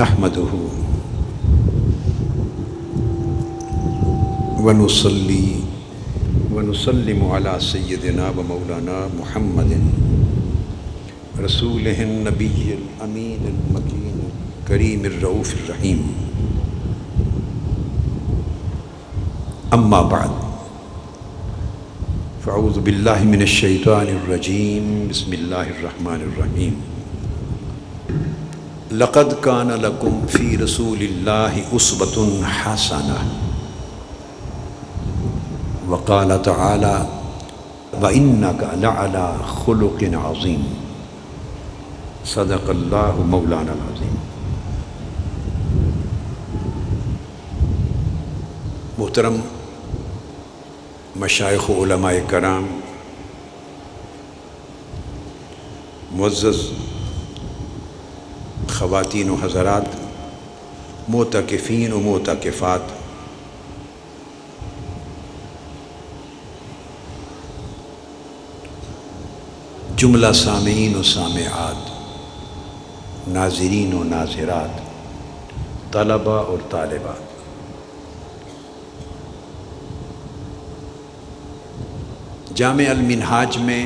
نحمده ونصلي ونسلم على سيدنا ومولانا محمد رسوله النبي الأمين المكين الكريم الرؤوف الرحيم. أما بعد فأعوذ بالله من الشيطان الرجيم. بسم الله الرحمن الرحيم. لقد كان لكم في رسول الله أسوة حسنة. وقال تعالى وإنك لعلى خلق عظيم. صدق الله مولانا العظيم. محترم مشائخ و علماء کرام، معزز خواتین و حضرات، معتکفین و معتکفات، جملہ سامعین و سامعات، ناظرین و ناظرات، طلباء اور طالبات، جامع المنہاج میں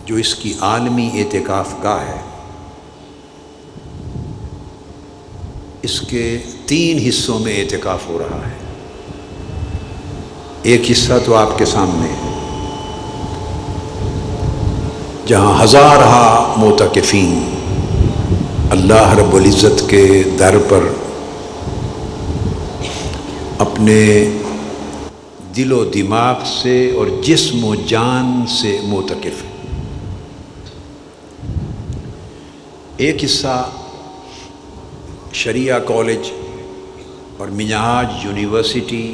جو اس کی عالمی اعتکاف گاہ ہے، اس کے 3 حصوں میں اعتکاف ہو رہا ہے. ایک حصہ تو آپ کے سامنے ہے جہاں ہزارہا معتکفین اللہ رب العزت کے در پر اپنے دل و دماغ سے اور جسم و جان سے معتکف ہیں. ایک حصہ شریعہ کالج اور منہاج یونیورسٹی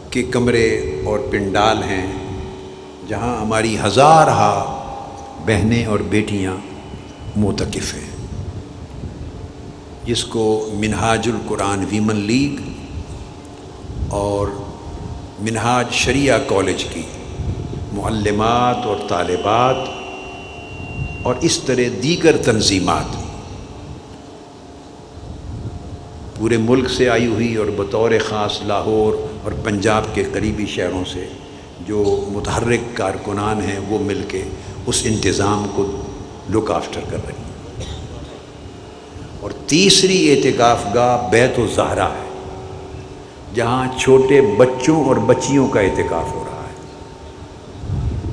کے کمرے اور پنڈال ہیں جہاں ہماری ہزارہا بہنیں اور بیٹیاں معتکف ہیں، جس کو منہاج القرآن ویمن لیگ اور منہاج شریعہ کالج کی معلمات اور طالبات اور اس طرح دیگر تنظیمات پورے ملک سے آئی ہوئی اور بطور خاص لاہور اور پنجاب کے قریبی شہروں سے جو متحرک کارکنان ہیں وہ مل کے اس انتظام کو لک آفٹر کر رہی ہیں. اور تیسری اعتکاف گاہ بیت الزہرا ہے جہاں چھوٹے بچوں اور بچیوں کا اعتکاف ہو رہا ہے.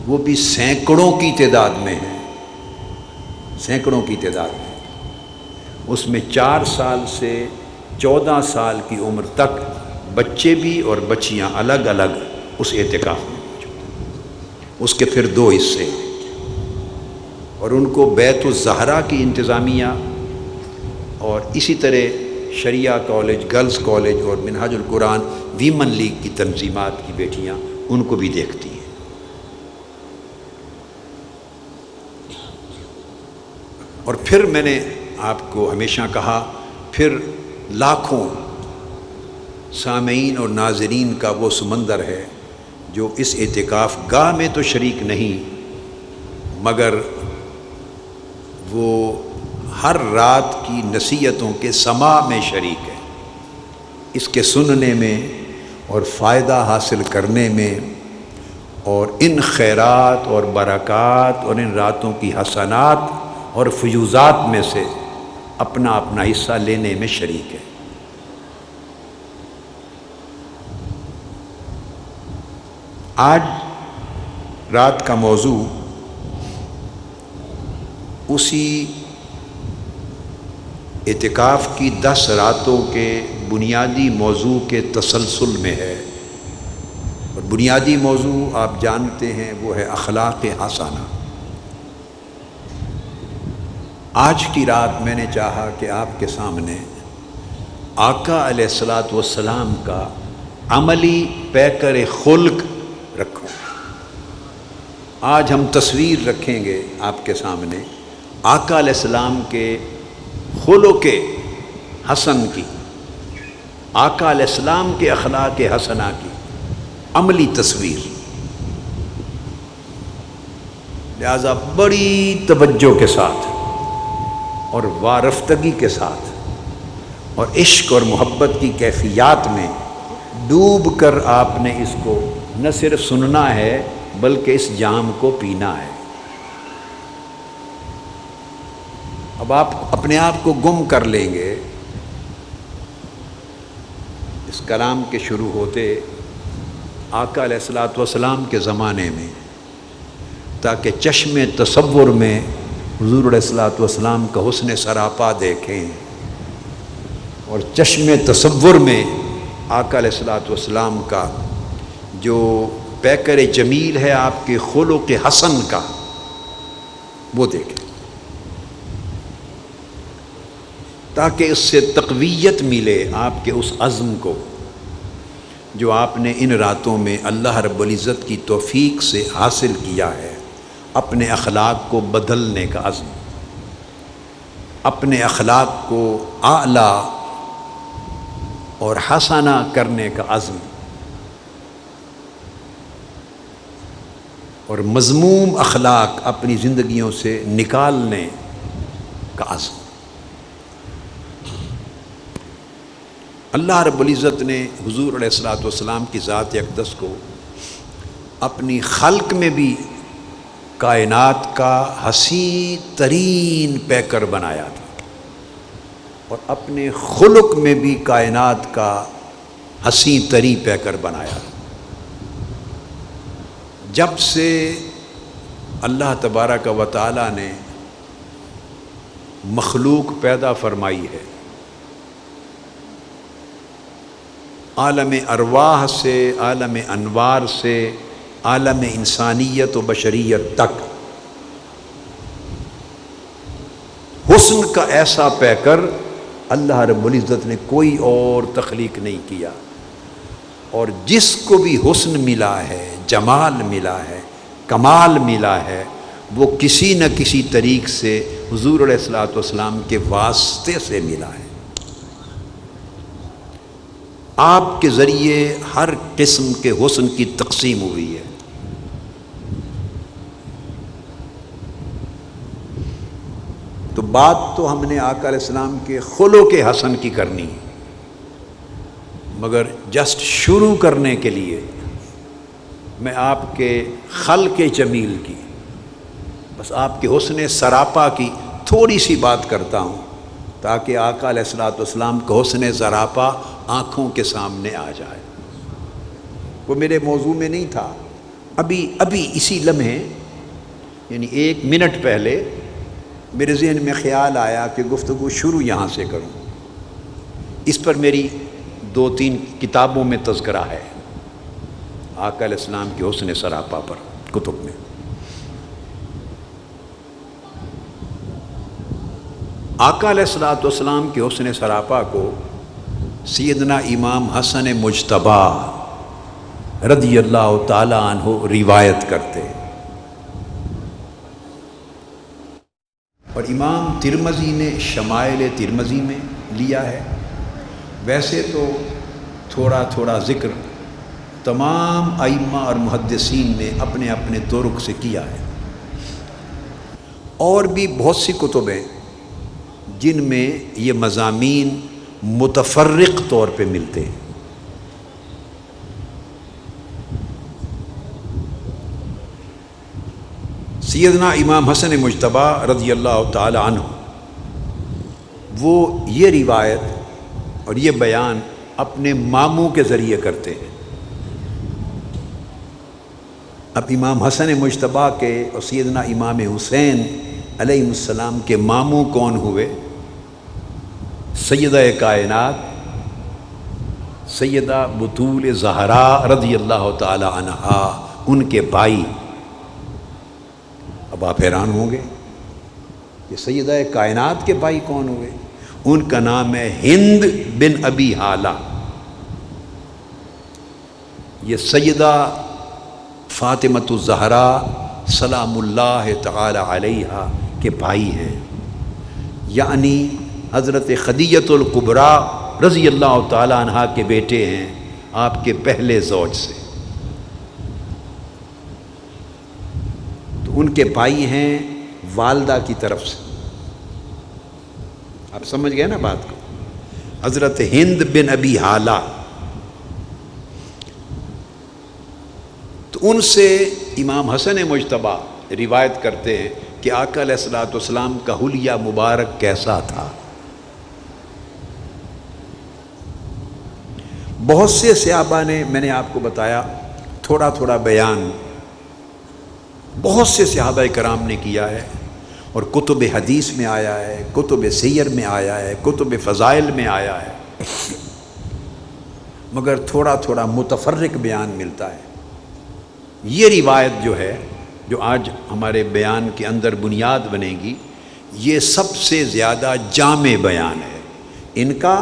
وہ بھی سینکڑوں کی تعداد میں ہے، سینکڑوں کی تعداد میں. اس میں 4 سال سے 14 سال کی عمر تک بچے بھی اور بچیاں الگ الگ اس اعتکاف میں موجود ہیں. اس کے پھر 2 حصے اور ان کو بیت الزہرا کی انتظامیہ اور اسی طرح شریعہ کالج، گرلز کالج اور منہاج القرآن ویمن لیگ کی تنظیمات کی بیٹیاں ان کو بھی دیکھتی ہیں. اور پھر میں نے آپ کو ہمیشہ کہا، پھر لاکھوں سامعین اور ناظرین کا وہ سمندر ہے جو اس اعتکاف گاہ میں تو شریک نہیں مگر وہ ہر رات کی نصیحتوں کے سماع میں شریک ہے. اس کے سننے میں اور فائدہ حاصل کرنے میں اور ان خیرات اور برکات اور ان راتوں کی حسنات اور فیوزات میں سے اپنا اپنا حصہ لینے میں شریک ہے. آج رات کا موضوع اسی اعتکاف کی 10 راتوں کے بنیادی موضوع کے تسلسل میں ہے. اور بنیادی موضوع آپ جانتے ہیں وہ ہے اخلاق حسنہ. آج کی رات میں نے چاہا کہ آپ کے سامنے آقا علیہ الصلاۃ والسلام کا عملی پیکر خلق رکھوں. آج ہم تصویر رکھیں گے آپ کے سامنے آقا علیہ السلام کے خلق حسن کی، آقا علیہ السلام کے اخلاق حسنہ کی عملی تصویر. لہذا بڑی توجہ کے ساتھ اور وارفتگی کے ساتھ اور عشق اور محبت کی کیفیات میں ڈوب کر آپ نے اس کو نہ صرف سننا ہے بلکہ اس جام کو پینا ہے۔ اب آپ اپنے آپ کو گم کر لیں گے اس کلام کے شروع ہوتے آقا علیہ الصلوۃ والسلام کے زمانے میں، تاکہ چشم تصور میں حضور علیہ الصلوۃ والسلام کا حسن سراپا دیکھیں اور چشم تصور میں آقا علیہ الصلوۃ والسلام کا جو پیکر جمیل ہے آپ کے خلق حسن کا وہ دیکھیں، تاکہ اس سے تقویت ملے آپ کے اس عزم کو جو آپ نے ان راتوں میں اللہ رب العزت کی توفیق سے حاصل کیا ہے، اپنے اخلاق کو بدلنے کا عزم، اپنے اخلاق کو اعلیٰ اور حسنہ کرنے کا عزم اور مذموم اخلاق اپنی زندگیوں سے نکالنے کا عزم۔ اللہ رب العزت نے حضور علیہ الصلوۃ والسلام کی ذات اقدس کو اپنی خلق میں بھی کائنات کا حسین ترین پیکر بنایا تھا اور اپنے خلق میں بھی کائنات کا حسین ترین پیکر بنایا تھا۔ جب سے اللہ تبارک و تعالی نے مخلوق پیدا فرمائی ہے، عالم ارواح سے، عالم انوار سے، عالم انسانیت و بشریت تک حسن کا ایسا پیکر اللہ رب العزت نے کوئی اور تخلیق نہیں کیا، اور جس کو بھی حسن ملا ہے، جمال ملا ہے، کمال ملا ہے، وہ کسی نہ کسی طریق سے حضور علیہ الصلوۃ والسلام کے واسطے سے ملا ہے۔ آپ کے ذریعے ہر قسم کے حسن کی تقسیم ہوئی ہے۔ تو بات تو ہم نے آقا علیہ السلام کے خلق حسن کی کرنی ہے، مگر جسٹ شروع کرنے کے لیے میں آپ کے خلق جمیل کی، بس آپ کے حسن سراپا کی تھوڑی سی بات کرتا ہوں، تاکہ آقا علیہ الصلوۃ والسلام کا حسن سراپا آنکھوں کے سامنے آ جائے۔ وہ میرے موضوع میں نہیں تھا، ابھی اسی لمحے یعنی 1 منٹ پہلے میرے ذہن میں خیال آیا کہ گفتگو شروع یہاں سے کروں۔ اس پر میری 2-3 کتابوں میں تذکرہ ہے، آقا علیہ السلام کے حسن سراپا پر کتب میں۔ آقا علیہ الصلوۃ والسلام کے حسن سراپا کو سیدنا امام حسن مجتبیٰ رضی اللہ تعالی عنہ روایت کرتے، اور امام ترمذی نے شمائل ترمذی میں لیا ہے۔ ویسے تو تھوڑا تھوڑا ذکر تمام ائمہ اور محدثین نے اپنے اپنے طرق سے کیا ہے، اور بھی بہت سی کتبیں جن میں یہ مضامین متفرق طور پہ ملتے ہیں۔ سیدنا امام حسن مجتبیٰ رضی اللہ تعالی عنہ وہ یہ روایت اور یہ بیان اپنے ماموں کے ذریعے کرتے ہیں۔ اب امام حسن مجتبیٰ کے اور سیدنا امام حسین علیہ السلام کے ماموں کون ہوئے؟ سیدہ کائنات سیدہ بطول زہرا رضی اللہ تعالی عنہا، ان کے بھائی۔ اب آپ حیران ہوں گے کہ سیدہ کائنات کے بھائی کون ہوئے؟ ان کا نام ہے ہند بن ابی ہالہ۔ یہ سیدہ فاطمۃ الزہرا سلام اللہ تعالی علیہا کے بھائی ہیں، یعنی حضرت خدیجۃ الکبریٰ رضی اللہ تعالی عنہا کے بیٹے ہیں آپ کے پہلے زوج سے۔ تو ان کے بھائی ہیں والدہ کی طرف سے. آپ سمجھ گئے نا بات کو. حضرت ہند بن ابی حالہ، تو ان سے امام حسن مجتبی روایت کرتے ہیں کہ آقا علیہ الصلوۃ والسلام کا حلیہ مبارک کیسا تھا. بہت سے صحابہ نے، میں نے آپ کو بتایا تھوڑا تھوڑا بیان، بہت سے صحابہ کرام نے کیا ہے، اور کتب حدیث میں آیا ہے، کتب سیر میں آیا ہے، کتب فضائل میں آیا ہے، مگر تھوڑا تھوڑا متفرق بیان ملتا ہے. یہ روایت جو ہے، جو آج ہمارے بیان کے اندر بنیاد بنے گی، یہ سب سے زیادہ جامع بیان ہے ان کا.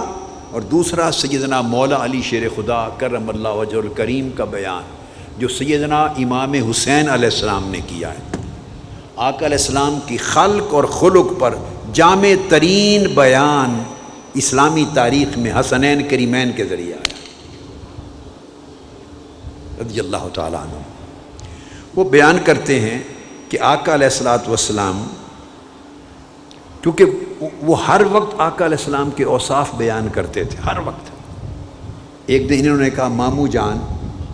اور دوسرا سیدنا مولا علی شیر خدا کرم اللہ وجہ الکریم کا بیان، جو سیدنا امام حسین علیہ السلام نے کیا ہے. آقا علیہ السلام کی خلق اور خلق پر جامع ترین بیان اسلامی تاریخ میں حسنین کریمین کے ذریعے آیا رضی اللہ تعالیٰ عنہ. وہ بیان کرتے ہیں کہ آقا علیہ الصلوۃ والسلام، کیونکہ وہ ہر وقت آقا علیہ السلام کے اوصاف بیان کرتے تھے، ہر وقت. ایک دن انہوں نے کہا ماموں جان،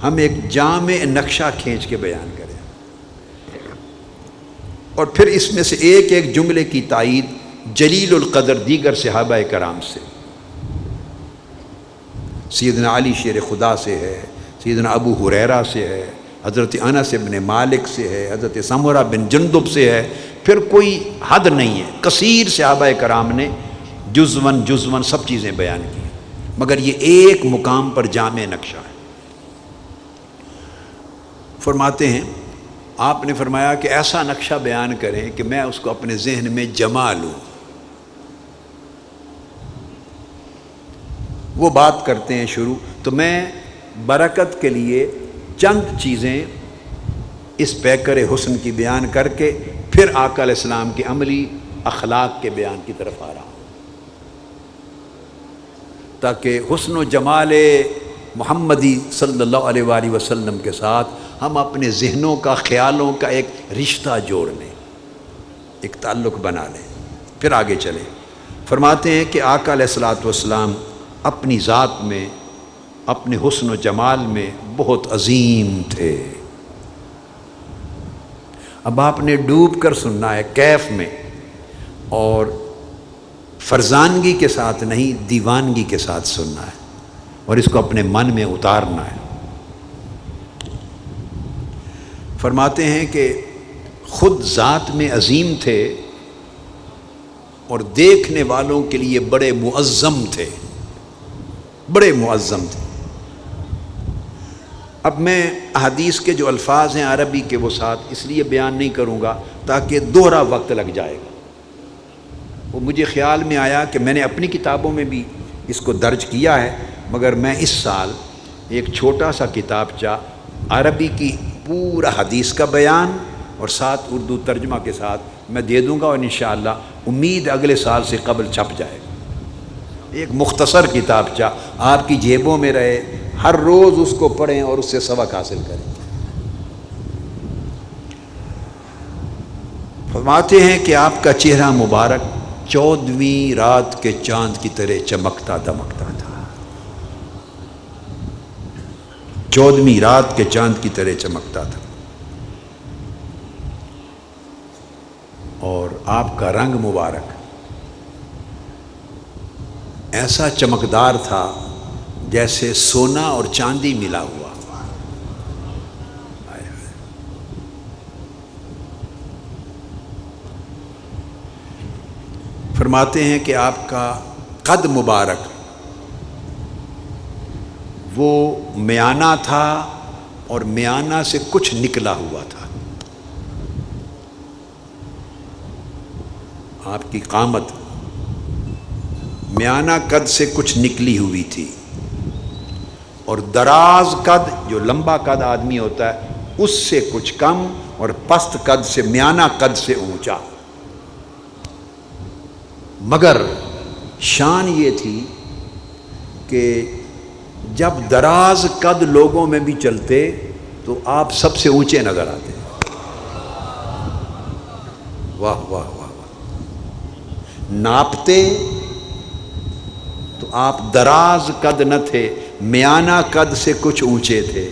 ہم ایک جامع نقشہ کھینچ کے بیان کریں، اور پھر اس میں سے ایک ایک جملے کی تائید جلیل القدر دیگر صحابہ کرام سے، سیدنا علی شیر خدا سے ہے، سیدنا ابو ہریرہ سے ہے، حضرت انس بن مالک سے ہے، حضرت سمرہ بن جندب سے ہے، پھر کوئی حد نہیں ہے. کثیر صحابہ کرام نے جزون سب چیزیں بیان کی، مگر یہ ایک مقام پر جامع نقشہ ہے. فرماتے ہیں، آپ نے فرمایا کہ ایسا نقشہ بیان کریں کہ میں اس کو اپنے ذہن میں جما لوں. وہ بات کرتے ہیں شروع، تو میں برکت کے لیے چند چیزیں اس پیکر حسن کی بیان کر کے پھر آقا علیہ السلام کے عملی اخلاق کے بیان کی طرف آ رہا ہوں، تاکہ حسن و جمال محمدی صلی اللہ علیہ وآلہ وسلم کے ساتھ ہم اپنے ذہنوں کا، خیالوں کا ایک رشتہ جوڑ لیں، ایک تعلق بنا لیں، پھر آگے چلیں. فرماتے ہیں کہ آقا علیہ الصلوۃ والسلام اپنی ذات میں، اپنے حسن و جمال میں بہت عظیم تھے. اب آپ نے ڈوب کر سننا ہے کیف میں، اور فرزانگی کے ساتھ نہیں، دیوانگی کے ساتھ سننا ہے، اور اس کو اپنے من میں اتارنا ہے. فرماتے ہیں کہ خود ذات میں عظیم تھے اور دیکھنے والوں کے لیے بڑے معظم تھے، بڑے معظم تھے. اب میں احادیث کے جو الفاظ ہیں عربی کے وہ ساتھ اس لیے بیان نہیں کروں گا تاکہ دوہرا وقت لگ جائے گا. وہ مجھے خیال میں آیا کہ میں نے اپنی کتابوں میں بھی اس کو درج کیا ہے، مگر میں اس سال ایک چھوٹا سا کتابچہ عربی کی پورا حدیث کا بیان اور ساتھ اردو ترجمہ کے ساتھ میں دے دوں گا، اور انشاءاللہ امید اگلے سال سے قبل چھپ جائے گا. ایک مختصر کتابچہ آپ کی جیبوں میں رہے، ہر روز اس کو پڑھیں اور اس سے سبق حاصل کریں. فرماتے ہیں کہ آپ کا چہرہ مبارک 14ویں رات کے چاند کی طرح چمکتا دمکتا تھا، 14ویں رات کے چاند کی طرح چمکتا تھا. اور آپ کا رنگ مبارک ایسا چمکدار تھا جیسے سونا اور چاندی ملا ہوا. فرماتے ہیں کہ آپ کا قد مبارک وہ میانہ تھا اور میانہ سے کچھ نکلا ہوا تھا. آپ کی قامت میانہ قد سے کچھ نکلی ہوئی تھی، اور دراز قد، جو لمبا قد آدمی ہوتا ہے اس سے کچھ کم، اور پست قد سے، میانہ قد سے اونچا. مگر شان یہ تھی کہ جب دراز قد لوگوں میں بھی چلتے تو آپ سب سے اونچے نظر آتے. واہ واہ واہ واہ۔ ناپتے تو آپ دراز قد نہ تھے، میانہ قد سے کچھ اونچے تھے،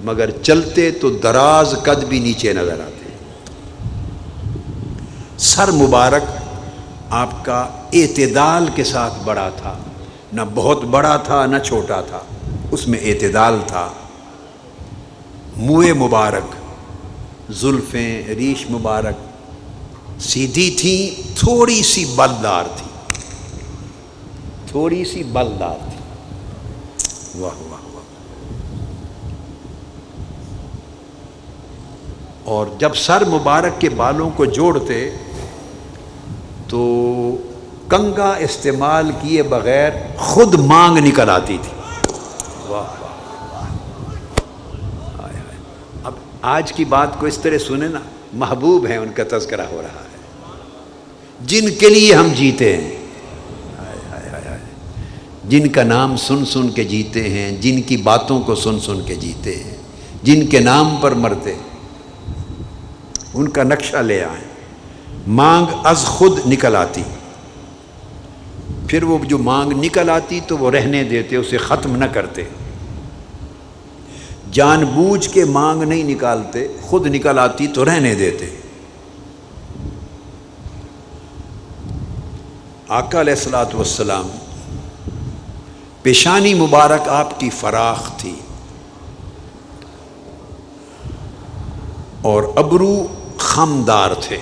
مگر چلتے تو دراز قد بھی نیچے نظر آتے۔ سر مبارک آپ کا اعتدال کے ساتھ بڑا تھا، نہ بہت بڑا تھا نہ چھوٹا تھا، اس میں اعتدال تھا۔ منہ مبارک، زلفیں، ریش مبارک سیدھی تھیں، تھوڑی سی بلدار تھی، تھوڑی سی بلدار تھی۔ واہ واہ واہ۔ اور جب سر مبارک کے بالوں کو جوڑتے تو کنگا استعمال کیے بغیر خود مانگ نکل آتی تھی۔ واہ واہ۔ اب آج کی بات کو اس طرح سنیں نا، محبوب ہیں، ان کا تذکرہ ہو رہا ہے، جن کے لیے ہم جیتے ہیں، جن کا نام سن سن کے جیتے ہیں، جن کی باتوں کو سن سن کے جیتے ہیں، جن کے نام پر مرتے، ان کا نقشہ لے آئیں۔ مانگ از خود نکل آتی، پھر وہ جو مانگ نکل آتی تو وہ رہنے دیتے، اسے ختم نہ کرتے، جان بوجھ کے مانگ نہیں نکالتے، خود نکل آتی تو رہنے دیتے۔ آقا علیہ الصلوۃ والسلام پیشانی مبارک آپ کی فراخ تھی اور ابرو خمدار تھے،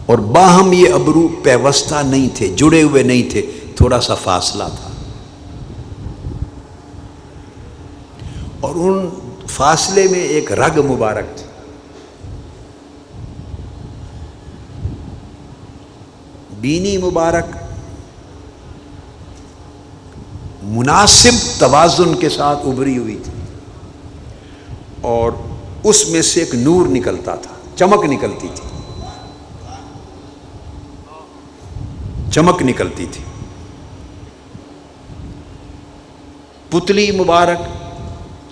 اور باہم یہ ابرو پیوستہ نہیں تھے، جڑے ہوئے نہیں تھے، تھوڑا سا فاصلہ تھا، اور ان فاصلے میں ایک رگ مبارک تھی۔ بینی مبارک مناسب توازن کے ساتھ ابری ہوئی تھی، اور اس میں سے ایک نور نکلتا تھا، چمک نکلتی تھی، چمک نکلتی تھی۔ پتلی مبارک،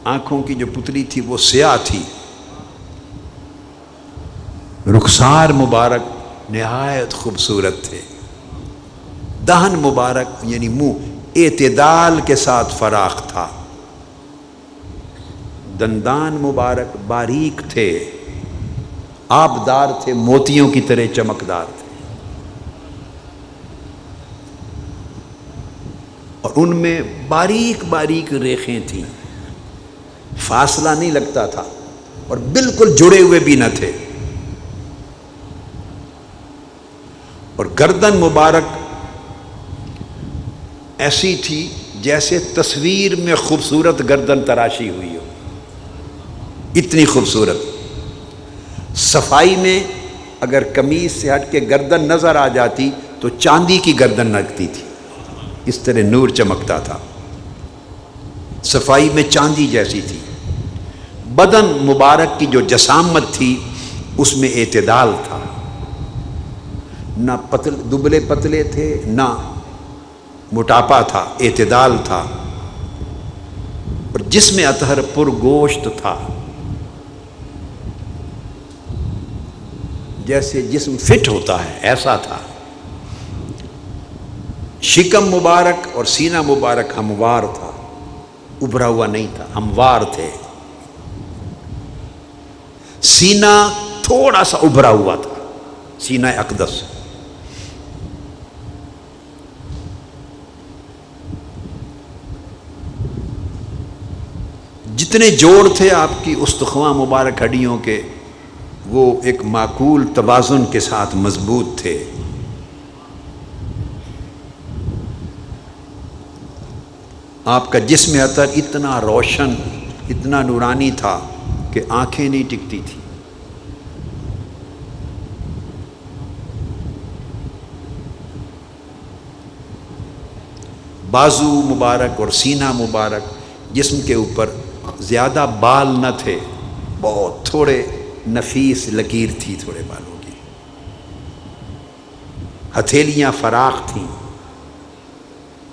آنکھوں کی جو پتلی تھی وہ سیاہ تھی، رخسار مبارک نہایت خوبصورت تھے، دہن مبارک یعنی منہ اعتدال کے ساتھ فراخ تھا، دندان مبارک باریک تھے، آبدار تھے، موتیوں کی طرح چمکدار تھے، اور ان میں باریک باریک ریخیں تھیں، فاصلہ نہیں لگتا تھا، اور بالکل جڑے ہوئے بھی نہ تھے، اور گردن مبارک ایسی تھی جیسے تصویر میں خوبصورت گردن تراشی ہوئی ہو، اتنی خوبصورت۔ صفائی میں اگر قمیص سے ہٹ کے گردن نظر آ جاتی تو چاندی کی گردن لگتی تھی، اس طرح نور چمکتا تھا، صفائی میں چاندی جیسی تھی۔ بدن مبارک کی جو جسامت تھی اس میں اعتدال تھا، نہ دبلے پتلے تھے نہ موٹاپا تھا، اعتدال تھا، اور جسم اطہر پر گوشت تھا، جیسے جسم فٹ ہوتا ہے ایسا تھا۔ شکم مبارک اور سینہ مبارک ہموار تھا، ابھرا ہوا نہیں تھا، ہموار تھے، سینہ تھوڑا سا ابھرا ہوا تھا، سینہ اقدس۔ جتنے جوڑ تھے آپ کی استخواں مبارک ہڈیوں کے، وہ ایک معقول توازن کے ساتھ مضبوط تھے۔ آپ کا جسم اطہر اتنا روشن، اتنا نورانی تھا کہ آنکھیں نہیں ٹکتی تھی۔ بازو مبارک اور سینہ مبارک، جسم کے اوپر زیادہ بال نہ تھے، بہت تھوڑے، نفیس لکیر تھی تھوڑے بالوں کی۔ ہتھیلیاں فراخ تھیں،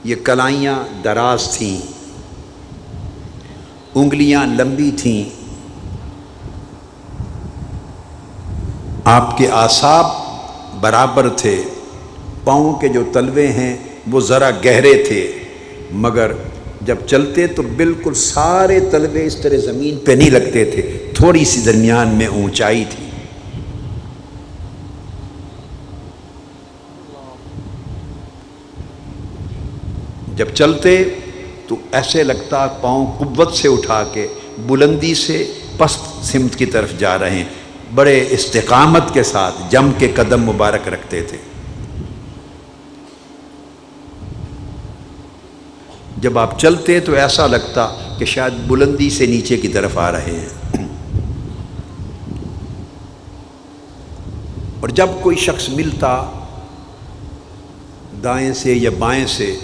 یہ کلائیاں دراز تھیں، انگلیاں لمبی تھیں، آپ کے اعصاب برابر تھے، پاؤں کے جو تلوے ہیں وہ ذرا گہرے تھے، مگر جب چلتے تو بالکل سارے تلوے اس طرح زمین پہ نہیں لگتے تھے، تھوڑی سی درمیان میں اونچائی تھی۔ جب چلتے تو ایسے لگتا پاؤں قوت سے اٹھا کے بلندی سے پست سمت کی طرف جا رہے ہیں، بڑے استقامت کے ساتھ جم کے قدم مبارک رکھتے تھے۔ جب آپ چلتے تو ایسا لگتا کہ شاید بلندی سے نیچے کی طرف آ رہے ہیں۔ اور جب کوئی شخص ملتا دائیں سے یا بائیں سے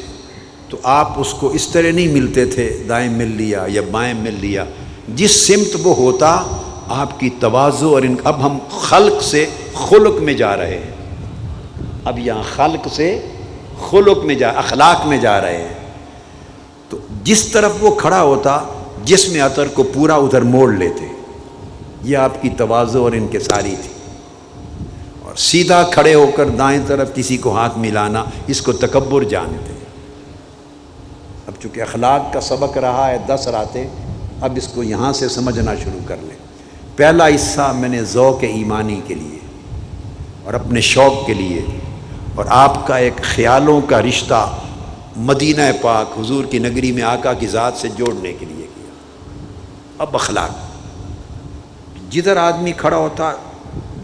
تو آپ اس کو اس طرح نہیں ملتے تھے دائیں مل لیا یا بائیں مل لیا، جس سمت وہ ہوتا آپ کی تواضع اور اب ہم خلق سے خلق میں جا رہے ہیں، اب یہاں خلق سے خلق میں اخلاق میں جا رہے ہیں، تو جس طرف وہ کھڑا ہوتا جسم عطر کو پورا ادھر موڑ لیتے، یہ آپ کی تواضع اور انکساری تھی۔ اور سیدھا کھڑے ہو کر دائیں طرف کسی کو ہاتھ ملانا، اس کو تکبر جانتے۔ اب چونکہ اخلاق کا سبق رہا ہے 10 راتیں، اب اس کو یہاں سے سمجھنا شروع کر لیں۔ پہلا حصہ میں نے ذوق ایمانی کے لیے اور اپنے شوق کے لیے اور آپ کا ایک خیالوں کا رشتہ مدینہ پاک حضور کی نگری میں آقا کی ذات سے جوڑنے کے لیے کیا۔ اب اخلاق، جدھر آدمی کھڑا ہوتا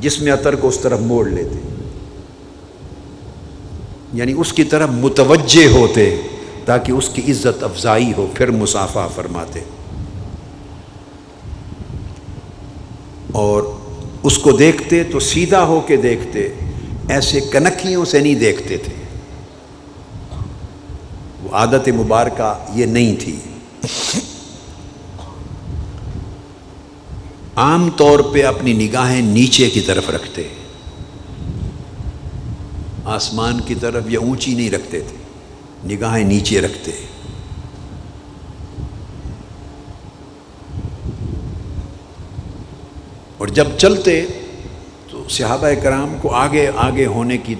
جسم عطر کو اس طرف موڑ لیتے، یعنی اس کی طرف متوجہ ہوتے تاکہ اس کی عزت افزائی ہو، پھر مصافحہ فرماتے اور اس کو دیکھتے تو سیدھا ہو کے دیکھتے، ایسے کنکھیوں سے نہیں دیکھتے تھے، وہ عادت مبارکہ یہ نہیں تھی۔ عام طور پہ اپنی نگاہیں نیچے کی طرف رکھتے، آسمان کی طرف یا اونچی نہیں رکھتے تھے، نگاہیں نیچے رکھتے۔ اور جب چلتے تو صحابہ کرام کو آگے آگے ہونے کی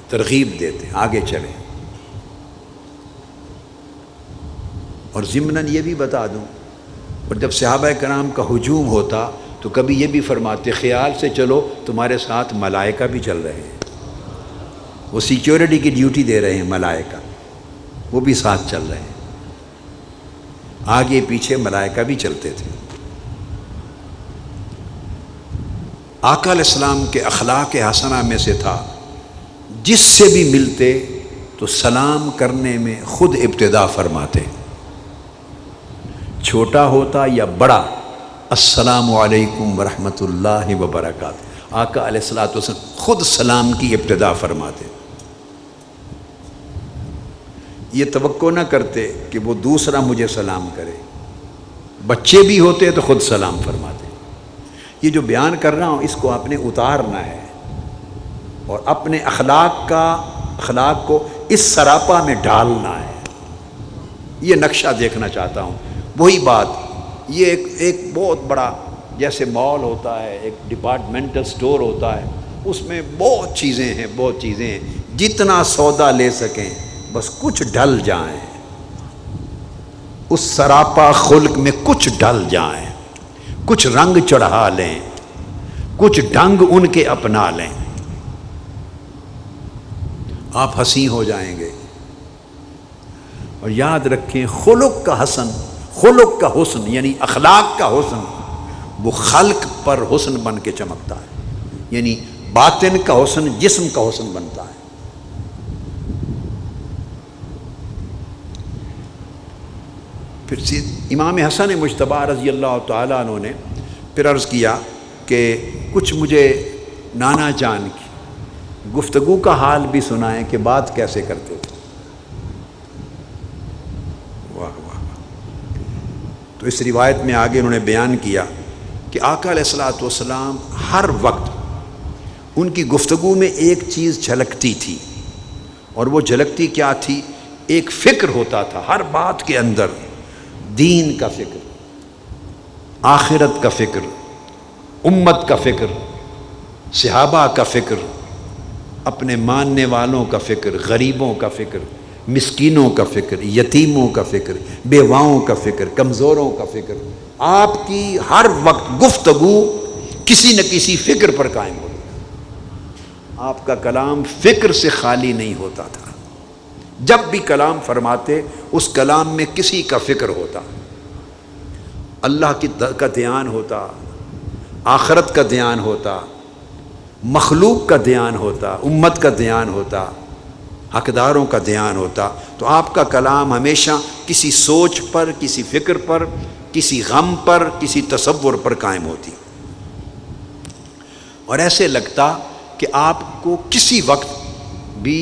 ترغیب دیتے، آگے چلیں۔ اور ضمناً یہ بھی بتا دوں، اور جب صحابہ کرام کا ہجوم ہوتا تو کبھی یہ بھی فرماتے خیال سے چلو تمہارے ساتھ ملائکہ بھی چل رہے ہیں، وہ سیکیورٹی کی ڈیوٹی دے رہے ہیں، ملائکہ وہ بھی ساتھ چل رہے ہیں، آگے پیچھے ملائکہ بھی چلتے تھے۔ آقا علیہ السلام کے اخلاق حسنہ میں سے تھا جس سے بھی ملتے تو سلام کرنے میں خود ابتدا فرماتے، چھوٹا ہوتا یا بڑا، السلام علیکم ورحمۃ اللہ وبرکاتہ، آقا علیہ السلام خود سلام کی ابتدا فرماتے۔ یہ توقع نہ کرتے کہ وہ دوسرا مجھے سلام کرے، بچے بھی ہوتے تو خود سلام فرماتے۔ یہ جو بیان کر رہا ہوں اس کو آپ نے اتارنا ہے اور اپنے اخلاق کو اس سراپا میں ڈالنا ہے۔ یہ نقشہ دیکھنا چاہتا ہوں۔ وہی بات، یہ ایک بہت بڑا جیسے مال ہوتا ہے، ایک ڈپارٹمنٹل سٹور ہوتا ہے، اس میں بہت چیزیں ہیں، جتنا سودا لے سکیں بس کچھ ڈل جائیں، اس سراپا خلق میں کچھ ڈل جائیں، کچھ رنگ چڑھا لیں، کچھ ڈنگ ان کے اپنا لیں، آپ حسین ہو جائیں گے۔ اور یاد رکھیں خلق کا حسن یعنی اخلاق کا حسن وہ خلق پر حسن بن کے چمکتا ہے، یعنی باطن کا حسن جسم کا حسن بنتا ہے۔ پھر امام حسن مجتبی رضی اللہ تعالیٰ عنہ نے پھر عرض کیا کہ کچھ مجھے نانا جان کی گفتگو کا حال بھی سنائیں کہ بات کیسے کرتے تھے۔ واہ واہ واہ۔ تو اس روایت میں آگے انہوں نے بیان کیا کہ آقا علیہ الصلوۃ والسلام ہر وقت ان کی گفتگو میں ایک چیز جھلکتی تھی، اور وہ جھلکتی کیا تھی؟ ایک فکر ہوتا تھا ہر بات کے اندر، دین کا فکر، آخرت کا فکر، امت کا فکر، صحابہ کا فکر، اپنے ماننے والوں کا فکر، غریبوں کا فکر، مسکینوں کا فکر، یتیموں کا فکر، بیواؤں کا فکر، کمزوروں کا فکر، آپ کی ہر وقت گفتگو کسی نہ کسی فکر پر قائم ہوتی. آپ کا کلام فکر سے خالی نہیں ہوتا تھا. جب بھی کلام فرماتے اس کلام میں کسی کا فکر ہوتا، اللہ کا دھیان ہوتا، آخرت کا دھیان ہوتا، مخلوق کا دھیان ہوتا، امت کا دھیان ہوتا، حقداروں کا دھیان ہوتا. تو آپ کا کلام ہمیشہ کسی سوچ پر، کسی فکر پر، کسی غم پر، کسی تصور پر قائم ہوتی. اور ایسے لگتا کہ آپ کو کسی وقت بھی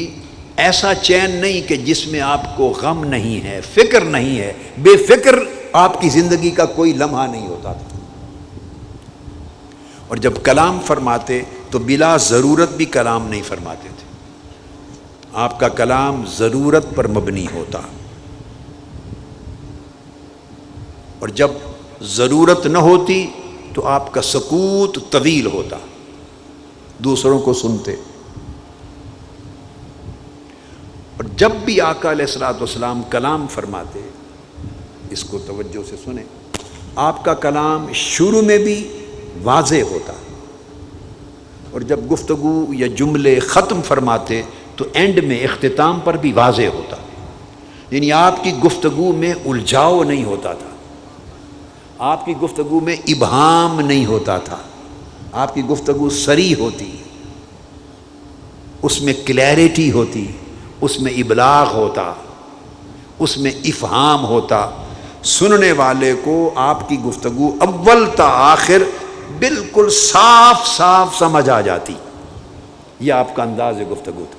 ایسا چین نہیں کہ جس میں آپ کو غم نہیں ہے، فکر نہیں ہے. بے فکر آپ کی زندگی کا کوئی لمحہ نہیں ہوتا تھا. اور جب کلام فرماتے تو بلا ضرورت بھی کلام نہیں فرماتے تھے. آپ کا کلام ضرورت پر مبنی ہوتا، اور جب ضرورت نہ ہوتی تو آپ کا سکوت طویل ہوتا، دوسروں کو سنتے. اور جب بھی آقا علیہ الصلوۃ والسلام کلام فرماتے، اس کو توجہ سے سنیں، آپ کا کلام شروع میں بھی واضح ہوتا، اور جب گفتگو یا جملے ختم فرماتے تو اینڈ میں اختتام پر بھی واضح ہوتا. یعنی آپ کی گفتگو میں الجھاؤ نہیں ہوتا تھا، آپ کی گفتگو میں ابہام نہیں ہوتا تھا، آپ کی گفتگو صریح ہوتی، اس میں کلیئرٹی ہوتی، اس میں ابلاغ ہوتا، اس میں افہام ہوتا. سننے والے کو آپ کی گفتگو اول تا آخر بالکل صاف صاف سمجھ آ جاتی. یہ آپ کا انداز گفتگو تھا.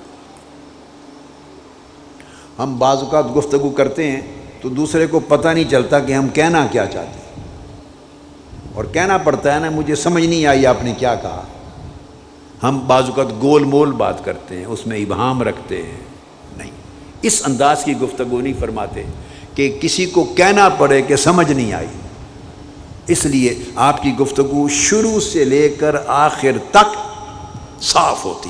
ہم بعض اوقات گفتگو کرتے ہیں تو دوسرے کو پتہ نہیں چلتا کہ ہم کہنا کیا چاہتے ہیں، اور کہنا پڑتا ہے نا، مجھے سمجھ نہیں آئی آپ نے کیا کہا. ہم بعض اوقات گول مول بات کرتے ہیں، اس میں ابہام رکھتے ہیں. نہیں، اس انداز کی گفتگو نہیں فرماتے کہ کسی کو کہنا پڑے کہ سمجھ نہیں آئی. اس لیے آپ کی گفتگو شروع سے لے کر آخر تک صاف ہوتی.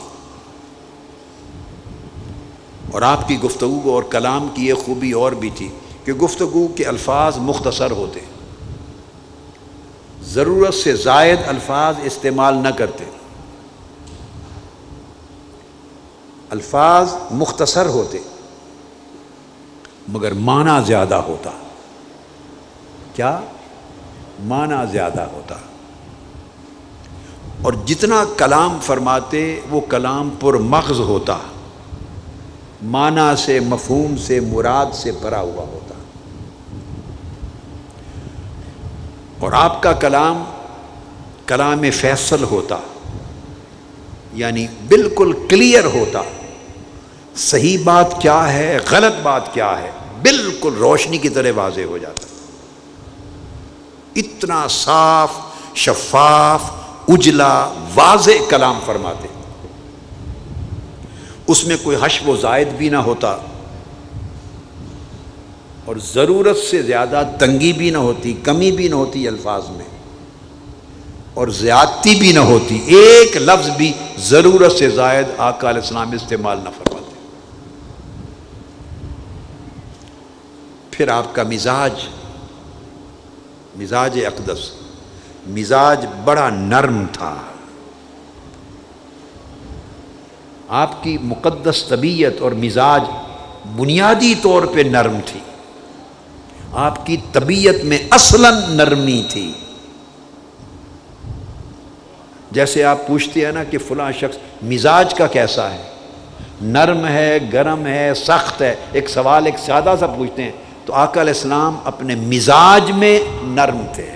اور آپ کی گفتگو اور کلام کی یہ خوبی اور بھی تھی کہ گفتگو کے الفاظ مختصر ہوتے، ضرورت سے زائد الفاظ استعمال نہ کرتے. الفاظ مختصر ہوتے مگر معنی زیادہ ہوتا. کیا؟ معنی زیادہ ہوتا. اور جتنا کلام فرماتے وہ کلام پر مغز ہوتا، معنی سے، مفہوم سے، مراد سے بھرا ہوا ہوتا. اور آپ کا کلام کلام فیصل ہوتا، یعنی بالکل کلیئر ہوتا. صحیح بات کیا ہے، غلط بات کیا ہے، بالکل روشنی کی طرح واضح ہو جاتا. اتنا صاف، شفاف، اجلا، واضح کلام فرماتے. اس میں کوئی حشو و زائد بھی نہ ہوتا، اور ضرورت سے زیادہ تنگی بھی نہ ہوتی، کمی بھی نہ ہوتی الفاظ میں، اور زیادتی بھی نہ ہوتی. ایک لفظ بھی ضرورت سے زائد آقا علیہ السلام استعمال نہ فرماتے. پھر آپ کا مزاج اقدس، مزاج بڑا نرم تھا. آپ کی مقدس طبیعت اور مزاج بنیادی طور پہ نرم تھی. آپ کی طبیعت میں اصلاً نرمی تھی. جیسے آپ پوچھتے ہیں نا کہ فلاں شخص مزاج کا کیسا ہے، نرم ہے، گرم ہے، سخت ہے. ایک سوال ایک سادہ سا پوچھتے ہیں تو آقا علیہ السلام اپنے مزاج میں نرم تھے،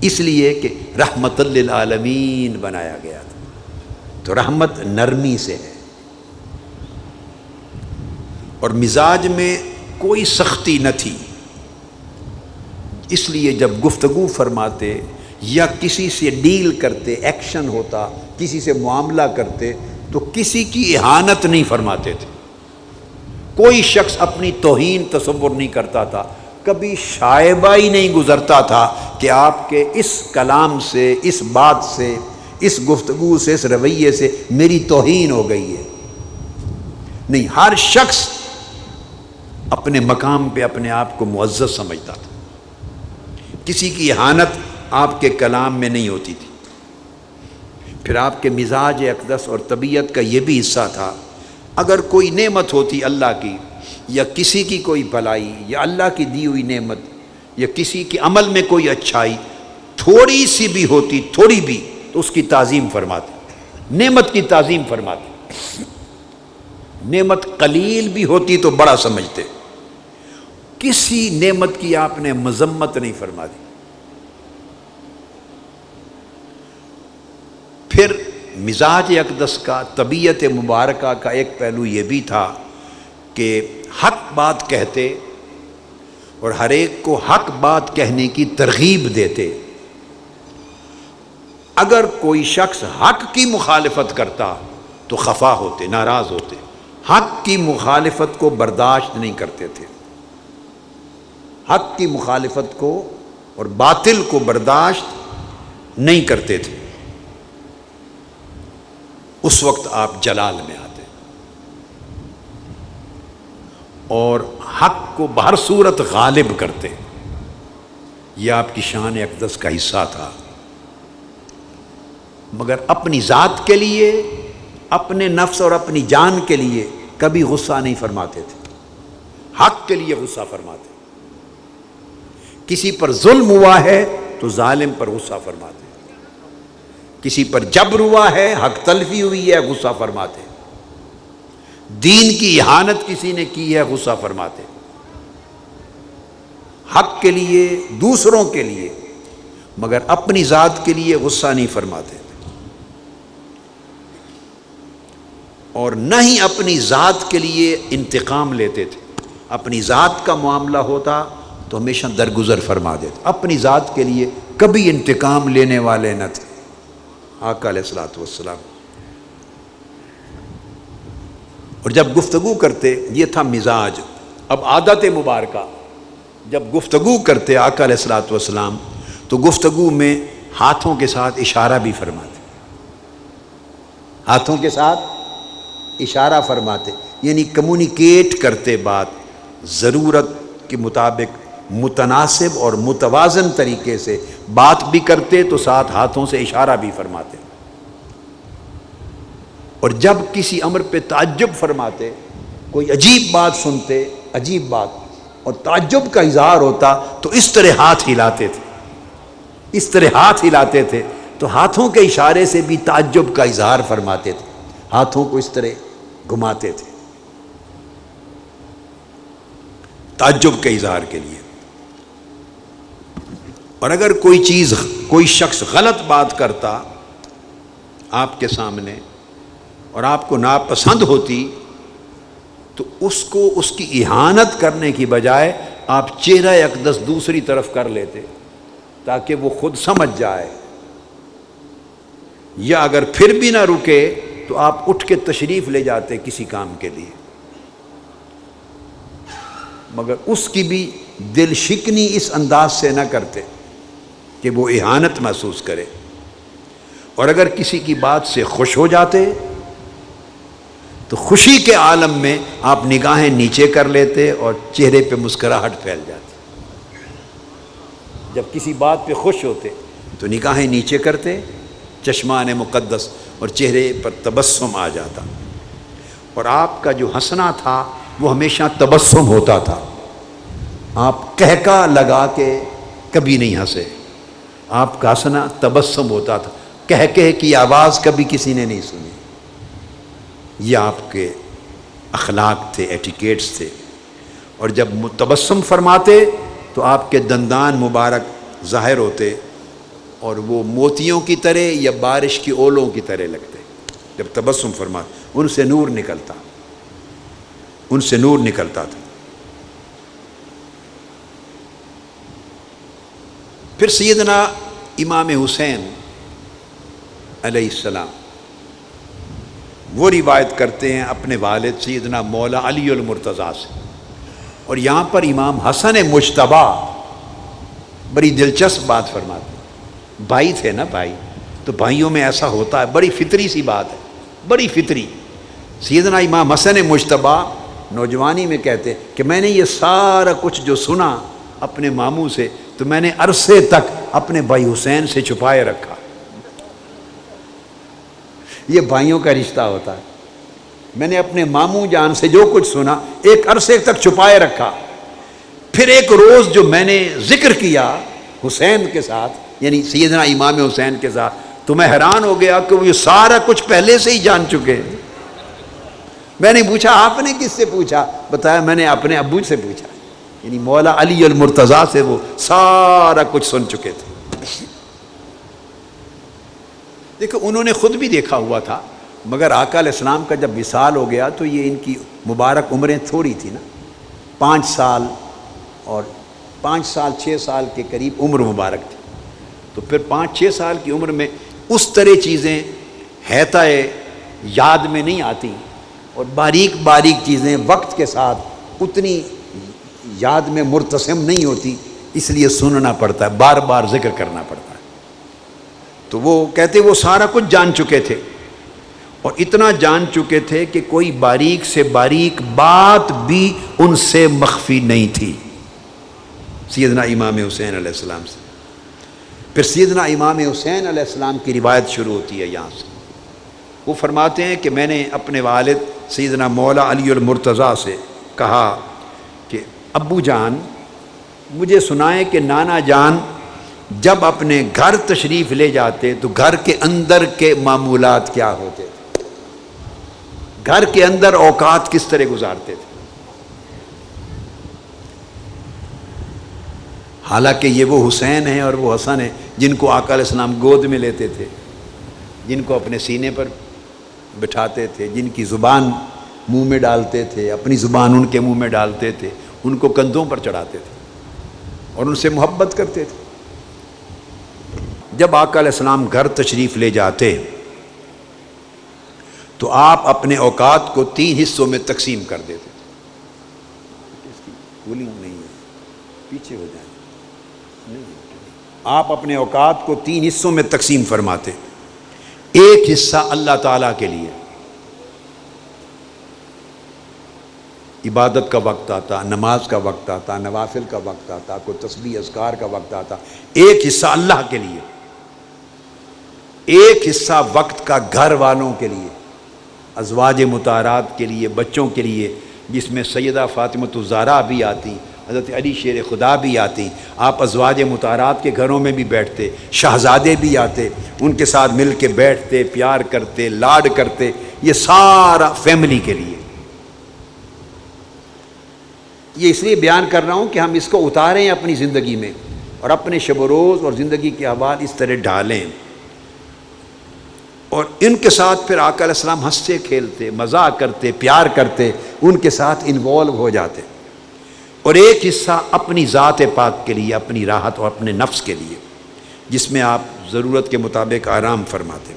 اس لیے کہ رحمت للعالمین بنایا گیا تھا. تو رحمت نرمی سے ہے، اور مزاج میں کوئی سختی نہ تھی. اس لیے جب گفتگو فرماتے یا کسی سے ڈیل کرتے، ایکشن ہوتا، کسی سے معاملہ کرتے تو کسی کی اہانت نہیں فرماتے تھے. کوئی شخص اپنی توہین تصور نہیں کرتا تھا. کبھی شائبہ ہی نہیں گزرتا تھا کہ آپ کے اس کلام سے، اس بات سے، اس گفتگو سے، اس رویے سے میری توہین ہو گئی ہے. نہیں، ہر شخص اپنے مقام پہ اپنے آپ کو معزز سمجھتا تھا. کسی کی اہانت آپ کے کلام میں نہیں ہوتی تھی. پھر آپ کے مزاج اقدس اور طبیعت کا یہ بھی حصہ تھا، اگر کوئی نعمت ہوتی اللہ کی، یا کسی کی کوئی بھلائی، یا اللہ کی دی ہوئی نعمت، یا کسی کے عمل میں کوئی اچھائی تھوڑی سی بھی ہوتی، تھوڑی بھی، تو اس کی تعظیم فرماتے، نعمت کی تعظیم فرماتے. نعمت قلیل بھی ہوتی تو بڑا سمجھتے. کسی نعمت کی آپ نے مذمت نہیں فرما دی. پھر مزاج اقدس کا، طبیعت مبارکہ کا ایک پہلو یہ بھی تھا کہ حق بات کہتے اور ہر ایک کو حق بات کہنے کی ترغیب دیتے. اگر کوئی شخص حق کی مخالفت کرتا تو خفا ہوتے، ناراض ہوتے. حق کی مخالفت کو برداشت نہیں کرتے تھے. حق کی مخالفت کو اور باطل کو برداشت نہیں کرتے تھے. اس وقت آپ جلال میں آتے اور حق کو بہر صورت غالب کرتے. یہ آپ کی شان اقدس کا حصہ تھا. مگر اپنی ذات کے لیے، اپنے نفس اور اپنی جان کے لیے کبھی غصہ نہیں فرماتے تھے. حق کے لیے غصہ فرماتے. کسی پر ظلم ہوا ہے تو ظالم پر غصہ فرماتے. کسی پر جبر ہوا ہے، حق تلفی ہوئی ہے، غصہ فرماتے. دین کی اہانت کسی نے کی ہے، غصہ فرماتے. حق کے لیے، دوسروں کے لیے، مگر اپنی ذات کے لیے غصہ نہیں فرماتے. اور نہ ہی اپنی ذات کے لیے انتقام لیتے تھے. اپنی ذات کا معاملہ ہوتا تو ہمیشہ درگزر فرما دیتے. اپنی ذات کے لیے کبھی انتقام لینے والے نہ تھے آقا علیہ الصلوۃ والسلام. اور جب گفتگو کرتے، یہ تھا مزاج. اب عادت مبارکہ، جب گفتگو کرتے آقا علیہ الصلوۃ والسلام تو گفتگو میں ہاتھوں کے ساتھ اشارہ بھی فرماتے. ہاتھوں کے ساتھ اشارہ فرماتے، یعنی کمیونیکیٹ کرتے. بات ضرورت کے مطابق متناسب اور متوازن طریقے سے بات بھی کرتے تو ساتھ ہاتھوں سے اشارہ بھی فرماتے. اور جب کسی امر پہ تعجب فرماتے، کوئی عجیب بات سنتے، عجیب بات، اور تعجب کا اظہار ہوتا تو اس طرح ہاتھ ہلاتے تھے. اس طرح ہاتھ ہلاتے تھے تو ہاتھوں کے اشارے سے بھی تعجب کا اظہار فرماتے تھے. ہاتھوں کو اس طرح گھماتے تھے تعجب کے اظہار کے لیے. اور اگر کوئی شخص غلط بات کرتا آپ کے سامنے اور آپ کو ناپسند ہوتی تو اس کو اس کی اہانت کرنے کی بجائے آپ چہرہ اقدس دوسری طرف کر لیتے تاکہ وہ خود سمجھ جائے. یا اگر پھر بھی نہ رکے تو آپ اٹھ کے تشریف لے جاتے کسی کام کے لیے. مگر اس کی بھی دل شکنی اس انداز سے نہ کرتے کہ وہ اہانت محسوس کرے. اور اگر کسی کی بات سے خوش ہو جاتے تو خوشی کے عالم میں آپ نگاہیں نیچے کر لیتے اور چہرے پہ مسکراہٹ پھیل جاتی. جب کسی بات پہ خوش ہوتے تو نگاہیں نیچے کرتے، چشمان مقدس، اور چہرے پر تبسم آ جاتا. اور آپ کا جو ہنسنا تھا وہ ہمیشہ تبسم ہوتا تھا. آپ کہکا لگا کے کبھی نہیں ہنسے. آپ کا ہنسنا تبسم ہوتا تھا. کہہ کی آواز کبھی کسی نے نہیں سنی. یہ آپ کے اخلاق تھے، ایٹیکیٹس تھے. اور جب تبسم فرماتے تو آپ کے دندان مبارک ظاہر ہوتے اور وہ موتیوں کی طرح یا بارش کی اولوں کی طرح لگتے. جب تبسم فرماتے ان سے نور نکلتا، ان سے نور نکلتا تھا. پھر سیدنا امام حسین علیہ السلام وہ روایت کرتے ہیں اپنے والد سیدنا مولا علی المرتضیٰ سے. اور یہاں پر امام حسن مجتبیٰ بڑی دلچسپ بات فرماتے. بھائی تھے نا، بھائی. تو بھائیوں میں ایسا ہوتا ہے، بڑی فطری سی بات ہے، بڑی فطری۔ سیدنا امام حسن مجتبیٰ نوجوانی میں کہتے کہ میں نے یہ سارا کچھ جو سنا اپنے ماموں سے تو میں نے عرصے تک اپنے بھائی حسین سے چھپائے رکھا۔ یہ بھائیوں کا رشتہ ہوتا ہے۔ میں نے اپنے ماموں جان سے جو کچھ سنا ایک عرصے تک چھپائے رکھا، پھر ایک روز جو میں نے ذکر کیا حسین کے ساتھ، یعنی سیدنا امام حسین کے ساتھ، تو میں حیران ہو گیا کہ وہ یہ سارا کچھ پہلے سے ہی جان چکے۔ میں نے پوچھا آپ نے کس سے پوچھا؟ بتایا میں نے اپنے ابو سے پوچھا، یعنی مولا علی المرتضیٰ سے وہ سارا کچھ سن چکے تھے۔ دیکھو انہوں نے خود بھی دیکھا ہوا تھا، مگر آقا علیہ السلام کا جب وصال ہو گیا تو یہ ان کی مبارک عمریں تھوڑی تھی نا، 5 سال اور 5 سال 6 سال کے قریب عمر مبارک تھی، تو پھر 5-6 سال کی عمر میں اس طرح چیزیں ہیتا یاد میں نہیں آتی، اور باریک باریک چیزیں وقت کے ساتھ اتنی یاد میں مرتسم نہیں ہوتی، اس لیے سننا پڑتا ہے، بار بار ذکر کرنا پڑتا ہے۔ تو وہ کہتے وہ سارا کچھ جان چکے تھے، اور اتنا جان چکے تھے کہ کوئی باریک سے باریک بات بھی ان سے مخفی نہیں تھی سیدنا امام حسین علیہ السلام سے۔ پھر سیدنا امام حسین علیہ السلام کی روایت شروع ہوتی ہے یہاں سے۔ وہ فرماتے ہیں کہ میں نے اپنے والد سیدنا مولا علی المرتضیٰ سے کہا کہ ابو جان مجھے سنائیں کہ نانا جان جب اپنے گھر تشریف لے جاتے تو گھر کے اندر کے معمولات کیا ہوتے تھے، گھر کے اندر اوقات کس طرح گزارتے تھے۔ حالانکہ یہ وہ حسین ہیں اور وہ حسن ہیں جن کو آقا علیہ السلام گود میں لیتے تھے، جن کو اپنے سینے پر بٹھاتے تھے، جن کی زبان منہ میں ڈالتے تھے، اپنی زبان ان کے منہ میں ڈالتے تھے، ان کو کندھوں پر چڑھاتے تھے اور ان سے محبت کرتے تھے۔ جب آقا علیہ السلام گھر تشریف لے جاتے تو آپ اپنے اوقات کو 3 حصوں میں تقسیم کر دیتے تھے۔ اس کی کولنگ نہیں ہے، پیچھے ہو جائیں۔ آپ اپنے اوقات کو 3 حصوں میں تقسیم فرماتے۔ ایک حصہ اللہ تعالیٰ کے لیے، عبادت کا وقت آتا، نماز کا وقت آتا، نوافل کا وقت آتا، کوئی تسبیح اذکار کا وقت آتا، ایک حصہ اللہ کے لیے، ایک حصہ وقت کا گھر والوں کے لیے، ازواج مطہرات کے لیے، بچوں کے لیے، جس میں سیدہ فاطمۃ الزہرا بھی آتی، حضرت علی شیر خدا بھی آتی، آپ ازواج مطہرات کے گھروں میں بھی بیٹھتے، شہزادے بھی آتے، ان کے ساتھ مل کے بیٹھتے، پیار کرتے، لاڈ کرتے، یہ سارا فیملی کے لیے۔ یہ اس لیے بیان کر رہا ہوں کہ ہم اس کو اتاریں اپنی زندگی میں اور اپنے شب و روز اور زندگی کے احوال اس طرح ڈالیں، اور ان کے ساتھ پھر آقا علیہ السلام ہنستے کھیلتے، مزاق کرتے، پیار کرتے، ان کے ساتھ انوالو ہو جاتے، اور ایک حصہ اپنی ذات پاک کے لیے، اپنی راحت اور اپنے نفس کے لیے، جس میں آپ ضرورت کے مطابق آرام فرماتے۔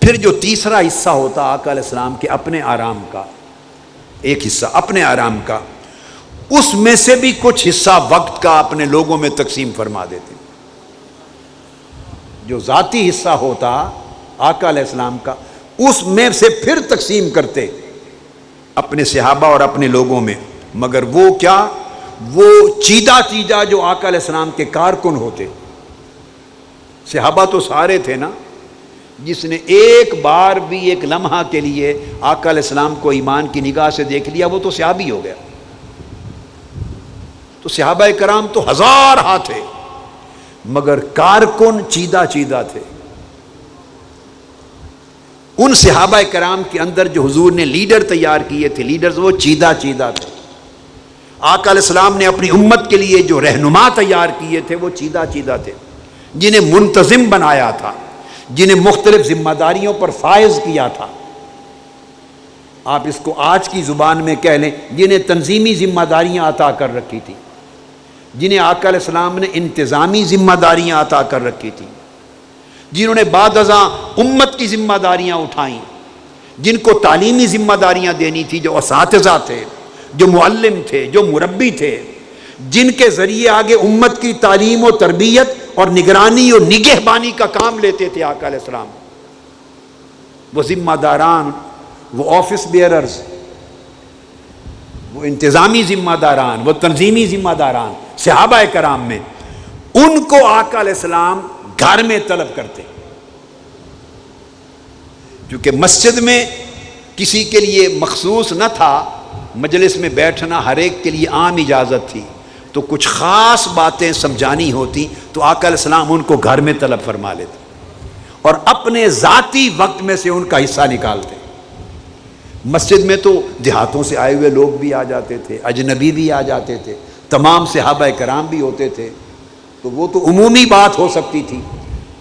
پھر جو تیسرا حصہ ہوتا آقا علیہ السلام کے اپنے آرام کا، ایک حصہ اپنے آرام کا، اس میں سے بھی کچھ حصہ وقت کا اپنے لوگوں میں تقسیم فرما دیتے۔ جو ذاتی حصہ ہوتا آقا علیہ السلام کا، اس میں سے پھر تقسیم کرتے اپنے صحابہ اور اپنے لوگوں میں، مگر وہ کیا، وہ چیدہ چیدہ جو آقا علیہ السلام کے کارکن ہوتے۔ صحابہ تو سارے تھے نا، جس نے ایک بار بھی ایک لمحہ کے لیے آقا علیہ السلام کو ایمان کی نگاہ سے دیکھ لیا وہ تو صحابی ہو گیا۔ تو صحابہ کرام تو ہزار تھے، مگر کارکن چیدہ چیدہ تھے۔ ان صحابہ کرام کے اندر جو حضور نے لیڈر تیار کیے تھے، لیڈرز وہ چیدہ چیدہ تھے۔ آقا علیہ السلام نے اپنی امت کے لیے جو رہنما تیار کیے تھے وہ چیدہ چیدہ تھے، جنہیں منتظم بنایا تھا، جنہیں مختلف ذمہ داریوں پر فائز کیا تھا۔ آپ اس کو آج کی زبان میں کہہ لیں، جنہیں تنظیمی ذمہ داریاں عطا کر رکھی تھی، جنہیں آقا علیہ السلام نے انتظامی ذمہ داریاں عطا کر رکھی تھی، جنہوں نے بعد ازاں امت کی ذمہ داریاں اٹھائیں، جن کو تعلیمی ذمہ داریاں دینی تھی، جو اساتذہ تھے، جو معلم تھے، جو مربی تھے، جن کے ذریعے آگے امت کی تعلیم و تربیت اور نگرانی اور نگہبانی کا کام لیتے تھے آقا علیہ السلام. وہ ذمہ داران، وہ آفس بیئررز، وہ انتظامی ذمہ داران، وہ تنظیمی ذمہ داران صحابہ کرام میں، ان کو آقا علیہ السلام گھر میں طلب کرتے. کیونکہ مسجد میں کسی کے لیے مخصوص نہ تھا، مجلس میں بیٹھنا ہر ایک کے لیے عام اجازت تھی، تو کچھ خاص باتیں سمجھانی ہوتی تو آقا علیہ السلام ان کو گھر میں طلب فرما لیتے اور اپنے ذاتی وقت میں سے ان کا حصہ نکالتے. مسجد میں تو دیہاتوں سے آئے ہوئے لوگ بھی آ جاتے تھے، اجنبی بھی آ جاتے تھے، تمام صحابہ کرام بھی ہوتے تھے، تو وہ تو عمومی بات ہو سکتی تھی.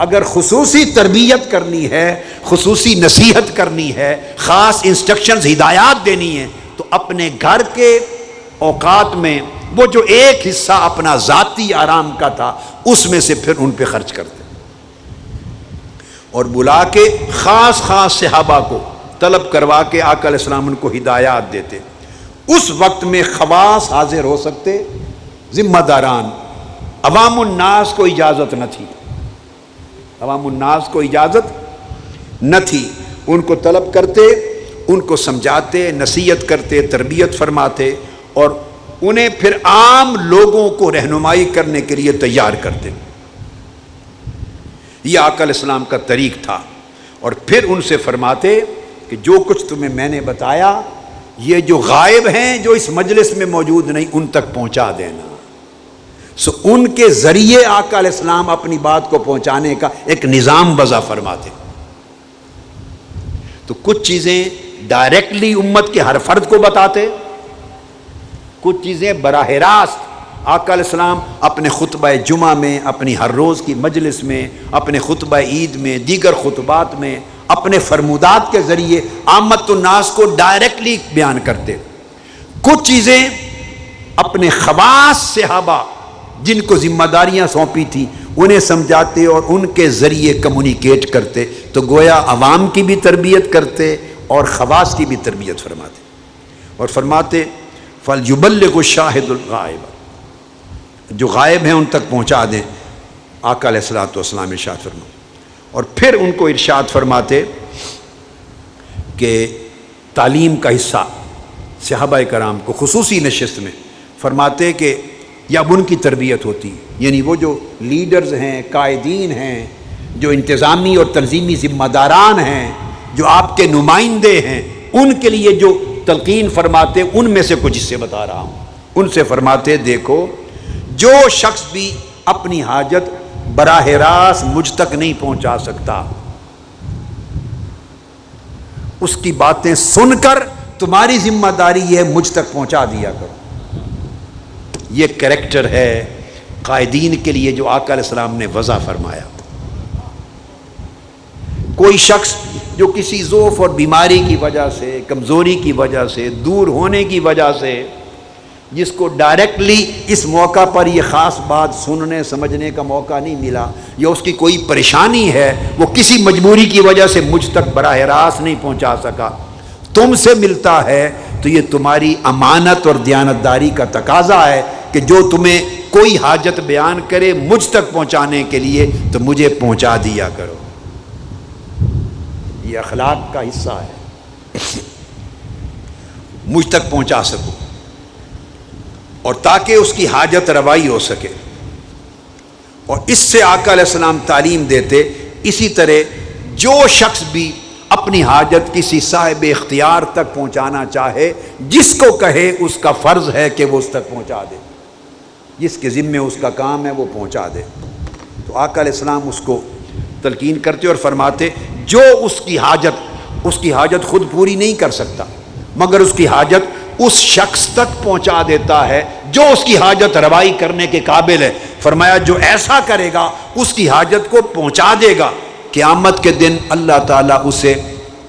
اگر خصوصی تربیت کرنی ہے، خصوصی نصیحت کرنی ہے، خاص انسٹرکشنز ہدایات دینی ہے، تو اپنے گھر کے اوقات میں وہ جو ایک حصہ اپنا ذاتی آرام کا تھا اس میں سے پھر ان پہ خرچ کرتے اور بلا کے خاص خاص صحابہ کو طلب کروا کے آقا علیہ السلام ان کو ہدایات دیتے. اس وقت میں خواص حاضر ہو سکتے، ذمہ داران، عوام الناس کو اجازت نہ تھی، عوام الناس کو اجازت نہ تھی. ان کو طلب کرتے، ان کو سمجھاتے، نصیحت کرتے، تربیت فرماتے اور انہیں پھر عام لوگوں کو رہنمائی کرنے کے لیے تیار کرتے. یہ آقا علیہ السلام کا طریق تھا. اور پھر ان سے فرماتے کہ جو کچھ تمہیں میں نے بتایا، یہ جو غائب ہیں، جو اس مجلس میں موجود نہیں، ان تک پہنچا دینا. ان کے ذریعے آقا علیہ السلام اپنی بات کو پہنچانے کا ایک نظام وضع فرماتے. تو کچھ چیزیں ڈائریکٹلی امت کے ہر فرد کو بتاتے، کچھ چیزیں براہ راست آقا علیہ السلام اپنے خطبہ جمعہ میں، اپنی ہر روز کی مجلس میں، اپنے خطبہ عید میں، دیگر خطبات میں، اپنے فرمودات کے ذریعے عامت الناس کو ڈائریکٹلی بیان کرتے. کچھ چیزیں اپنے خواص صحابہ جن کو ذمہ داریاں سونپی تھی انہیں سمجھاتے اور ان کے ذریعے کمیونیکیٹ کرتے. تو گویا عوام کی بھی تربیت کرتے اور خواص کی بھی تربیت فرماتے. اور فرماتے فَلْيُبَلِّغُ الشَّاهِدُ الْغَائِبَ، جو غائب ہیں ان تک پہنچا دیں. آقا علیہ الصلوۃ والسلام ارشاد فرماتے. اور پھر ان کو ارشاد فرماتے کہ تعلیم کا حصہ صحابہ کرام کو خصوصی نشست میں فرماتے کہ یا اب ان کی تربیت ہوتی، یعنی وہ جو لیڈرز ہیں، قائدین ہیں، جو انتظامی اور تنظیمی ذمہ داران ہیں، جو آپ کے نمائندے ہیں، ان کے لیے جو تلقین فرماتے ان میں سے کچھ حصے بتا رہا ہوں. ان سے فرماتے دیکھو جو شخص بھی اپنی حاجت براہ راست مجھ تک نہیں پہنچا سکتا، اس کی باتیں سن کر تمہاری ذمہ داری ہے مجھ تک پہنچا دیا کرو. یہ کریکٹر ہے قائدین کے لیے جو آقا علیہ السلام نے وضع فرمایا. کوئی شخص جو کسی ضعف اور بیماری کی وجہ سے، کمزوری کی وجہ سے، دور ہونے کی وجہ سے، جس کو ڈائریکٹلی اس موقع پر یہ خاص بات سننے سمجھنے کا موقع نہیں ملا، یا اس کی کوئی پریشانی ہے، وہ کسی مجبوری کی وجہ سے مجھ تک براہ راست نہیں پہنچا سکا، تم سے ملتا ہے تو یہ تمہاری امانت اور دیانتداری کا تقاضا ہے کہ جو تمہیں کوئی حاجت بیان کرے مجھ تک پہنچانے کے لیے تو مجھے پہنچا دیا کرو. یہ اخلاق کا حصہ ہے، مجھ تک پہنچا سکو اور تاکہ اس کی حاجت روائی ہو سکے. اور اس سے آقا علیہ السلام تعلیم دیتے. اسی طرح جو شخص بھی اپنی حاجت کسی صاحب اختیار تک پہنچانا چاہے، جس کو کہے اس کا فرض ہے کہ وہ اس تک پہنچا دے، جس کے ذمے اس کا کام ہے وہ پہنچا دے. تو آقا علیہ السلام اس کو تلقین کرتے اور فرماتے جو اس کی حاجت خود پوری نہیں کر سکتا مگر اس کی حاجت اس شخص تک پہنچا دیتا ہے جو اس کی حاجت روائی کرنے کے قابل ہے. فرمایا جو ایسا کرے گا اس کی حاجت کو پہنچا دے گا، قیامت کے دن اللہ تعالیٰ اسے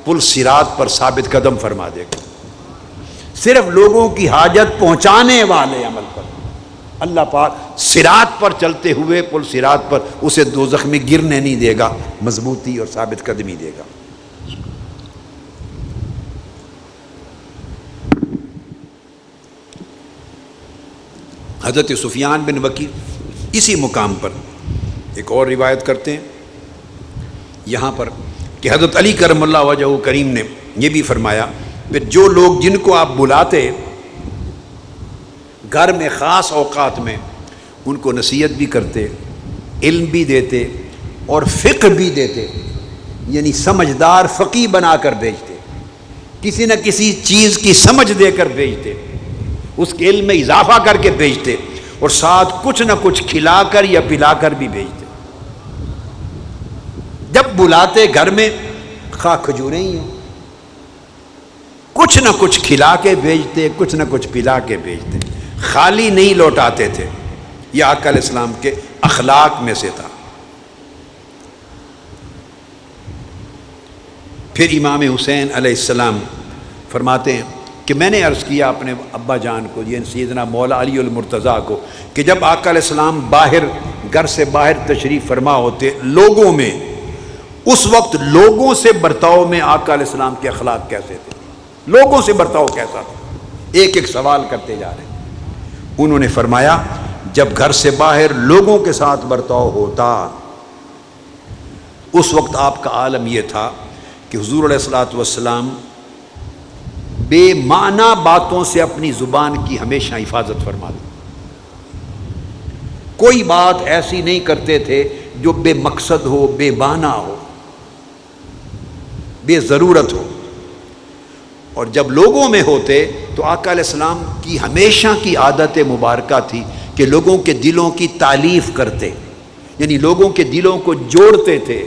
پل صراط پر ثابت قدم فرما دے گا. صرف لوگوں کی حاجت پہنچانے والے عمل پر اللہ پاک صراط پر چلتے ہوئے پل صراط پر اسے دوزخ میں گرنے نہیں دے گا، مضبوطی اور ثابت قدمی دے گا. حضرت سفیان بن وکیع اسی مقام پر ایک اور روایت کرتے ہیں یہاں پر کہ حضرت علی کرم اللہ وجہہ کریم نے یہ بھی فرمایا کہ جو لوگ جن کو آپ بلاتے گھر میں خاص اوقات میں، ان کو نصیحت بھی کرتے، علم بھی دیتے اور فقہ بھی دیتے، یعنی سمجھدار فقیہ بنا کر بھیجتے، کسی نہ کسی چیز کی سمجھ دے کر بھیجتے، اس کے علم میں اضافہ کر کے بھیجتے، اور ساتھ کچھ نہ کچھ کھلا کر یا پلا کر بھی بھیجتے۔ جب بلاتے گھر میں خواہ کھجوریں ہی ہوں، کچھ نہ کچھ کھلا کے بھیجتے، کچھ نہ کچھ پلا کے بھیجتے، خالی نہیں لوٹاتے تھے۔ یہ آقا علیہ السلام کے اخلاق میں سے تھا۔ پھر امام حسین علیہ السلام فرماتے ہیں کہ میں نے عرض کیا اپنے ابا جان کو، یہ سیدنا مولا علی المرتضیٰ کو، کہ جب آقا علیہ السلام باہر گھر سے باہر تشریف فرما ہوتے لوگوں میں، اس وقت لوگوں سے برتاؤ میں آقا علیہ السلام کے اخلاق کیسے تھے، لوگوں سے برتاؤ کیسا تھا؟ ایک ایک سوال کرتے جا رہے ہیں۔ انہوں نے فرمایا جب گھر سے باہر لوگوں کے ساتھ برتاؤ ہوتا، اس وقت آپ کا عالم یہ تھا کہ حضور علیہ الصلوۃ والسلام بے معنی باتوں سے اپنی زبان کی ہمیشہ حفاظت فرماتے، کوئی بات ایسی نہیں کرتے تھے جو بے مقصد ہو، بے معنی ہو، بے ضرورت ہو۔ اور جب لوگوں میں ہوتے تو آقا علیہ السلام کی ہمیشہ کی عادت مبارکہ تھی کہ لوگوں کے دلوں کی تالیف کرتے، یعنی لوگوں کے دلوں کو جوڑتے تھے۔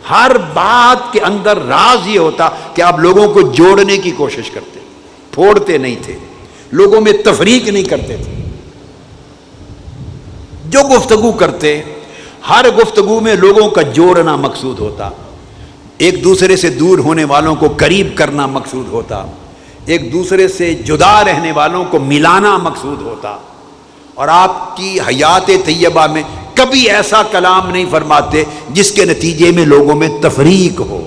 ہر بات کے اندر راز یہ ہوتا کہ آپ لوگوں کو جوڑنے کی کوشش کرتے، پھوڑتے نہیں تھے، لوگوں میں تفریق نہیں کرتے تھے۔ جو گفتگو کرتے، ہر گفتگو میں لوگوں کا جوڑنا مقصود ہوتا، ایک دوسرے سے دور ہونے والوں کو قریب کرنا مقصود ہوتا، ایک دوسرے سے جدا رہنے والوں کو ملانا مقصود ہوتا۔ اور آپ کی حیات طیبہ میں کبھی ایسا کلام نہیں فرماتے جس کے نتیجے میں لوگوں میں تفریق ہو۔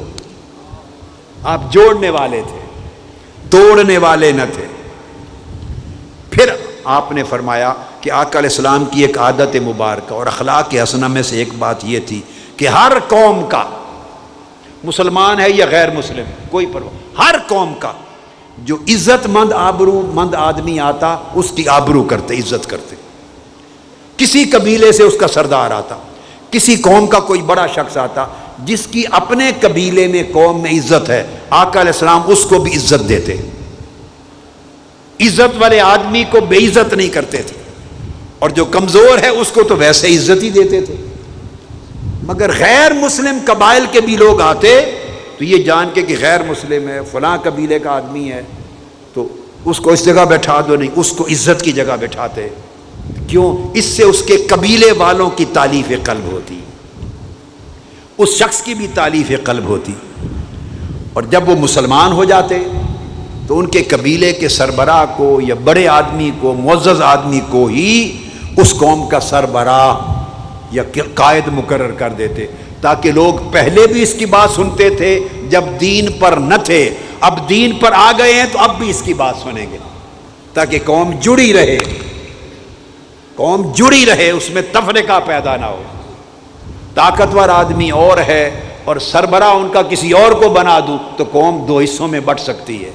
آپ جوڑنے والے تھے، توڑنے والے نہ تھے۔ پھر آپ نے فرمایا کہ آقا علیہ السلام کی ایک عادت مبارکہ اور اخلاق حسنہ میں سے ایک بات یہ تھی کہ ہر قوم کا، مسلمان ہے یا غیر مسلم کوئی پرواہ، ہر قوم کا جو عزت مند آبرو مند آدمی آتا اس کی آبرو کرتے، عزت کرتے۔ کسی قبیلے سے اس کا سردار آتا، کسی قوم کا کوئی بڑا شخص آتا جس کی اپنے قبیلے میں قوم میں عزت ہے، آقا علیہ السلام اس کو بھی عزت دیتے، عزت والے آدمی کو بے عزت نہیں کرتے تھے، اور جو کمزور ہے اس کو تو ویسے عزت ہی دیتے تھے۔ مگر غیر مسلم قبائل کے بھی لوگ آتے تو یہ جان کے کہ غیر مسلم ہے، فلاں قبیلے کا آدمی ہے، تو اس کو اس جگہ بیٹھا دو، نہیں، اس کو عزت کی جگہ بٹھاتے۔ کیوں؟ اس سے اس کے قبیلے والوں کی تالیف قلب ہوتی، اس شخص کی بھی تالیف قلب ہوتی۔ اور جب وہ مسلمان ہو جاتے تو ان کے قبیلے کے سربراہ کو یا بڑے آدمی کو، معزز آدمی کو ہی اس قوم کا سربراہ یا قائد مقرر کر دیتے، تاکہ لوگ پہلے بھی اس کی بات سنتے تھے جب دین پر نہ تھے، اب دین پر آ گئے ہیں تو اب بھی اس کی بات سنیں گے، تاکہ قوم جڑی رہے، قوم جڑی رہے، اس میں تفرقہ پیدا نہ ہو۔ طاقتور آدمی اور ہے اور سربراہ ان کا کسی اور کو بنا دوں تو قوم دو حصوں میں بٹ سکتی ہے۔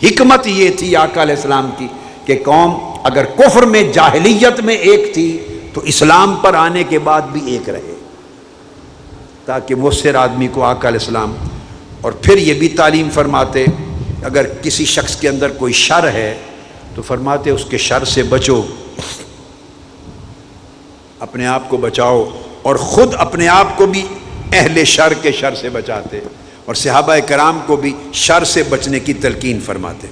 حکمت یہ تھی آقا علیہ السلام کی کہ قوم اگر کفر میں، جاہلیت میں ایک تھی تو اسلام پر آنے کے بعد بھی ایک رہے، تاکہ مؤثر آدمی کو آقا علیہ السلام۔ اور پھر یہ بھی تعلیم فرماتے اگر کسی شخص کے اندر کوئی شر ہے تو فرماتے اس کے شر سے بچو، اپنے آپ کو بچاؤ، اور خود اپنے آپ کو بھی اہل شر کے شر سے بچاتے، اور صحابہ کرام کو بھی شر سے بچنے کی تلقین فرماتے۔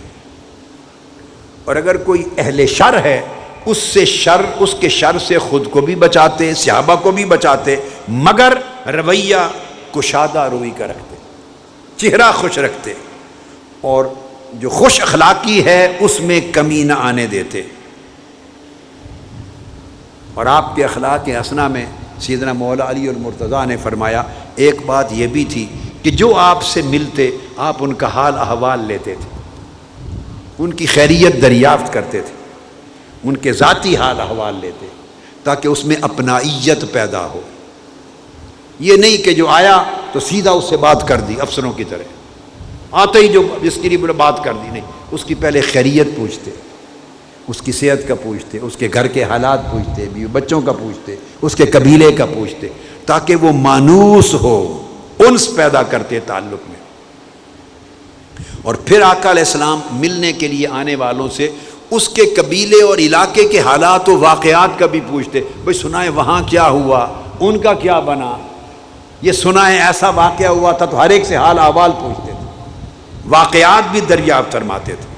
اور اگر کوئی اہل شر ہے اس سے شر، اس کے شر سے خود کو بھی بچاتے، صحابہ کو بھی بچاتے، مگر رویہ کشادہ روی کا رکھتے، چہرہ خوش رکھتے، اور جو خوش اخلاقی ہے اس میں کمی نہ آنے دیتے۔ اور آپ کے اخلاق حسنہ میں سیدنا مولا علی المرتضیٰ نے فرمایا ایک بات یہ بھی تھی کہ جو آپ سے ملتے آپ ان کا حال احوال لیتے تھے، ان کی خیریت دریافت کرتے تھے، ان کے ذاتی حال احوال لیتے، تاکہ اس میں اپنائیت پیدا ہو، یہ نہیں کہ جو آیا تو سیدھا اس سے بات کر دی افسروں کی طرح، آتے ہی جو جس کی لیے بات کر دی، نہیں، اس کی پہلے خیریت پوچھتے، اس کی صحت کا پوچھتے، اس کے گھر کے حالات پوچھتے، بیوی بچوں کا پوچھتے، اس کے قبیلے کا پوچھتے، تاکہ وہ مانوس ہو، انس پیدا کرتے تعلق میں۔ اور پھر آقا علیہ السلام ملنے کے لیے آنے والوں سے اس کے قبیلے اور علاقے کے حالات و واقعات کا بھی پوچھتے، بھئی سنائے وہاں کیا ہوا، ان کا کیا بنا، یہ سنائے ایسا واقعہ ہوا تھا، تو ہر ایک سے حال احوال پوچھتے تھے، واقعات بھی دریافت فرماتے تھے۔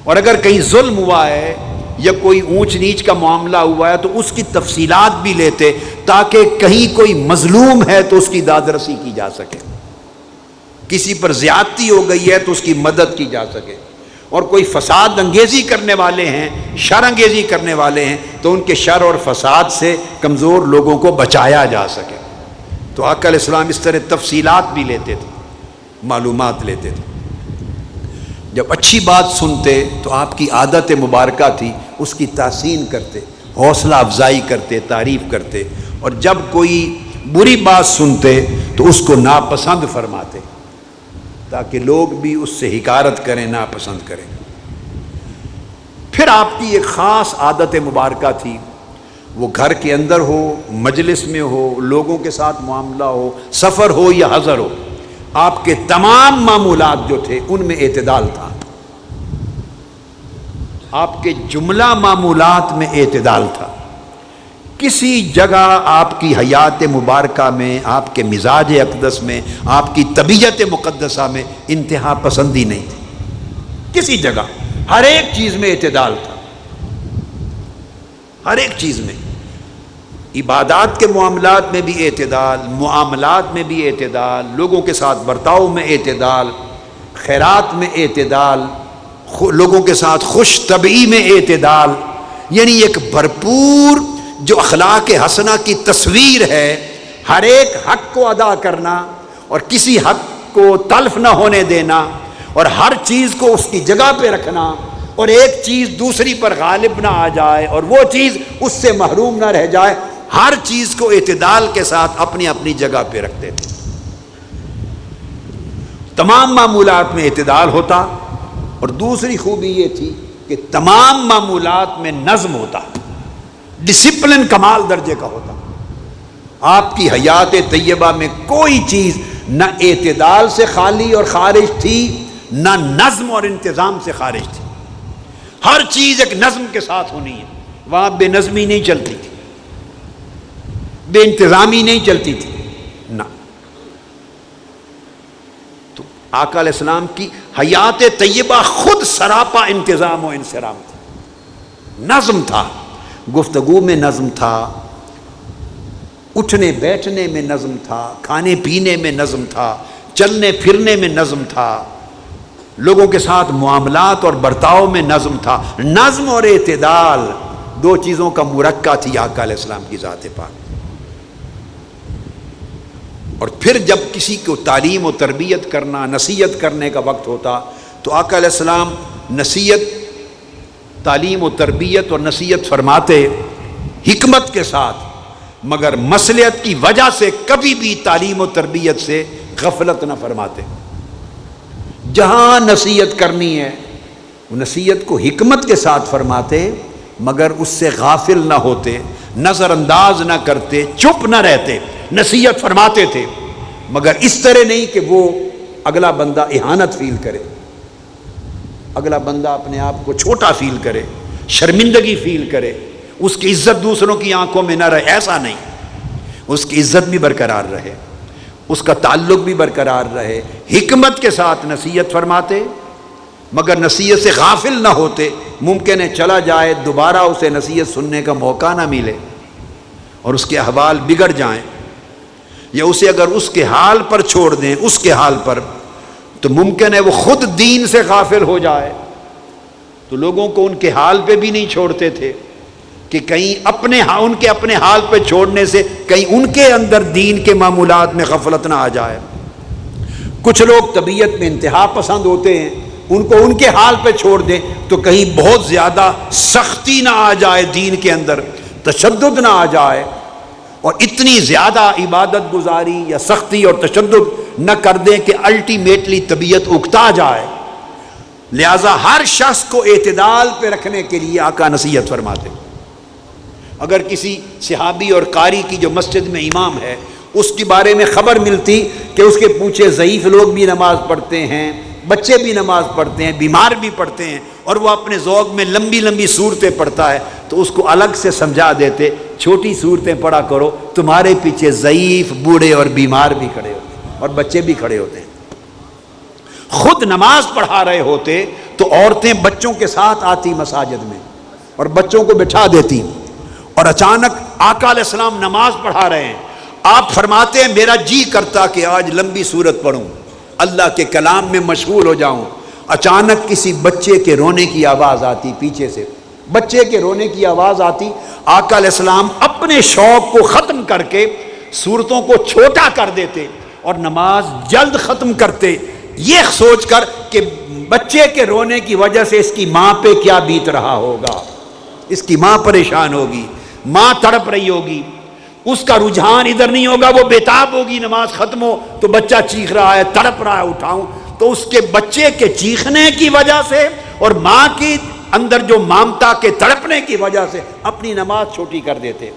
اور اگر کہیں ظلم ہوا ہے یا کوئی اونچ نیچ کا معاملہ ہوا ہے تو اس کی تفصیلات بھی لیتے، تاکہ کہیں کوئی مظلوم ہے تو اس کی داد رسی کی جا سکے، کسی پر زیادتی ہو گئی ہے تو اس کی مدد کی جا سکے، اور کوئی فساد انگیزی کرنے والے ہیں، شر انگیزی کرنے والے ہیں تو ان کے شر اور فساد سے کمزور لوگوں کو بچایا جا سکے۔ تو آقا علیہ السلام اس طرح تفصیلات بھی لیتے تھے، معلومات لیتے تھے۔ جب اچھی بات سنتے تو آپ کی عادت مبارکہ تھی اس کی تحسین کرتے، حوصلہ افزائی کرتے، تعریف کرتے، اور جب کوئی بری بات سنتے تو اس کو ناپسند فرماتے، تاکہ لوگ بھی اس سے حقارت کریں، ناپسند کریں۔ پھر آپ کی ایک خاص عادت مبارکہ تھی، وہ گھر کے اندر ہو، مجلس میں ہو، لوگوں کے ساتھ معاملہ ہو، سفر ہو یا حضر ہو، آپ کے تمام معمولات جو تھے ان میں اعتدال تھا، آپ کے جملہ معمولات میں اعتدال تھا۔ کسی جگہ آپ کی حیات مبارکہ میں، آپ کے مزاج اقدس میں، آپ کی طبیعت مقدسہ میں انتہا پسندی نہیں تھی، کسی جگہ، ہر ایک چیز میں اعتدال تھا، ہر ایک چیز میں، عبادات کے معاملات میں بھی اعتدال، معاملات میں بھی اعتدال، لوگوں کے ساتھ برتاؤ میں اعتدال، خیرات میں اعتدال، لوگوں کے ساتھ خوش طبعی میں اعتدال، یعنی ایک بھرپور جو اخلاق حسنہ کی تصویر ہے، ہر ایک حق کو ادا کرنا اور کسی حق کو تلف نہ ہونے دینا، اور ہر چیز کو اس کی جگہ پہ رکھنا، اور ایک چیز دوسری پر غالب نہ آ جائے اور وہ چیز اس سے محروم نہ رہ جائے، ہر چیز کو اعتدال کے ساتھ اپنی اپنی جگہ پہ رکھتے تھے۔ تمام معمولات میں اعتدال ہوتا، اور دوسری خوبی یہ تھی کہ تمام معمولات میں نظم ہوتا، ڈسپلن کمال درجے کا ہوتا۔ آپ کی حیات طیبہ میں کوئی چیز نہ اعتدال سے خالی اور خارج تھی، نہ نظم اور انتظام سے خارج تھی، ہر چیز ایک نظم کے ساتھ ہونی ہے، وہاں بے نظمی نہیں چلتی تھی، بے انتظامی نہیں چلتی تھی، نہ۔ تو آقا علیہ السلام کی حیات طیبہ خود سراپا انتظام و انصرام تھا، نظم تھا، گفتگو میں نظم تھا، اٹھنے بیٹھنے میں نظم تھا، کھانے پینے میں نظم تھا، چلنے پھرنے میں نظم تھا، لوگوں کے ساتھ معاملات اور برتاؤ میں نظم تھا۔ نظم اور اعتدال دو چیزوں کا مرکہ تھی آقا علیہ السلام کی ذات پاک۔ اور پھر جب کسی کو تعلیم و تربیت کرنا، نصیحت کرنے کا وقت ہوتا تو آقا علیہ السلام نصیحت، تعلیم و تربیت اور نصیحت فرماتے حکمت کے ساتھ، مگر مصلحت کی وجہ سے کبھی بھی تعلیم و تربیت سے غفلت نہ فرماتے۔ جہاں نصیحت کرنی ہے وہ نصیحت کو حکمت کے ساتھ فرماتے، مگر اس سے غافل نہ ہوتے، نظر انداز نہ کرتے، چپ نہ رہتے، نصیحت فرماتے تھے، مگر اس طرح نہیں کہ وہ اگلا بندہ اہانت فیل کرے، اگلا بندہ اپنے آپ کو چھوٹا فیل کرے، شرمندگی فیل کرے، اس کی عزت دوسروں کی آنکھوں میں نہ رہے، ایسا نہیں، اس کی عزت بھی برقرار رہے، اس کا تعلق بھی برقرار رہے۔ حکمت کے ساتھ نصیحت فرماتے، مگر نصیحت سے غافل نہ ہوتے، ممکن ہے چلا جائے، دوبارہ اسے نصیحت سننے کا موقع نہ ملے اور اس کے احوال بگڑ جائیں، یا اسے اگر اس کے حال پر چھوڑ دیں، اس کے حال پر، تو ممکن ہے وہ خود دین سے غافل ہو جائے۔ تو لوگوں کو ان کے حال پہ بھی نہیں چھوڑتے تھے کہ کہیں ان کے اپنے حال پہ چھوڑنے سے کہیں ان کے اندر دین کے معمولات میں غفلت نہ آ جائے۔ کچھ لوگ طبیعت میں انتہا پسند ہوتے ہیں، ان کو ان کے حال پہ چھوڑ دیں تو کہیں بہت زیادہ سختی نہ آ جائے، دین کے اندر تشدد نہ آ جائے، اور اتنی زیادہ عبادت گزاری یا سختی اور تشدد نہ کر دیں کہ الٹیمیٹلی طبیعت اکتا جائے۔ لہذا ہر شخص کو اعتدال پہ رکھنے کے لیے آقا نصیحت فرماتے۔ اگر کسی صحابی اور قاری کی جو مسجد میں امام ہے اس کے بارے میں خبر ملتی کہ اس کے پیچھے ضعیف لوگ بھی نماز پڑھتے ہیں، بچے بھی نماز پڑھتے ہیں، بیمار بھی پڑھتے ہیں، اور وہ اپنے ذوق میں لمبی لمبی صورتیں پڑھتا ہے، تو اس کو الگ سے سمجھا دیتے چھوٹی صورتیں پڑھا کرو، تمہارے پیچھے ضعیف، بوڑھے اور بیمار بھی کھڑے ہوتے ہیں اور بچے بھی کھڑے ہوتے ہیں۔ خود نماز پڑھا رہے ہوتے تو عورتیں بچوں کے ساتھ آتی مساجد میں اور بچوں کو بٹھا دیتی، اور اچانک آقا علیہ السلام نماز پڑھا رہے ہیں، آپ فرماتے ہیں میرا جی کرتا کہ آج لمبی سورت پڑھوں، اللہ کے کلام میں مشغول ہو جاؤں۔ اچانک کسی بچے کے رونے کی آواز آتی، پیچھے سے بچے کے رونے کی آواز آتی، آقا علیہ السلام اپنے شوق کو ختم کر کے سورتوں کو چھوٹا کر دیتے اور نماز جلد ختم کرتے، یہ سوچ کر کہ بچے کے رونے کی وجہ سے اس کی ماں پہ کیا بیت رہا ہوگا، اس کی ماں پریشان ہوگی، ماں تڑپ رہی ہوگی، اس کا رجحان ادھر نہیں ہوگا، وہ بےتاب ہوگی، نماز ختم ہو تو بچہ چیخ رہا ہے، تڑپ رہا ہے، اٹھاؤں، تو اس کے بچے کے چیخنے کی وجہ سے اور ماں کی اندر جو مامتا کے تڑپنے کی وجہ سے اپنی نماز چھوٹی کر دیتے۔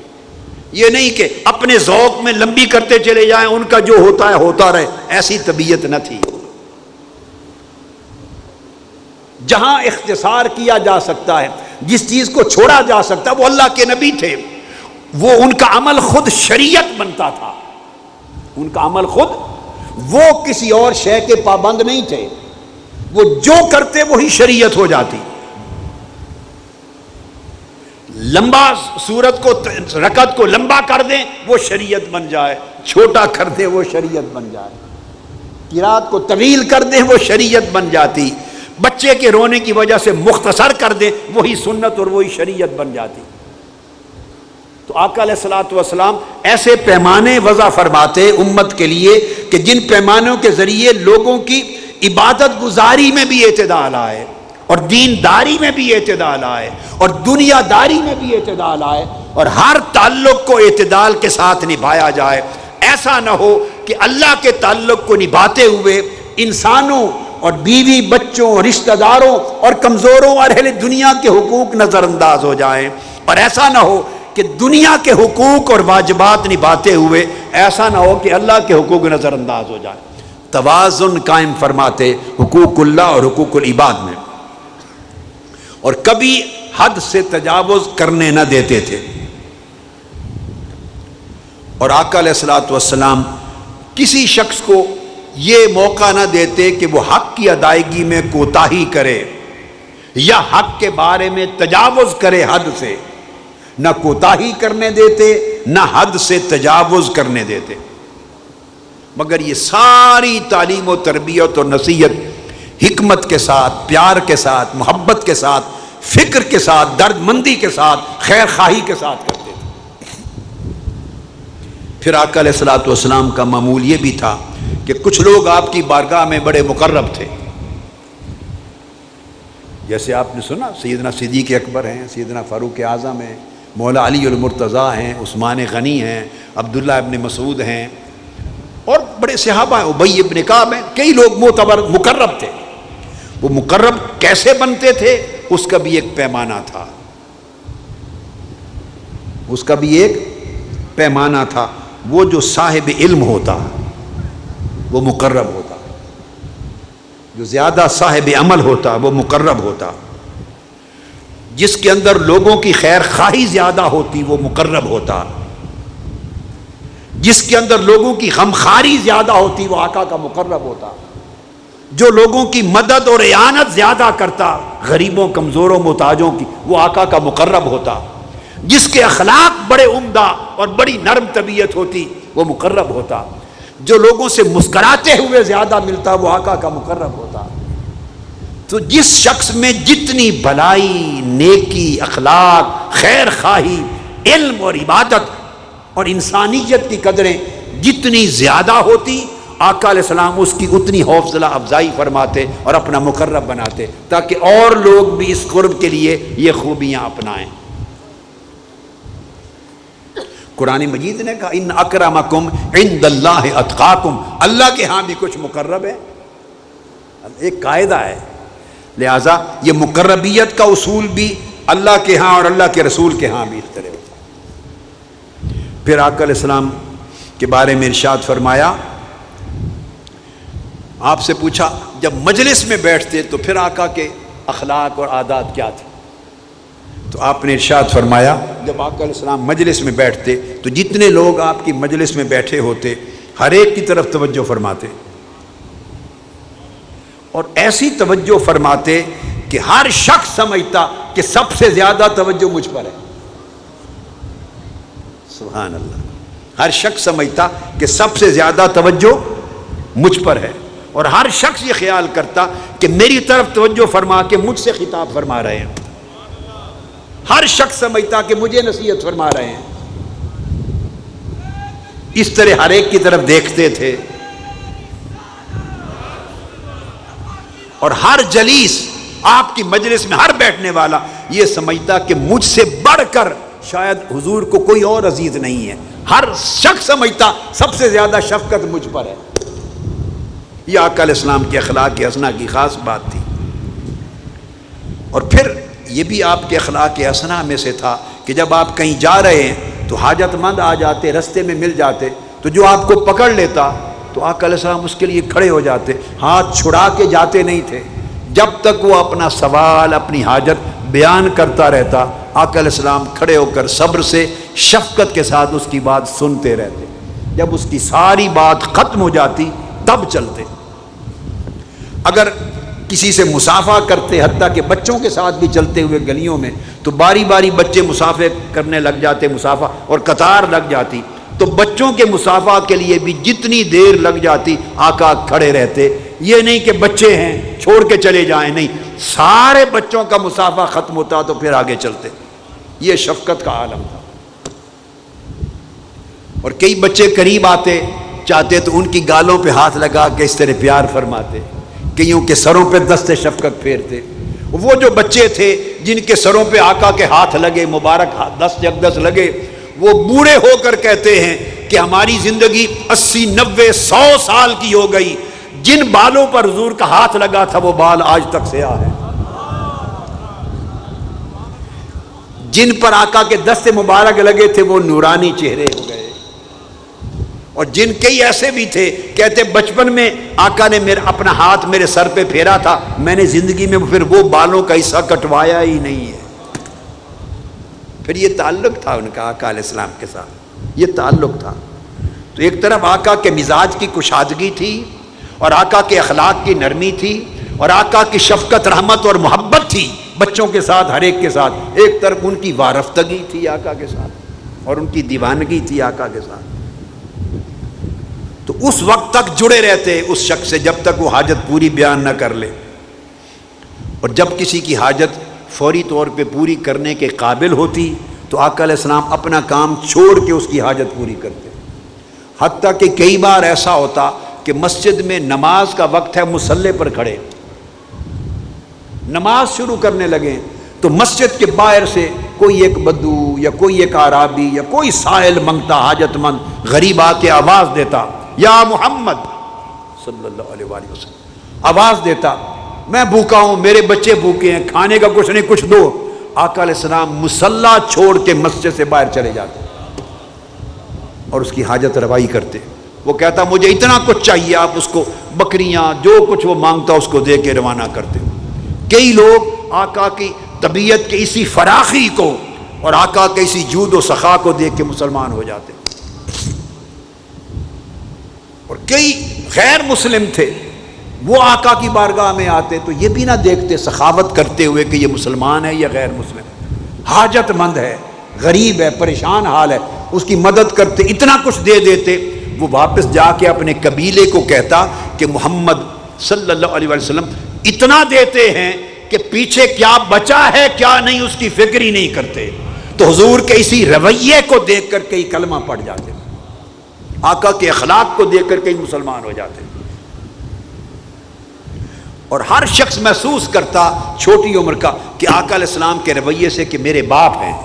یہ نہیں کہ اپنے ذوق میں لمبی کرتے چلے جائیں، ان کا جو ہوتا ہے ہوتا رہے، ایسی طبیعت نہ تھی۔ جہاں اختصار کیا جا سکتا ہے، جس چیز کو چھوڑا جا سکتا ہے، وہ اللہ کے نبی تھے، وہ ان کا عمل خود شریعت بنتا تھا، ان کا عمل خود، وہ کسی اور شے کے پابند نہیں تھے، وہ جو کرتے وہی شریعت ہو جاتی۔ لمبا سورت کو، رکعت کو لمبا کر دیں وہ شریعت بن جائے، چھوٹا کر دیں وہ شریعت بن جائے، قرات کو طویل کر دیں وہ شریعت بن جاتی، بچے کے رونے کی وجہ سے مختصر کر دیں وہی سنت اور وہی شریعت بن جاتی۔ تو آقا علیہ الصلوۃ والسلام ایسے پیمانے وضع فرماتے امت کے لیے کہ جن پیمانوں کے ذریعے لوگوں کی عبادت گزاری میں بھی اعتدال آئے اور دینداری میں بھی اعتدال آئے اور دنیا داری میں بھی اعتدال آئے، اور ہر تعلق کو اعتدال کے ساتھ نبھایا جائے۔ ایسا نہ ہو کہ اللہ کے تعلق کو نبھاتے ہوئے انسانوں اور بیوی بچوں، رشتہ داروں اور کمزوروں اور اہل دنیا کے حقوق نظر انداز ہو جائیں، اور ایسا نہ ہو کہ دنیا کے حقوق اور واجبات نبھاتے ہوئے ایسا نہ ہو کہ اللہ کے حقوق نظر انداز ہو جائیں۔ توازن قائم فرماتے حقوق اللہ اور حقوق العباد میں، اور کبھی حد سے تجاوز کرنے نہ دیتے تھے۔ اور آقا علیہ الصلوۃ والسلام کسی شخص کو یہ موقع نہ دیتے کہ وہ حق کی ادائیگی میں کوتاہی کرے یا حق کے بارے میں تجاوز کرے، حد سے نہ کوتاہی کرنے دیتے نہ حد سے تجاوز کرنے دیتے، مگر یہ ساری تعلیم و تربیت اور نصیحت حکمت کے ساتھ، پیار کے ساتھ، محبت کے ساتھ، فکر کے ساتھ، درد مندی کے ساتھ، خیر خواہی کے ساتھ کرتے تھے۔ پھر آقا علیہ الصلوۃ والسلام کا معمول یہ بھی تھا کہ کچھ لوگ آپ کی بارگاہ میں بڑے مقرب تھے، جیسے آپ نے سنا سیدنا صدیق اکبر ہیں، سیدنا فاروق اعظم ہیں، مولا علی المرتضیٰ ہیں، عثمان غنی ہیں، عبداللہ ابن مسعود ہیں، اور بڑے صحابہ ہیں، ابی ابن کعب ہیں، کئی لوگ معتبر مقرب تھے۔ وہ مقرب کیسے بنتے تھے اس کا بھی ایک پیمانہ تھا، اس کا بھی ایک پیمانہ تھا۔ وہ جو صاحب علم ہوتا وہ مقرب ہوتا، جو زیادہ صاحب عمل ہوتا وہ مقرب ہوتا، جس کے اندر لوگوں کی خیر خواہی زیادہ ہوتی وہ مقرب ہوتا، جس کے اندر لوگوں کی غمخواری زیادہ ہوتی وہ آقا کا مقرب ہوتا، جو لوگوں کی مدد اور اعانت زیادہ کرتا، غریبوں، کمزوروں، محتاجوں کی، وہ آقا کا مقرب ہوتا، جس کے اخلاق بڑے عمدہ اور بڑی نرم طبیعت ہوتی وہ مقرب ہوتا، جو لوگوں سے مسکراتے ہوئے زیادہ ملتا وہ آقا کا مقرب ہوتا۔ تو جس شخص میں جتنی بھلائی، نیکی، اخلاق، خیر خواہی، علم اور عبادت اور انسانیت کی قدریں جتنی زیادہ ہوتی، آقا علیہ السلام اس کی اتنی حوصلہ افزائی فرماتے اور اپنا مقرب بناتے تاکہ اور لوگ بھی اس قرب کے لیے یہ خوبیاں اپنائیں۔ قرآن مجید نے کہا ان اکرمکم عند اللہ اتقاکم، اللہ کے ہاں بھی کچھ مقرب ہے، ایک قاعدہ ہے۔ لہٰذا یہ مقربیت کا اصول بھی اللہ کے ہاں اور اللہ کے رسول کے ہاں بھی اس طرح ہوتا ہے۔ پھر آقا علیہ السلام کے بارے میں ارشاد فرمایا، آپ سے پوچھا جب مجلس میں بیٹھتے تو پھر آقا کے اخلاق اور عادات کیا تھے؟ تو آپ نے ارشاد فرمایا جب آقا علیہ السلام مجلس میں بیٹھتے تو جتنے لوگ آپ کی مجلس میں بیٹھے ہوتے ہر ایک کی طرف توجہ فرماتے، اور ایسی توجہ فرماتے کہ ہر شخص سمجھتا کہ سب سے زیادہ توجہ مجھ پر ہے۔ سبحان اللہ، ہر شخص سمجھتا کہ سب سے زیادہ توجہ مجھ پر ہے، اور ہر شخص یہ خیال کرتا کہ میری طرف توجہ فرما کے مجھ سے خطاب فرما رہے ہیں، ہر شخص سمجھتا کہ مجھے نصیحت فرما رہے ہیں۔ اس طرح ہر ایک کی طرف دیکھتے تھے، اور ہر جلیس آپ کی مجلس میں ہر بیٹھنے والا یہ سمجھتا کہ مجھ سے بڑھ کر شاید حضور کو کوئی اور عزیز نہیں ہے، ہر شخص سمجھتا سب سے زیادہ شفقت مجھ پر ہے۔ یہ آقا علیہ السلام کے اخلاق حسنہ کی خاص بات تھی۔ اور پھر یہ بھی آپ کے اخلاق حسنہ میں سے تھا کہ جب آپ کہیں جا رہے ہیں تو حاجت مند آ جاتے، رستے میں مل جاتے، تو جو آپ کو پکڑ لیتا تو آقا علیہ السلام اس کے لیے کھڑے ہو جاتے، ہاتھ چھڑا کے جاتے نہیں تھے، جب تک وہ اپنا سوال اپنی حاجت بیان کرتا رہتا آقا علیہ السلام کھڑے ہو کر صبر سے شفقت کے ساتھ اس کی بات سنتے رہتے، جب اس کی ساری بات ختم ہو جاتی تب چلتے۔ اگر کسی سے مسافہ کرتے، حتیٰ کہ بچوں کے ساتھ بھی چلتے ہوئے گلیوں میں، تو باری باری بچے مسافہ کرنے لگ جاتے، مسافہ اور قطار لگ جاتی، تو بچوں کے مسافہ کے لیے بھی جتنی دیر لگ جاتی آقا کھڑے رہتے، یہ نہیں کہ بچے ہیں چھوڑ کے چلے جائیں، نہیں، سارے بچوں کا مسافہ ختم ہوتا تو پھر آگے چلتے۔ یہ شفقت کا عالم تھا۔ اور کئی بچے قریب آتے چاہتے تو ان کی گالوں پہ ہاتھ لگا کے اس طرح پیار فرماتے، کئیوں کے سروں پہ دست شفقت پھیرتے۔ وہ جو بچے تھے جن کے سروں پہ آقا کے ہاتھ لگے، مبارک دست اقدس لگے، وہ بوڑھے ہو کر کہتے ہیں کہ ہماری زندگی 80 90 100 سال کی ہو گئی، جن بالوں پر حضور کا ہاتھ لگا تھا وہ بال آج تک سیاہ ہیں، جن پر آقا کے دست مبارک لگے تھے وہ نورانی چہرے ہو گئے، اور جن کئی ایسے بھی تھے کہتے بچپن میں آقا نے اپنا ہاتھ میرے سر پہ پھیرا تھا، میں نے زندگی میں پھر وہ بالوں کا حصہ کٹوایا ہی نہیں ہے۔ پھر یہ تعلق تھا ان کا آقا علیہ السلام کے ساتھ، یہ تعلق تھا۔ تو ایک طرف آقا کے مزاج کی کشادگی تھی، اور آقا کے اخلاق کی نرمی تھی، اور آقا کی شفقت رحمت اور محبت تھی بچوں کے ساتھ، ہر ایک کے ساتھ۔ ایک طرف ان کی وارفتگی تھی آقا کے ساتھ، اور ان کی دیوانگی تھی آقا کے ساتھ۔ تو اس وقت تک جڑے رہتے اس شخص سے جب تک وہ حاجت پوری بیان نہ کر لے، اور جب کسی کی حاجت فوری طور پہ پوری کرنے کے قابل ہوتی تو آقا علیہ السلام اپنا کام چھوڑ کے اس کی حاجت پوری کرتے۔ حتیٰ کہ کئی بار ایسا ہوتا کہ مسجد میں نماز کا وقت ہے، مصلی پر کھڑے، نماز شروع کرنے لگے تو مسجد کے باہر سے کوئی ایک بدو یا کوئی ایک اعرابی یا کوئی سائل منگتا، حاجت مند غریب آ کے آواز دیتا، یا محمد صلی اللہ علیہ وآلہ وسلم، آواز دیتا، میں بھوکا ہوں، میرے بچے بھوکے ہیں، کھانے کا کچھ نہیں، کچھ دو۔ آقا علیہ السلام مصلی چھوڑ کے مسجد سے باہر چلے جاتے اور اس کی حاجت روائی کرتے۔ وہ کہتا مجھے اتنا کچھ چاہیے، آپ اس کو بکریاں جو کچھ وہ مانگتا اس کو دے کے روانہ کرتے۔ کئی لوگ آقا کی طبیعت کے اسی فراخی کو اور آقا کے اسی جود و سخا کو دیکھ کے مسلمان ہو جاتے، اور کئی غیر مسلم تھے وہ آقا کی بارگاہ میں آتے تو یہ بھی نہ دیکھتے سخاوت کرتے ہوئے کہ یہ مسلمان ہے یا غیر مسلم، حاجت مند ہے، غریب ہے، پریشان حال ہے، اس کی مدد کرتے، اتنا کچھ دے دیتے۔ وہ واپس جا کے اپنے قبیلے کو کہتا کہ محمد صلی اللہ علیہ وسلم اتنا دیتے ہیں کہ پیچھے کیا بچا ہے کیا نہیں اس کی فکر ہی نہیں کرتے۔ تو حضور کے اسی رویے کو دیکھ کر کئی کلمہ پڑھ جاتے، آقا کے اخلاق کو دیکھ کر کئی مسلمان ہو جاتے، اور ہر شخص محسوس کرتا چھوٹی عمر کا کہ آقا علیہ السلام کے رویے سے کہ میرے باپ ہیں۔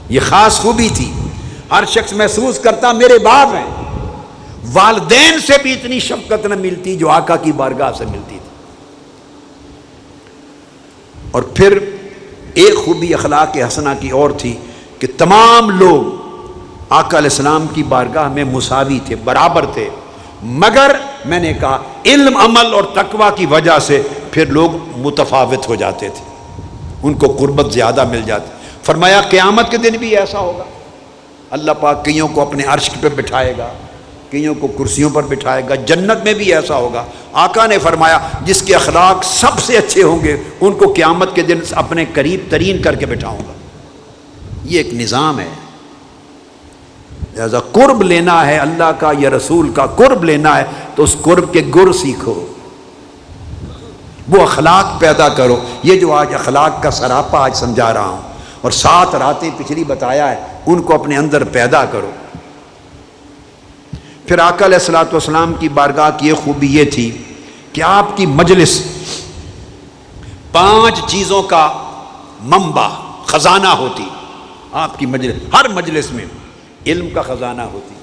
یہ خاص خوبی تھی ہر شخص محسوس کرتا میرے باپ ہیں. والدین سے بھی اتنی شفقت نہ ملتی جو آقا کی بارگاہ سے ملتی تھی. اور پھر ایک خوبی اخلاق حسنہ کی اور تھی کہ تمام لوگ آقا علیہ السلام کی بارگاہ میں مساوی تھے، برابر تھے، مگر میں نے کہا علم، عمل اور تقوی کی وجہ سے پھر لوگ متفاوت ہو جاتے تھے، ان کو قربت زیادہ مل جاتی. فرمایا قیامت کے دن بھی ایسا ہوگا، اللہ پاک کئیوں کو اپنے عرش پہ بٹھائے گا، کئیوں کو کرسیوں پر بٹھائے گا. جنت میں بھی ایسا ہوگا. آقا نے فرمایا جس کے اخلاق سب سے اچھے ہوں گے ان کو قیامت کے دن اپنے قریب ترین کر کے بٹھاؤں گا. یہ ایک نظام ہے. لہذا قرب لینا ہے اللہ کا یا رسول کا قرب لینا ہے تو اس قرب کے گر سیکھو، وہ اخلاق پیدا کرو. یہ جو آج اخلاق کا سراپا آج سمجھا رہا ہوں اور 7 راتیں پچھلی بتایا ہے، ان کو اپنے اندر پیدا کرو. پھر آقا علیہ الصلوۃ والسلام کی بارگاہ کی ایک خوبی یہ تھی کہ آپ کی مجلس 5 چیزوں کا منبع خزانہ ہوتی. آپ کی مجلس، ہر مجلس میں علم کا خزانہ ہوتی،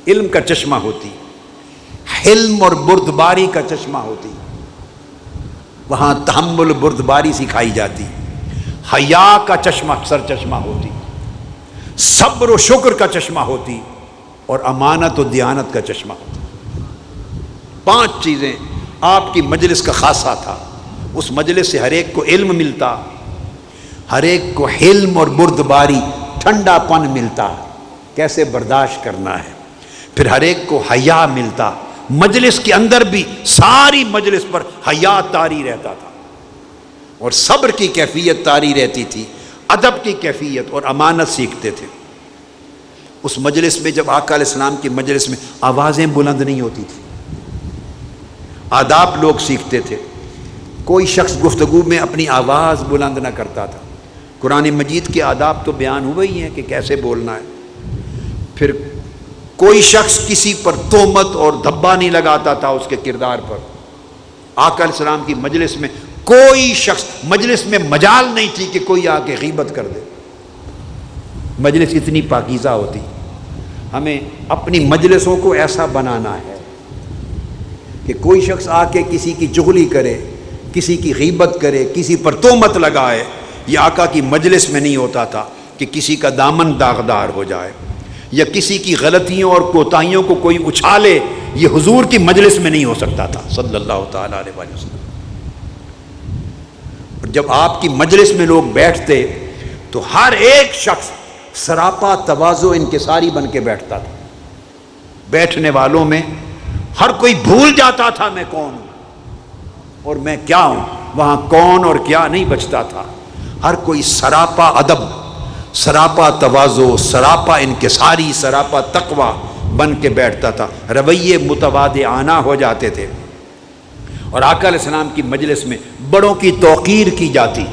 علم کا چشمہ ہوتی، حلم اور بردباری کا چشمہ ہوتی، وہاں تحمل بردباری سکھائی جاتی، حیا کا چشمہ سر چشمہ ہوتی، صبر و شکر کا چشمہ ہوتی، اور امانت و دیانت کا چشمہ ہوتا. 5 چیزیں آپ کی مجلس کا خاصہ تھا. اس مجلس سے ہر ایک کو علم ملتا، ہر ایک کو حلم اور بردباری، ٹھنڈا پن ملتا، کیسے برداشت کرنا ہے. پھر ہر ایک کو حیا ملتا. مجلس کے اندر بھی ساری مجلس پر حیا طاری رہتا تھا اور صبر کی کیفیت طاری رہتی تھی، ادب کی کیفیت اور امانت سیکھتے تھے. اس مجلس میں جب آقا علیہ السلام کی مجلس میں آوازیں بلند نہیں ہوتی تھی، آداب لوگ سیکھتے تھے. کوئی شخص گفتگو میں اپنی آواز بلند نہ کرتا تھا. قرآن مجید کے آداب تو بیان ہوئے ہی ہیں کہ کیسے بولنا ہے. پھر کوئی شخص کسی پر تہمت اور دھبا نہیں لگاتا تھا اس کے کردار پر. آقا علیہ السلام کی مجلس میں کوئی شخص، مجلس میں مجال نہیں تھی کہ کوئی آ کے غیبت کر دے. مجلس اتنی پاکیزہ ہوتی. ہمیں اپنی مجلسوں کو ایسا بنانا ہے کہ کوئی شخص آ کے کسی کی چغلی کرے، کسی کی غیبت کرے، کسی پر تہمت لگائے. یہ آقا کی مجلس میں نہیں ہوتا تھا کہ کسی کا دامن داغدار ہو جائے یا کسی کی غلطیوں اور کوتاہیوں کو کوئی اچھالے. یہ حضور کی مجلس میں نہیں ہو سکتا تھا صلی اللہ تعالیٰ علیہ وسلم. اور جب آپ کی مجلس میں لوگ بیٹھتے تو ہر ایک شخص سراپا تواضع انکساری بن کے بیٹھتا تھا. بیٹھنے والوں میں ہر کوئی بھول جاتا تھا میں کون ہوں اور میں کیا ہوں. وہاں کون اور کیا نہیں بچتا تھا. ہر کوئی سراپا ادب، سراپا تواضع، سراپا انکساری، سراپا تقوی بن کے بیٹھتا تھا. رویے متواضعانہ ہو جاتے تھے. اور آقا علیہ السلام کی مجلس میں بڑوں کی توقیر کی جاتی.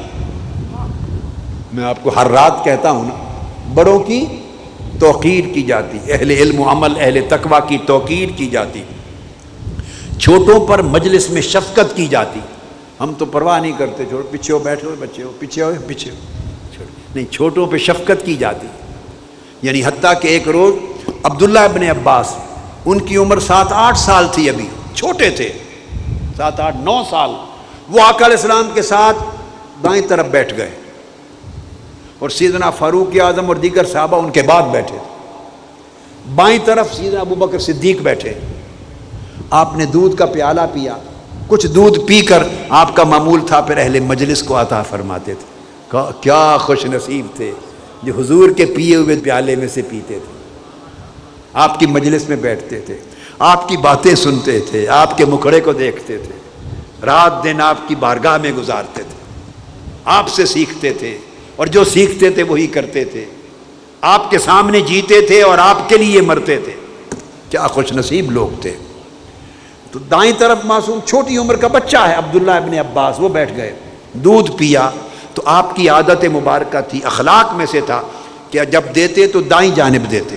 میں آپ کو ہر رات کہتا ہوں نا، بڑوں کی توقیر کی جاتی، اہل علم و عمل، اہل تقوی کی توقیر کی جاتی. چھوٹوں پر مجلس میں شفقت کی جاتی. ہم تو پرواہ نہیں کرتے، چھوڑو پیچھے ہو، بیٹھو بچے ہو، پیچھے ہو پیچھے ہو، نہیں، چھوٹوں پہ شفقت کی جاتی. یعنی حتیٰ کہ ایک روز عبداللہ ابن عباس، ان کی عمر 7-8 سال تھی، ابھی چھوٹے تھے، 7-8-9 سال. وہ آقا علیہ السلام کے ساتھ دائیں طرف بیٹھ گئے اور سیدنا فاروق اعظم اور دیگر صحابہ ان کے بعد بیٹھے. بائیں طرف سیدنا ابوبکر صدیق بیٹھے. آپ نے دودھ کا پیالہ پیا. کچھ دودھ پی کر آپ کا معمول تھا پھر اہل مجلس کو عطا فرماتے تھے. کیا خوش نصیب تھے جو حضور کے پیے ہوئے پیالے میں سے پیتے تھے. آپ کی مجلس میں بیٹھتے تھے، آپ کی باتیں سنتے تھے، آپ کے مکھڑے کو دیکھتے تھے، رات دن آپ کی بارگاہ میں گزارتے تھے، آپ سے سیکھتے تھے اور جو سیکھتے تھے وہی کرتے تھے. آپ کے سامنے جیتے تھے اور آپ کے لیے مرتے تھے. کیا خوش نصیب لوگ تھے. تو دائیں طرف معصوم چھوٹی عمر کا بچہ ہے عبداللہ ابن عباس، وہ بیٹھ گئے، دودھ پیا. تو آپ کی عادت مبارکہ تھی، اخلاق میں سے تھا کہ جب دیتے تو دائیں جانب دیتے.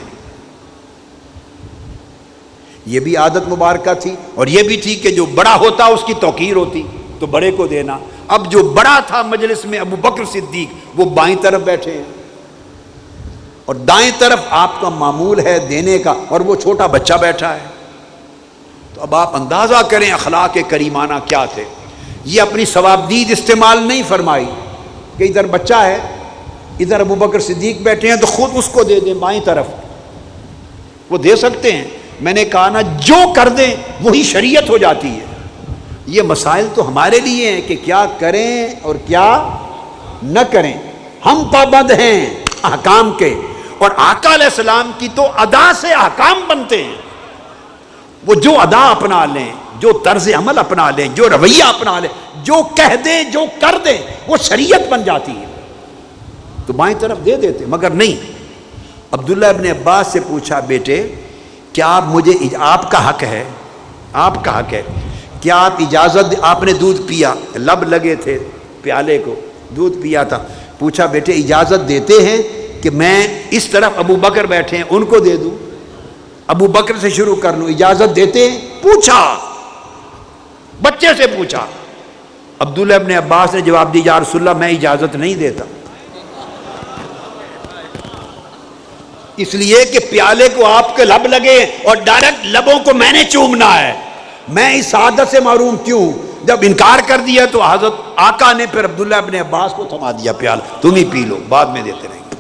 یہ بھی عادت مبارکہ تھی. اور یہ بھی تھی کہ جو بڑا ہوتا اس کی توقیر ہوتی تو بڑے کو دینا. اب جو بڑا تھا مجلس میں ابو بکر صدیق، وہ بائیں طرف بیٹھے ہیں. اور دائیں طرف آپ کا معمول ہے دینے کا، اور وہ چھوٹا بچہ بیٹھا ہے۔ تو اب آپ اندازہ کریں اخلاق کریمانہ کیا تھے۔ یہ اپنی ثوابدید استعمال نہیں فرمائی کہ ادھر بچہ ہے، ادھر ابوبکر صدیق بیٹھے ہیں تو خود اس کو دے دیں بائیں طرف، وہ دے سکتے ہیں۔ میں نے کہا نا جو کر دیں وہی شریعت ہو جاتی ہے۔ یہ مسائل تو ہمارے لیے ہیں کہ کیا کریں اور کیا نہ کریں۔ ہم پابند ہیں احکام کے، اور آقا علیہ السلام کی تو ادا سے احکام بنتے ہیں۔ وہ جو ادا اپنا لیں، جو طرز عمل اپنا لیں، جو رویہ اپنا لیں، جو کہہ دیں، جو کر دیں، وہ شریعت بن جاتی ہے۔ تو بائیں طرف دے دیتے، مگر نہیں۔ عبداللہ ابن عباس سے پوچھا بیٹے کیا آپ مجھے، آپ کا حق ہے، آپ کا حق ہے، کیا آپ اجازت، آپ نے دودھ پیا، لب لگے تھے پیالے کو، دودھ پیا تھا، پوچھا بیٹے اجازت دیتے ہیں کہ میں اس طرف ابو بکر بیٹھے ہیں ان کو دے دوں، ابو بکر سے شروع کر لوں، اجازت دیتے ہیں؟ پوچھا، بچے سے پوچھا۔ عبداللہ ابن عباس نے جواب دی یا رسول اللہ میں اجازت نہیں دیتا، اس لیے کہ پیالے کو آپ کے لب لگے اور ڈائریکٹ لبوں کو میں نے چومنا ہے، میں اس سعادت سے محروم کیوں؟ جب انکار کر دیا تو حضرت آقا نے پھر عبداللہ ابن عباس کو تھما دیا، پیالہ تم ہی پی لو، بعد میں دیتے رہیں گے،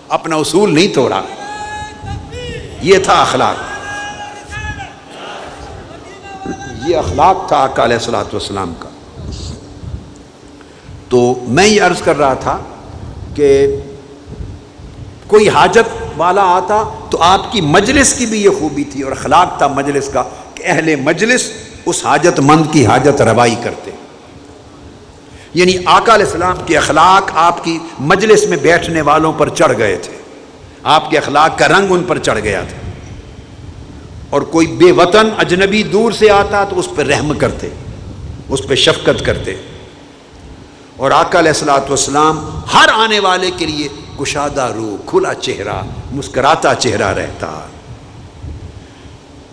اپنا اصول نہیں توڑا۔ یہ تھا اخلاق، یہ اخلاق تھا آقا علیہ الصلوۃ والسلام کا۔ تو میں یہ عرض کر رہا تھا کہ کوئی حاجت والا آتا تو آپ کی مجلس کی بھی یہ خوبی تھی اور اخلاق تھا مجلس کا کہ اہل مجلس اس حاجت مند کی حاجت روائی کرتے، یعنی آقا علیہ السلام کے اخلاق آپ کی مجلس میں بیٹھنے والوں پر چڑھ گئے تھے، آپ کے اخلاق کا رنگ ان پر چڑھ گیا تھا، اور کوئی بے وطن اجنبی دور سے آتا تو اس پہ رحم کرتے، اس پہ شفقت کرتے، اور آقا علیہ الصلوۃ والسلام ہر آنے والے کے لیے کشادہ روح، کھلا چہرہ، مسکراتا چہرہ رہتا۔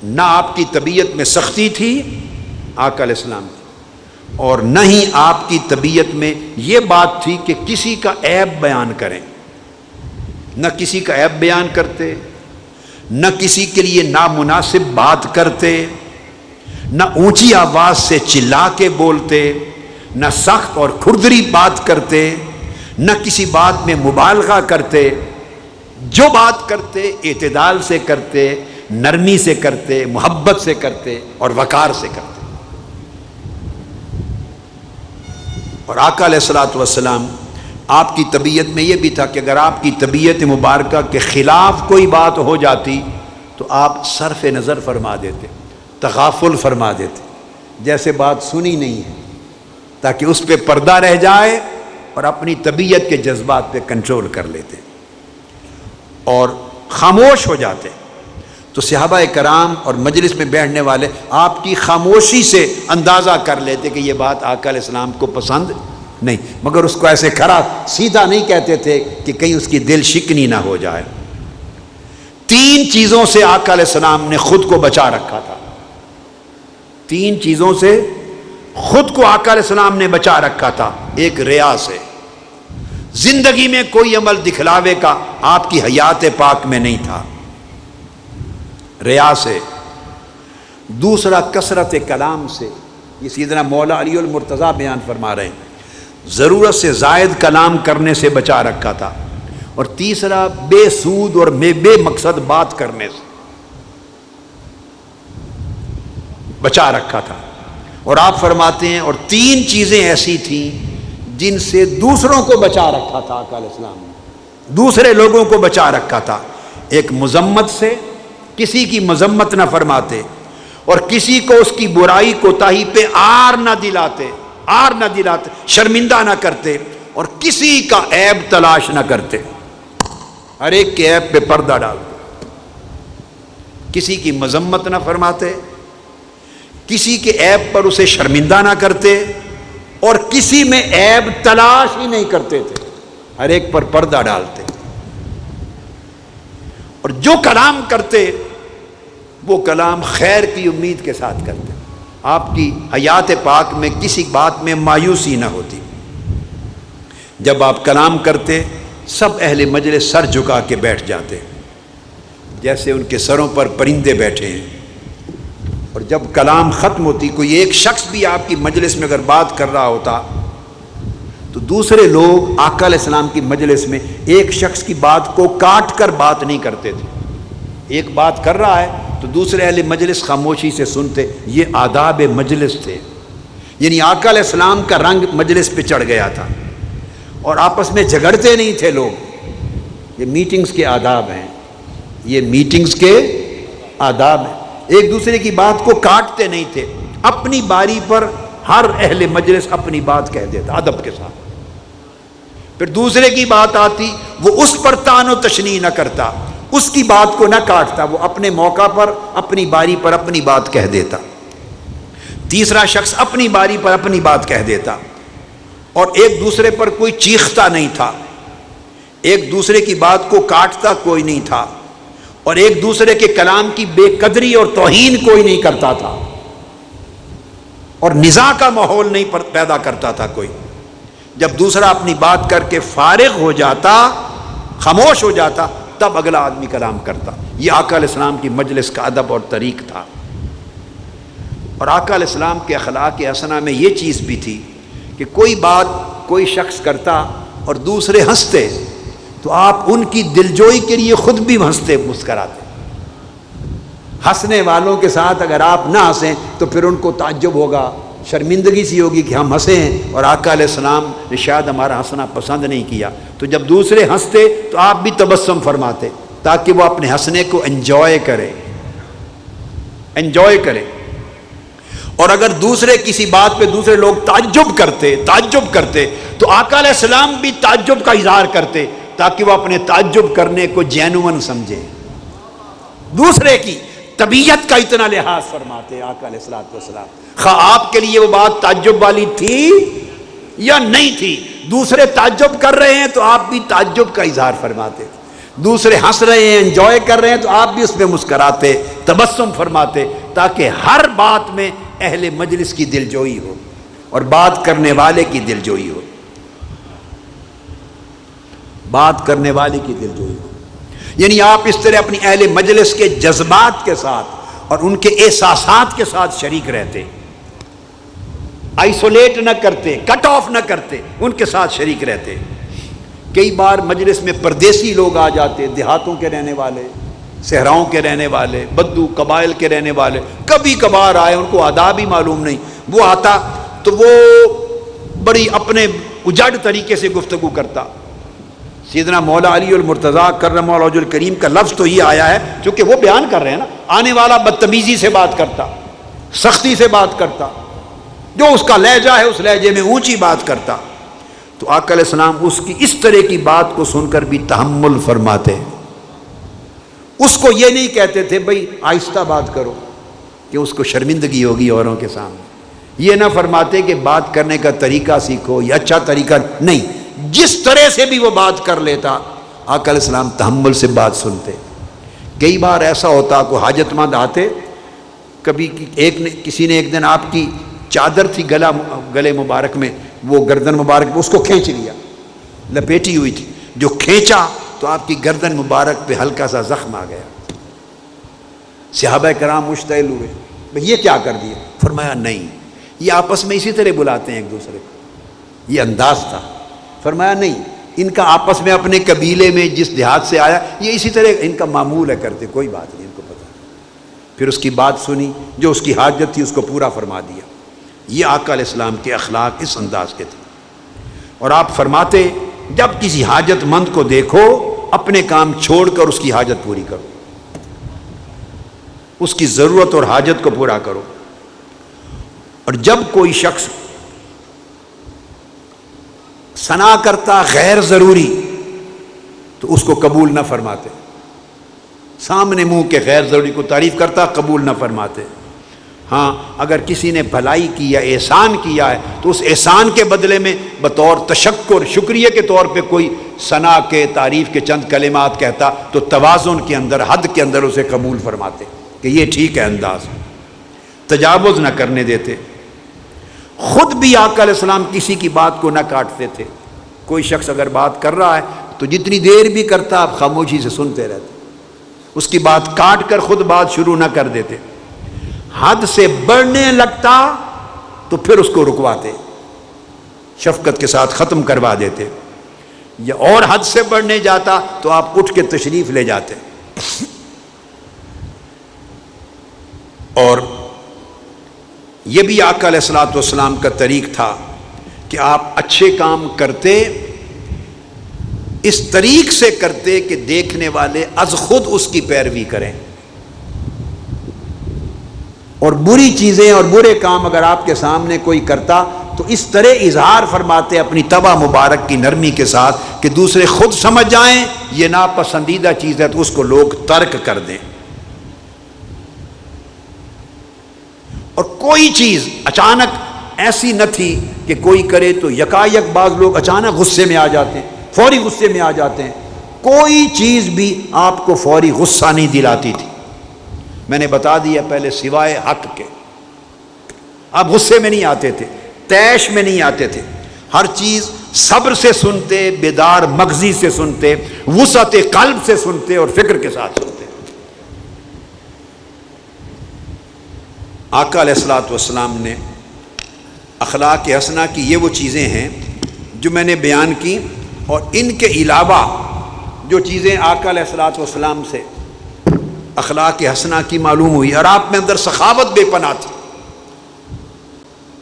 نہ آپ کی طبیعت میں سختی تھی آقا علیہ السلام کی، اور نہ ہی آپ کی طبیعت میں یہ بات تھی کہ کسی کا عیب بیان کریں، نہ کسی کا عیب بیان کرتے، نہ کسی کے لیے نامناسب بات کرتے، نہ اونچی آواز سے چلا کے بولتے، نہ سخت اور کھردری بات کرتے، نہ کسی بات میں مبالغہ کرتے، جو بات کرتے اعتدال سے کرتے، نرمی سے کرتے، محبت سے کرتے اور وقار سے کرتے۔ اور آقا علیہ الصلوۃ والسلام آپ کی طبیعت میں یہ بھی تھا کہ اگر آپ کی طبیعت مبارکہ کے خلاف کوئی بات ہو جاتی تو آپ صرف نظر فرما دیتے، تغافل فرما دیتے، جیسے بات سنی نہیں ہے، تاکہ اس پہ پردہ رہ جائے اور اپنی طبیعت کے جذبات پہ کنٹرول کر لیتے اور خاموش ہو جاتے۔ تو صحابہ کرام اور مجلس میں بیٹھنے والے آپ کی خاموشی سے اندازہ کر لیتے کہ یہ بات آقا علیہ السلام کو پسند نہیں، مگر اس کو ایسے کھڑا سیدھا نہیں کہتے تھے کہ کہیں اس کی دل شکنی نہ ہو جائے۔ تین چیزوں سے آقا علیہ السلام نے خود کو بچا رکھا تھا، تین چیزوں سے خود کو آقا علیہ السلام نے بچا رکھا تھا۔ ایک ریا سے، زندگی میں کوئی عمل دکھلاوے کا آپ کی حیات پاک میں نہیں تھا، ریا سے۔ دوسرا کثرت کلام سے، یہ سیدنا مولا علی المرتضیٰ بیان فرما رہے ہیں، ضرورت سے زائد کلام کرنے سے بچا رکھا تھا۔ اور تیسرا بے سود اور بے مقصد بات کرنے سے بچا رکھا تھا۔ اور آپ فرماتے ہیں اور تین چیزیں ایسی تھیں جن سے دوسروں کو بچا رکھا تھا آقا علیہ السلام نے، دوسرے لوگوں کو بچا رکھا تھا۔ ایک مذمت سے، کسی کی مذمت نہ فرماتے، اور کسی کو اس کی برائی کوتاہی پہ آر نہ دلاتے، شرمندہ نہ کرتے، اور کسی کا عیب تلاش نہ کرتے، ہر ایک کے عیب پہ پردہ ڈالتے، کسی کی مذمت نہ فرماتے، کسی کے عیب پر اسے شرمندہ نہ کرتے، اور کسی میں عیب تلاش ہی نہیں کرتے تھے، ہر ایک پر پردہ ڈالتے، اور جو کلام کرتے وہ کلام خیر کی امید کے ساتھ کرتے۔ آپ کی حیات پاک میں کسی بات میں مایوسی نہ ہوتی، جب آپ کلام کرتے سب اہل مجلس سر جھکا کے بیٹھ جاتے جیسے ان کے سروں پر پرندے بیٹھے ہیں، اور جب کلام ختم ہوتی، کوئی ایک شخص بھی آپ کی مجلس میں اگر بات کر رہا ہوتا تو دوسرے لوگ آقا علیہ السلام کی مجلس میں ایک شخص کی بات کو کاٹ کر بات نہیں کرتے تھے۔ ایک بات کر رہا ہے تو دوسرے اہل مجلس خاموشی سے سنتے، یہ آداب مجلس تھے۔ یعنی آقا علیہ السلام کا رنگ مجلس پہ چڑھ گیا تھا، اور آپس میں جھگڑتے نہیں تھے لوگ۔ یہ میٹنگز کے آداب ہیں، یہ میٹنگز کے آداب ہیں۔ ایک دوسرے کی بات کو کاٹتے نہیں تھے، اپنی باری پر ہر اہل مجلس اپنی بات کہہ دیتا ادب کے ساتھ۔ پھر دوسرے کی بات آتی، وہ اس پر طعن و تشنیع نہ کرتا، اس کی بات کو نہ کاٹتا، وہ اپنے موقع پر اپنی باری پر اپنی بات کہہ دیتا۔ تیسرا شخص اپنی باری پر اپنی بات کہہ دیتا، اور ایک دوسرے پر کوئی چیختا نہیں تھا، ایک دوسرے کی بات کو کاٹتا کوئی نہیں تھا، اور ایک دوسرے کے کلام کی بے قدری اور توہین کوئی نہیں کرتا تھا، اور نزاع کا ماحول نہیں پیدا کرتا تھا کوئی۔ جب دوسرا اپنی بات کر کے فارغ ہو جاتا، خاموش ہو جاتا، تب اگلا آدمی کلام کرتا۔ یہ آقا علیہ السلام کی مجلس کا ادب اور طریق تھا۔ اور آقا علیہ السلام کے اخلاق حسنہ میں یہ چیز بھی تھی کہ کوئی بات کوئی شخص کرتا اور دوسرے ہنستے تو آپ ان کی دلجوئی کے لیے خود بھی ہنستے، مسکراتے۔ ہنسنے والوں کے ساتھ اگر آپ نہ ہنسیں تو پھر ان کو تعجب ہوگا، شرمندگی سی ہوگی کہ ہم ہنسے ہیں اور آقا علیہ السلام نے شاید ہمارا ہنسنا پسند نہیں کیا۔ تو جب دوسرے ہنستے تو آپ بھی تبسم فرماتے تاکہ وہ اپنے ہنسنے کو انجوائے کرے۔ اور اگر دوسرے کسی بات پہ دوسرے لوگ تعجب کرتے تو آقا علیہ السلام بھی تعجب کا اظہار کرتے تاکہ وہ اپنے تعجب کرنے کو جینون سمجھے۔ دوسرے کی طبیعت کا اتنا لحاظ فرماتے آقا علیہ السلام، خواہ آپ کے لیے وہ بات تعجب والی تھی یا نہیں تھی، دوسرے تعجب کر رہے ہیں تو آپ بھی تعجب کا اظہار فرماتے، دوسرے ہنس رہے ہیں، انجوائے کر رہے ہیں تو آپ بھی اس میں مسکراتے، تبسم فرماتے، تاکہ ہر بات میں اہل مجلس کی دلجوئی ہو اور بات کرنے والے کی دلجوئی ہو، یعنی آپ اس طرح اپنی اہل مجلس کے جذبات کے ساتھ اور ان کے احساسات کے ساتھ شریک رہتے، آئسولیٹ نہ کرتے، کٹ آف نہ کرتے، ان کے ساتھ شریک رہتے۔ کئی بار مجلس میں پردیسی لوگ آ جاتے، دیہاتوں کے رہنے والے، صحراؤں کے رہنے والے، بدو قبائل کے رہنے والے، کبھی کبھار آئے، ان کو آداب ہی معلوم نہیں، وہ آتا تو وہ بڑی اپنے اجڑ طریقے سے گفتگو کرتا۔ سیدنا مولا علی المرتضیٰ کرم اللہ وجہ الکریم کا لفظ تو یہ آیا ہے چونکہ وہ بیان کر رہے ہیں نا، آنے والا بدتمیزی سے بات کرتا، سختی سے بات کرتا، جو اس کا لہجہ ہے اس لہجے میں اونچی بات کرتا، تو آقا علیہ السلام اس کی اس طرح کی بات کو سن کر بھی تحمل فرماتے، اس کو یہ نہیں کہتے تھے بھئی آہستہ بات کرو کہ اس کو شرمندگی ہوگی اوروں کے سامنے، یہ نہ فرماتے کہ بات کرنے کا طریقہ سیکھو یا اچھا طریقہ نہیں، جس طرح سے بھی وہ بات کر لیتا آقا علیہ السلام تحمل سے بات سنتے۔ کئی بار ایسا ہوتا کہ حاجت مند آتے، کبھی کسی نے ایک دن آپ کی چادر تھی گلے مبارک میں، وہ گردن مبارک میں اس کو کھینچ لیا، لپیٹی ہوئی تھی، جو کھینچا تو آپ کی گردن مبارک پہ ہلکا سا زخم آ گیا۔ صحابہ کرام مشتعل ہوئے، بھئی یہ کیا کر دیا؟ فرمایا نہیں، یہ آپس میں اسی طرح بلاتے ہیں ایک دوسرے کو، یہ انداز تھا۔ فرمایا نہیں، ان کا آپس میں اپنے قبیلے میں جس دیہات سے آیا یہ اسی طرح ان کا معمول ہے، کرتے، کوئی بات نہیں، ان کو پتہ۔ پھر اس کی بات سنی، جو اس کی حاجت تھی اس کو پورا فرما دیا۔ یہ آقا علیہ السلام کے اخلاق اس انداز کے تھے، اور آپ فرماتے جب کسی حاجت مند کو دیکھو اپنے کام چھوڑ کر اس کی حاجت پوری کرو، اس کی ضرورت اور حاجت کو پورا کرو، اور جب کوئی شخص ثنا کرتا غیر ضروری تو اس کو قبول نہ فرماتے، سامنے منہ کے غیر ضروری کو تعریف کرتا قبول نہ فرماتے۔ ہاں اگر کسی نے بھلائی کی یا احسان کیا ہے تو اس احسان کے بدلے میں بطور تشکر شکریہ کے طور پہ کوئی ثنا کے تعریف کے چند کلمات کہتا تو توازن کے اندر حد کے اندر اسے قبول فرماتے کہ یہ ٹھیک ہے انداز، تجاوز نہ کرنے دیتے۔ خود بھی آقا علیہ السلام کسی کی بات کو نہ کاٹتے تھے، کوئی شخص اگر بات کر رہا ہے تو جتنی دیر بھی کرتا آپ خاموشی سے سنتے رہتے، اس کی بات کاٹ کر خود بات شروع نہ کر دیتے۔ حد سے بڑھنے لگتا تو پھر اس کو رکواتے، شفقت کے ساتھ ختم کروا دیتے، یا اور حد سے بڑھنے جاتا تو آپ اٹھ کے تشریف لے جاتے۔ اور یہ بھی آقا علیہ الصلوۃ والسلام کا طریق تھا کہ آپ اچھے کام کرتے اس طریق سے کرتے کہ دیکھنے والے از خود اس کی پیروی کریں، اور بری چیزیں اور برے کام اگر آپ کے سامنے کوئی کرتا تو اس طرح اظہار فرماتے اپنی توا مبارک کی نرمی کے ساتھ کہ دوسرے خود سمجھ جائیں یہ ناپسندیدہ چیز ہے تو اس کو لوگ ترک کر دیں۔ اور کوئی چیز اچانک ایسی نہ تھی کہ کوئی کرے تو یکایک بعض لوگ اچانک غصے میں آ جاتے ہیں، فوری غصے میں آ جاتے ہیں، کوئی چیز بھی آپ کو فوری غصہ نہیں دلاتی تھی۔ میں نے بتا دیا پہلے، سوائے حق کے آپ غصے میں نہیں آتے تھے، طیش میں نہیں آتے تھے، ہر چیز صبر سے سنتے، بیدار مغزی سے سنتے، وسعت قلب سے سنتے اور فکر کے ساتھ سنتے۔ آقا علیہ الصلوۃ والسلام نے اخلاق حسنہ کی یہ وہ چیزیں ہیں جو میں نے بیان کی، اور ان کے علاوہ جو چیزیں آقا علیہ الصلوۃ والسلام سے اخلاق حسنہ کی معلوم ہوئی، اور آپ میں اندر سخاوت بے پناہ تھی۔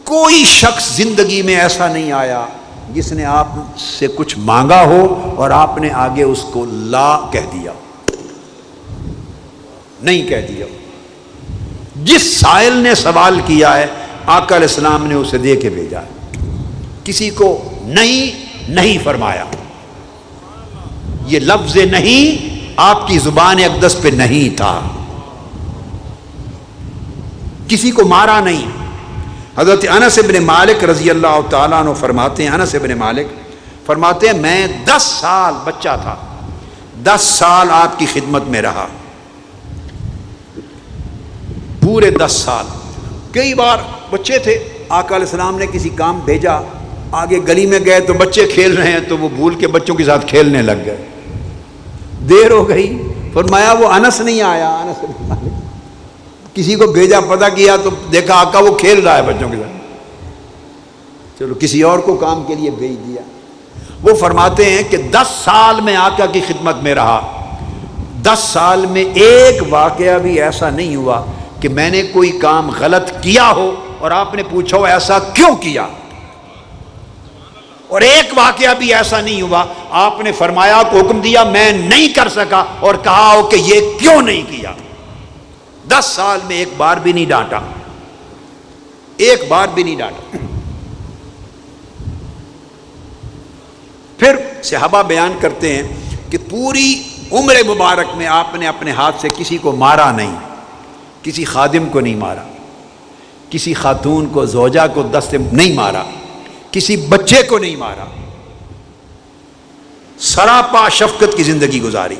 کوئی شخص زندگی میں ایسا نہیں آیا جس نے آپ سے کچھ مانگا ہو اور آپ نے آگے اس کو لا کہہ دیا، نہیں کہہ دیا۔ جس سائل نے سوال کیا ہے آقا علیہ السلام نے اسے دے کے بھیجا ہے، کسی کو نہیں فرمایا۔ یہ لفظ نہیں آپ کی زبان اقدس پہ نہیں تھا، کسی کو مارا نہیں۔ حضرت انس بن مالک رضی اللہ تعالیٰ عنہ فرماتے ہیں، انس بن مالک فرماتے ہیں میں 10 سال بچہ تھا، 10 سال آپ کی خدمت میں رہا، پورے 10 سال۔ کئی بار بچے تھے، آقا علیہ السلام نے کسی کام بھیجا، آگے گلی میں گئے تو بچے کھیل رہے ہیں تو وہ بھول کے بچوں کے ساتھ کھیلنے لگ گئے، دیر ہو گئی، فرمایا وہ انس نہیں آیا، انس بن مالک کسی کو بھیجا، پتہ کیا تو دیکھا آقا وہ کھیل رہا ہے بچوں کے ساتھ، چلو کسی اور کو کام کے لیے بھیج دیا۔ وہ فرماتے ہیں کہ 10 سال میں آقا کی خدمت میں رہا، 10 سال میں ایک واقعہ بھی ایسا نہیں ہوا کہ میں نے کوئی کام غلط کیا ہو اور آپ نے پوچھا ہو ایسا کیوں کیا، اور ایک واقعہ بھی ایسا نہیں ہوا آپ نے فرمایا کو حکم دیا میں نہیں کر سکا اور کہا ہو کہ یہ کیوں نہیں کیا۔ 10 سال میں ایک بار بھی نہیں ڈانٹا، ایک بار بھی نہیں ڈانٹا۔ پھر صحابہ بیان کرتے ہیں کہ پوری عمر مبارک میں آپ نے اپنے ہاتھ سے کسی کو مارا نہیں، کسی خادم کو نہیں مارا، کسی خاتون کو زوجہ کو دست نہیں مارا، کسی بچے کو نہیں مارا، سراپا شفقت کی زندگی گزاری۔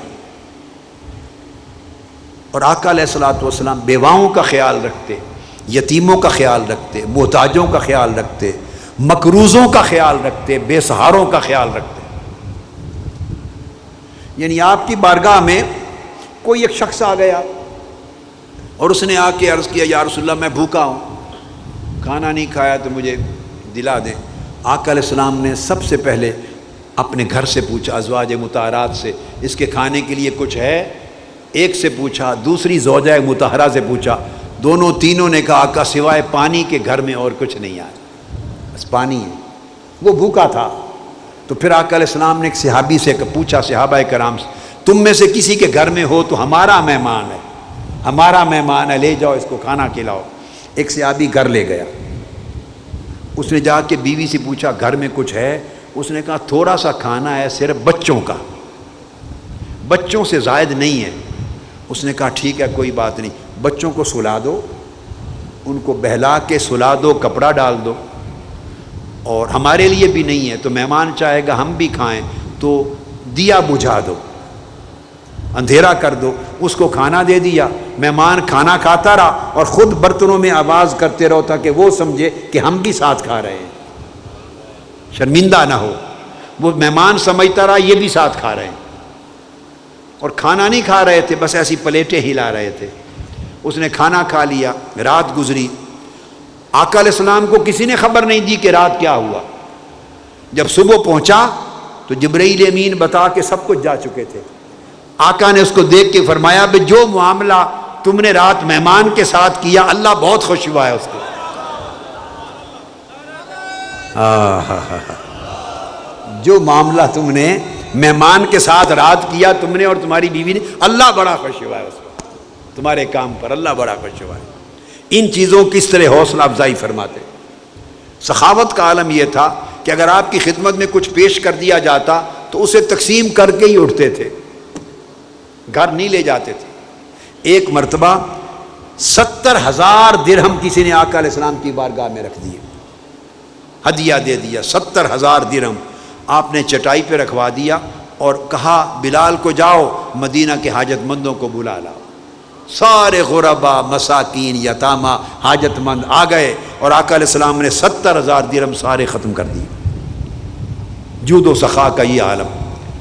اور آقا علیہ الصلوۃ والسلام بیواؤں کا خیال رکھتے، یتیموں کا خیال رکھتے، محتاجوں کا خیال رکھتے، مقروضوں کا خیال رکھتے، بے سہاروں کا خیال رکھتے۔ یعنی آپ کی بارگاہ میں کوئی ایک شخص آ گیا اور اس نے آ کے عرض کیا یا رسول اللہ میں بھوکا ہوں، کھانا نہیں کھایا تو مجھے دلا دیں۔ آقا علیہ السلام نے سب سے پہلے اپنے گھر سے پوچھا، ازواج مطہرات سے، اس کے کھانے کے لیے کچھ ہے؟ ایک سے پوچھا، دوسری زوجہ مطہرہ سے پوچھا، دونوں تینوں نے کہا آقا سوائے پانی کے گھر میں اور کچھ نہیں آیا، بس پانی ہے۔ وہ بھوکا تھا۔ تو پھر آقا علیہ السلام نے ایک صحابی سے پوچھا، صحابہ کرام سے، تم میں سے کسی کے گھر میں ہو تو ہمارا مہمان ہے، ہمارا مہمان ہے، لے جاؤ اس کو کھانا کھلاؤ۔ ایک صحابی گھر لے گیا، اس نے جا کے بیوی سے پوچھا گھر میں کچھ ہے؟ اس نے کہا تھوڑا سا کھانا ہے صرف بچوں کا، بچوں سے زائد نہیں ہے۔ اس نے کہا ٹھیک ہے کوئی بات نہیں، بچوں کو سلا دو، ان کو بہلا کے سلا دو، کپڑا ڈال دو، اور ہمارے لیے بھی نہیں ہے تو مہمان چاہے گا ہم بھی کھائیں تو دیا بجھا دو، اندھیرا کر دو۔ اس کو کھانا دے دیا، مہمان کھانا کھاتا رہا اور خود برتنوں میں آواز کرتے رہو تاکہ وہ سمجھے کہ ہم بھی ساتھ کھا رہے ہیں، شرمندہ نہ ہو۔ وہ مہمان سمجھتا رہا یہ بھی ساتھ کھا رہے ہیں، اور کھانا نہیں کھا رہے تھے، بس ایسی پلیٹیں ہلا رہے تھے۔ اس نے کھانا کھا لیا، رات گزری، آقا علیہ السلام کو کسی نے خبر نہیں دی کہ رات کیا ہوا۔ جب صبح پہنچا تو جبرائیل امین بتا کے سب کچھ جا چکے تھے۔ آقا نے اس کو دیکھ کے فرمایا کہ جو معاملہ تم نے رات مہمان کے ساتھ کیا اللہ بہت خوش ہوا ہے اس کو۔ جو معاملہ تم نے مہمان کے ساتھ رات کیا تم نے اور تمہاری بیوی نے، اللہ بڑا خوش ہوا ہے اس کو، تمہارے کام پر اللہ بڑا خوش ہوا ہے۔ ان چیزوں کی اس طرح حوصلہ افزائی فرماتے۔ سخاوت کا عالم یہ تھا کہ اگر آپ کی خدمت میں کچھ پیش کر دیا جاتا تو اسے تقسیم کر کے ہی اٹھتے تھے، گھر نہیں لے جاتے تھے۔ ایک مرتبہ 70,000 درہم کسی نے آقا علیہ السلام کی بارگاہ میں رکھ دیے، ہدیہ دے دیا۔ 70,000 درہم آپ نے چٹائی پہ رکھوا دیا اور کہا بلال کو جاؤ مدینہ کے حاجت مندوں کو بلا لاؤ۔ سارے غربا، مساکین، یتامہ، حاجت مند آ گئے اور آقا علیہ السلام نے 70,000 درہم سارے ختم کر دیے۔ جود و سخا کا یہ عالم،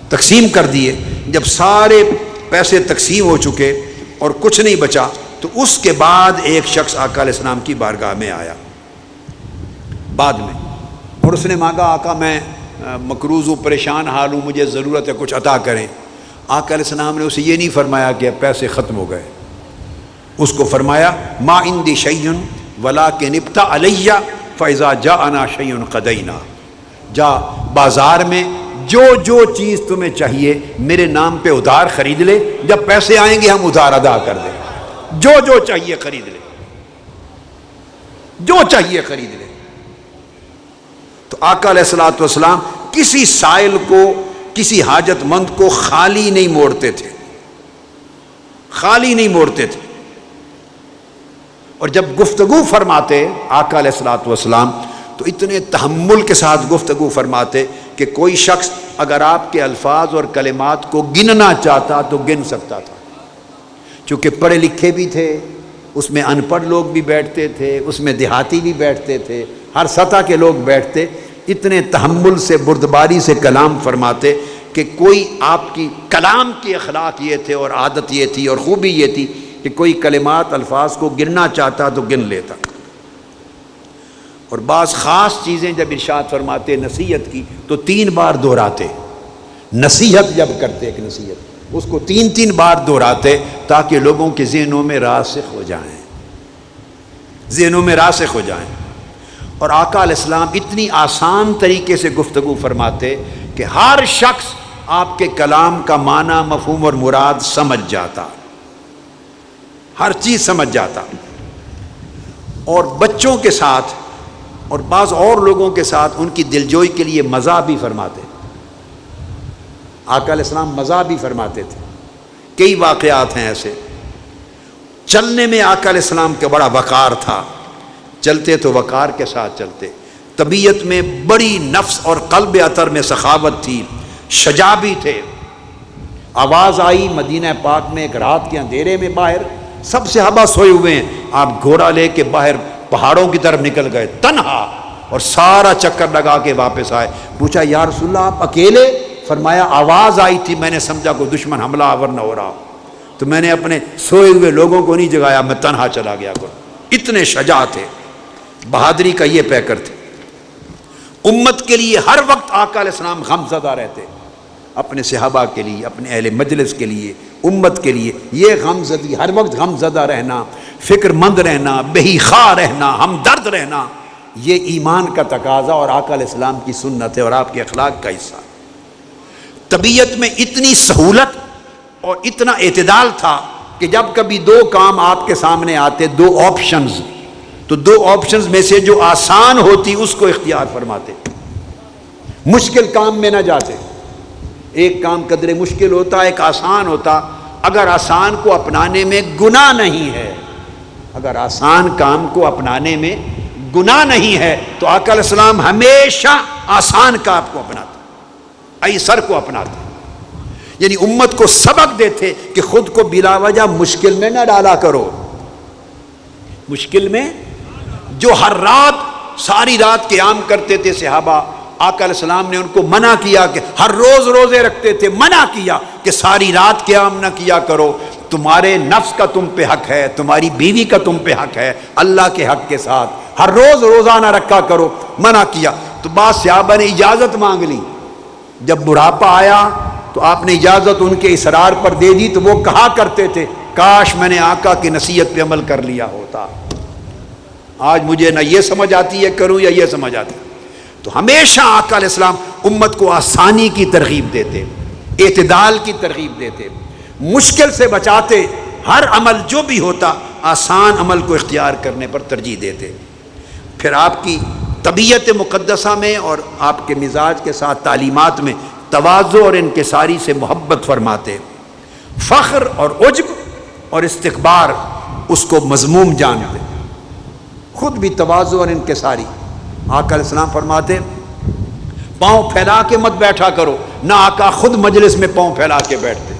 تقسیم کر دیے۔ جب سارے پیسے تقسیم ہو چکے اور کچھ نہیں بچا تو اس کے بعد ایک شخص آقا علیہ السلام کی بارگاہ میں آیا بعد میں، اور اس نے مانگا آقا میں مقروض ہوں، پریشان حال ہوں، مجھے ضرورت ہے، کچھ عطا کریں۔ آقا علیہ السلام نے اسے یہ نہیں فرمایا کہ پیسے ختم ہو گئے، اس کو فرمایا ما عندی شیء ولکن ابتع علی فاذا جاءنا شیء قضینا، جا بازار میں جو جو چیز تمہیں چاہیے میرے نام پہ ادھار خرید لے، جب پیسے آئیں گے ہم ادھار ادا کر دیں، جو جو چاہیے خرید لے، جو چاہیے خرید لے۔ تو آقا علیہ الصلوۃ والسلام کسی سائل کو، کسی حاجت مند کو خالی نہیں موڑتے تھے، خالی نہیں موڑتے تھے۔ اور جب گفتگو فرماتے آقا علیہ الصلوۃ والسلام تو اتنے تحمل کے ساتھ گفتگو فرماتے کہ کوئی شخص اگر آپ کے الفاظ اور کلمات کو گننا چاہتا تو گن سکتا تھا، چونکہ پڑھے لکھے بھی تھے، اس میں ان پڑھ لوگ بھی بیٹھتے تھے، اس میں دیہاتی بھی بیٹھتے تھے، ہر سطح کے لوگ بیٹھتے۔ اتنے تحمل سے، بردباری سے کلام فرماتے کہ کوئی آپ کی کلام کی اخلاق یہ تھے اور عادت یہ تھی اور خوبی یہ تھی کہ کوئی کلمات الفاظ کو گننا چاہتا تو گن لیتا۔ اور بعض خاص چیزیں جب ارشاد فرماتے نصیحت کی تو 3 بار دہراتے، نصیحت جب کرتے ایک نصیحت اس کو 3 بار دہراتے تاکہ لوگوں کے ذہنوں میں راسخ ہو جائیں، ذہنوں میں راسخ ہو جائیں۔ اور آقا علیہ السلام اتنی آسان طریقے سے گفتگو فرماتے کہ ہر شخص آپ کے کلام کا معنی، مفہوم اور مراد سمجھ جاتا، ہر چیز سمجھ جاتا۔ اور بچوں کے ساتھ اور بعض اور لوگوں کے ساتھ ان کی دلجوئی کے لیے مزاح بھی فرماتے۔ آقا علیہ السلام مزاح بھی فرماتے تھے۔ کئی واقعات ہیں ایسے۔ چلنے میں آقا علیہ السلام کا بڑا وقار تھا، چلتے تو وقار کے ساتھ چلتے۔ طبیعت میں بڑی نفس اور قلب اطہر میں سخاوت تھی، شجاع بھی تھے۔ آواز آئی مدینہ پاک میں ایک رات کے اندھیرے میں، باہر سب صحابہ سوئے ہوئے ہیں، آپ گھوڑا لے کے باہر پہاڑوں کی طرف نکل گئے تنہا، اور سارا چکر لگا کے واپس آئے۔ پوچھا یا رسول اللہ آپ اکیلے؟ فرمایا آواز آئی تھی، میں نے سمجھا کوئی دشمن حملہ آور نہ ہو رہا تو میں نے اپنے سوئے ہوئے لوگوں کو نہیں جگایا، میں تنہا چلا گیا۔ اتنے شجاع تھے، بہادری کا یہ پیکر تھے۔ امت کے لیے ہر وقت آقا علیہ السلام غمزدہ رہتے، اپنے صحابہ کے لیے، اپنے اہل مجلس کے لیے، امت کے لیے۔ یہ غمزدگی، ہر وقت غمزدہ رہنا، فکر مند رہنا، بہی خواہ رہنا، ہمدرد رہنا، یہ ایمان کا تقاضا اور آقا علیہ السلام کی سنت ہے اور آپ کے اخلاق کا حصہ۔ طبیعت میں اتنی سہولت اور اتنا اعتدال تھا کہ جب کبھی 2 کام آپ کے سامنے آتے، 2 آپشنز، تو 2 آپشنز میں سے جو آسان ہوتی اس کو اختیار فرماتے، مشکل کام میں نہ جاتے۔ ایک کام قدرے مشکل ہوتا، ایک آسان ہوتا۔ اگر آسان کو اپنانے میں گناہ نہیں ہے، اگر آسان کام کو اپنانے میں گناہ نہیں ہے تو آقا علیہ السلام ہمیشہ آسان کام کو اپناتے، ایسر کو اپناتے، یعنی امت کو سبق دیتے کہ خود کو بلا وجہ مشکل میں نہ ڈالا کرو۔ مشکل میں جو ہر رات ساری رات قیام کرتے تھے صحابہ آقا علیہ السلام نے ان کو منع کیا کہ ہر روز روزے رکھتے تھے، منع کیا کہ ساری رات قیام نہ کیا کرو، تمہارے نفس کا تم پہ حق ہے، تمہاری بیوی کا تم پہ حق ہے، اللہ کے حق کے ساتھ ہر روز روزہ نہ رکھا کرو، منع کیا۔ تو بعض صحابہ نے اجازت مانگ لی، جب بڑھاپا آیا تو آپ نے اجازت ان کے اصرار پر دے دی، تو وہ کہا کرتے تھے کاش میں نے آقا کی نصیحت پہ عمل کر لیا ہوتا، آج مجھے نہ یہ سمجھ آتی ہے کروں یا یہ سمجھ آتی ہے۔ تو ہمیشہ آقا علیہ السلام امت کو آسانی کی ترغیب دیتے، اعتدال کی ترغیب دیتے، مشکل سے بچاتے، ہر عمل جو بھی ہوتا آسان عمل کو اختیار کرنے پر ترجیح دیتے۔ پھر آپ کی طبیعت مقدسہ میں اور آپ کے مزاج کے ساتھ تعلیمات میں تواضع اور انکساری سے محبت فرماتے، فخر اور عجب اور استکبار اس کو مذموم جانتے، خود بھی تواضع اور انکساری۔ آقا علیہ السلام فرماتے پاؤں پھیلا کے مت بیٹھا کرو، نہ آقا خود مجلس میں پاؤں پھیلا کے بیٹھتے،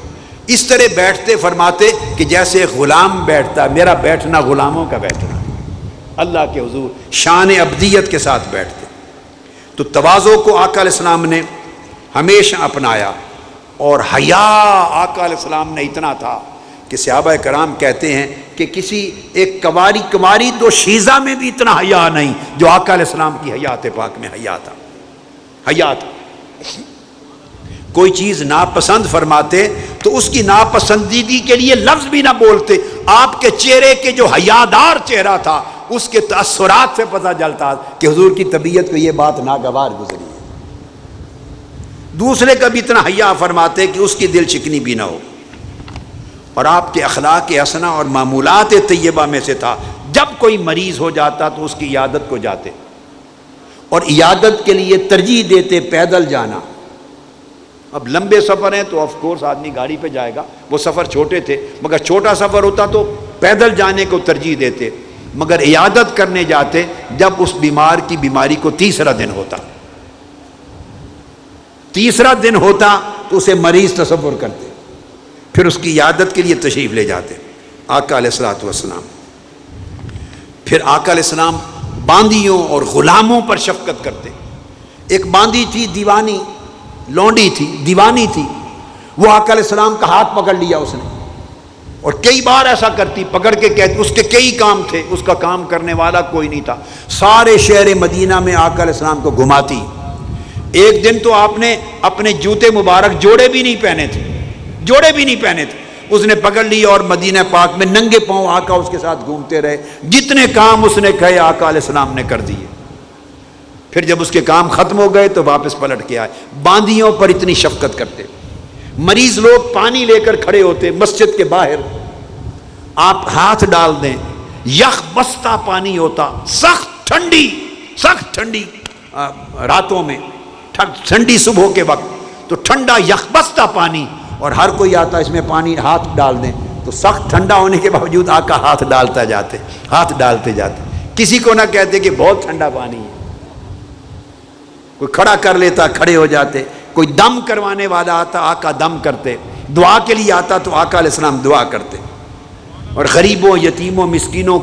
اس طرح بیٹھتے فرماتے کہ جیسے غلام بیٹھتا، میرا بیٹھنا غلاموں کا بیٹھنا، اللہ کے حضور شان عبدیت کے ساتھ بیٹھتے۔ تو تواضع کو آقا علیہ السلام نے ہمیشہ اپنایا، اور حیا آقا علیہ السلام نے اتنا تھا کہ صحابہ کرام کہتے ہیں کہ کسی ایک کماری تو شیزہ میں بھی اتنا حیا نہیں جو آقا علیہ السلام کی حیات پاک میں حیا تھا۔ حیا تھا، کوئی چیز ناپسند فرماتے تو اس کی ناپسندیدگی کے لیے لفظ بھی نہ بولتے، آپ کے چہرے کے جو حیادار چہرہ تھا اس کے تاثرات سے پتہ چلتا کہ حضور کی طبیعت کو یہ بات ناگوار گزری ہے۔ دوسرے کا بھی اتنا حیا فرماتے کہ اس کی دل شکنی بھی نہ ہو۔ اور آپ کے اخلاق حسنہ اور معمولات طیبہ میں سے تھا جب کوئی مریض ہو جاتا تو اس کی عیادت کو جاتے، اور عیادت کے لیے ترجیح دیتے پیدل جانا۔ اب لمبے سفر ہیں تو آف کورس آدمی گاڑی پہ جائے گا، وہ سفر چھوٹے تھے، مگر چھوٹا سفر ہوتا تو پیدل جانے کو ترجیح دیتے، مگر عیادت کرنے جاتے جب اس بیمار کی بیماری کو تیسرا دن ہوتا تو اسے مریض تصور کرتے، پھر اس کی عیادت کے لیے تشریف لے جاتے آقا علیہ الصلوۃ والسلام۔ پھر آقا علیہ السلام باندیوں اور غلاموں پر شفقت کرتے۔ ایک باندی تھی دیوانی، لونڈی تھی، دیوانی تھی، وہ آقا علیہ السلام کا ہاتھ پکڑ لیا اس نے، اور کئی بار ایسا کرتی، پکڑ کے کہتی، اس کے کئی کام تھے، اس کا کام کرنے والا کوئی نہیں تھا، سارے شہر مدینہ میں آقا علیہ السلام کو گھماتی۔ ایک دن تو آپ نے اپنے جوتے مبارک جوڑے بھی نہیں پہنے تھے، اس نے پکڑ لی اور مدینہ پاک میں ننگے پاؤں آقا اس کے ساتھ گھومتے رہے، جتنے کام اس نے کہے آقا علیہ السلام نے کر دیے۔ پھر جب اس کے کام ختم ہو گئے تو واپس پلٹ کے آئے۔ باندیوں پر اتنی شفقت کرتے۔ مریض لوگ پانی لے کر کھڑے ہوتے مسجد کے باہر، آپ ہاتھ ڈال دیں، یخ بستہ پانی ہوتا، سخت ٹھنڈی راتوں میں، ٹھنڈی صبح کے وقت، تو ٹھنڈا یخ بستہ پانی، اور ہر کوئی آتا اس میں پانی ہاتھ ڈال دیں تو سخت ٹھنڈا ہونے کے باوجود آقا ہاتھ ڈالتے جاتے، کسی کو نہ کہتے کہ بہت ٹھنڈا پانی ہے۔ کوئی کھڑا کر لیتا، کھڑے ہو جاتے، کوئی دم کروانے والا آتا، آقا دم کرتے، دعا کے لیے آتا تو آقا علیہ السلام دعا کرتے، اور غریبوں، یتیموں، مسکینوں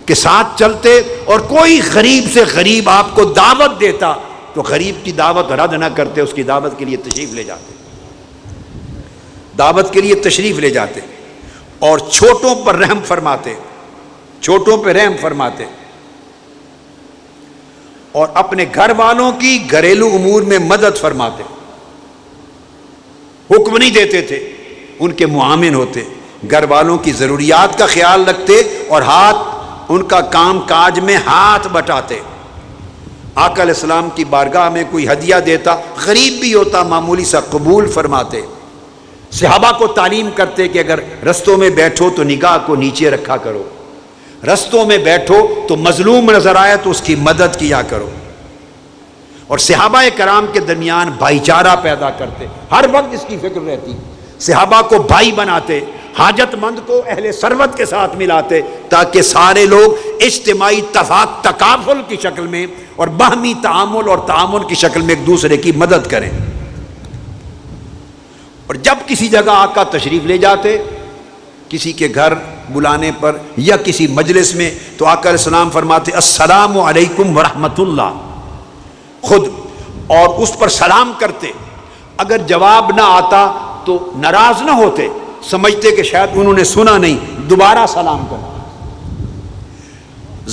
کے ساتھ چلتے، اور کوئی غریب سے غریب آپ کو دعوت دیتا تو غریب کی دعوت رد نہ کرتے، اس کی دعوت کے لیے تشریف لے جاتے، اور چھوٹوں پر رحم فرماتے، اور اپنے گھر والوں کی گھریلو امور میں مدد فرماتے، حکم نہیں دیتے تھے، ان کے معاون ہوتے، گھر والوں کی ضروریات کا خیال رکھتے، اور ان کا کام کاج میں ہاتھ بٹاتے۔ آقا علیہ السلام کی بارگاہ میں کوئی ہدیہ دیتا، غریب بھی ہوتا، معمولی سا قبول فرماتے۔ صحابہ کو تعلیم کرتے کہ اگر رستوں میں بیٹھو تو نگاہ کو نیچے رکھا کرو، رستوں میں بیٹھو تو مظلوم نظر آئے تو اس کی مدد کیا کرو، اور صحابہ کرام کے درمیان بھائی چارہ پیدا کرتے، ہر وقت اس کی فکر رہتی، صحابہ کو بھائی بناتے، حاجت مند کو اہل ثروت کے ساتھ ملاتے، تاکہ سارے لوگ اجتماعی تکافل کی شکل میں اور باہمی تعامل اور تعاون کی شکل میں ایک دوسرے کی مدد کریں۔ اور جب کسی جگہ آقا تشریف لے جاتے، کسی کے گھر بلانے پر یا کسی مجلس میں، تو آقا علیہ السلام فرماتے السلام علیکم ورحمۃ اللہ، خود اور اس پر سلام کرتے. اگر جواب نہ آتا تو ناراض نہ ہوتے، سمجھتے کہ شاید انہوں نے سنا نہیں، دوبارہ سلام کرنا.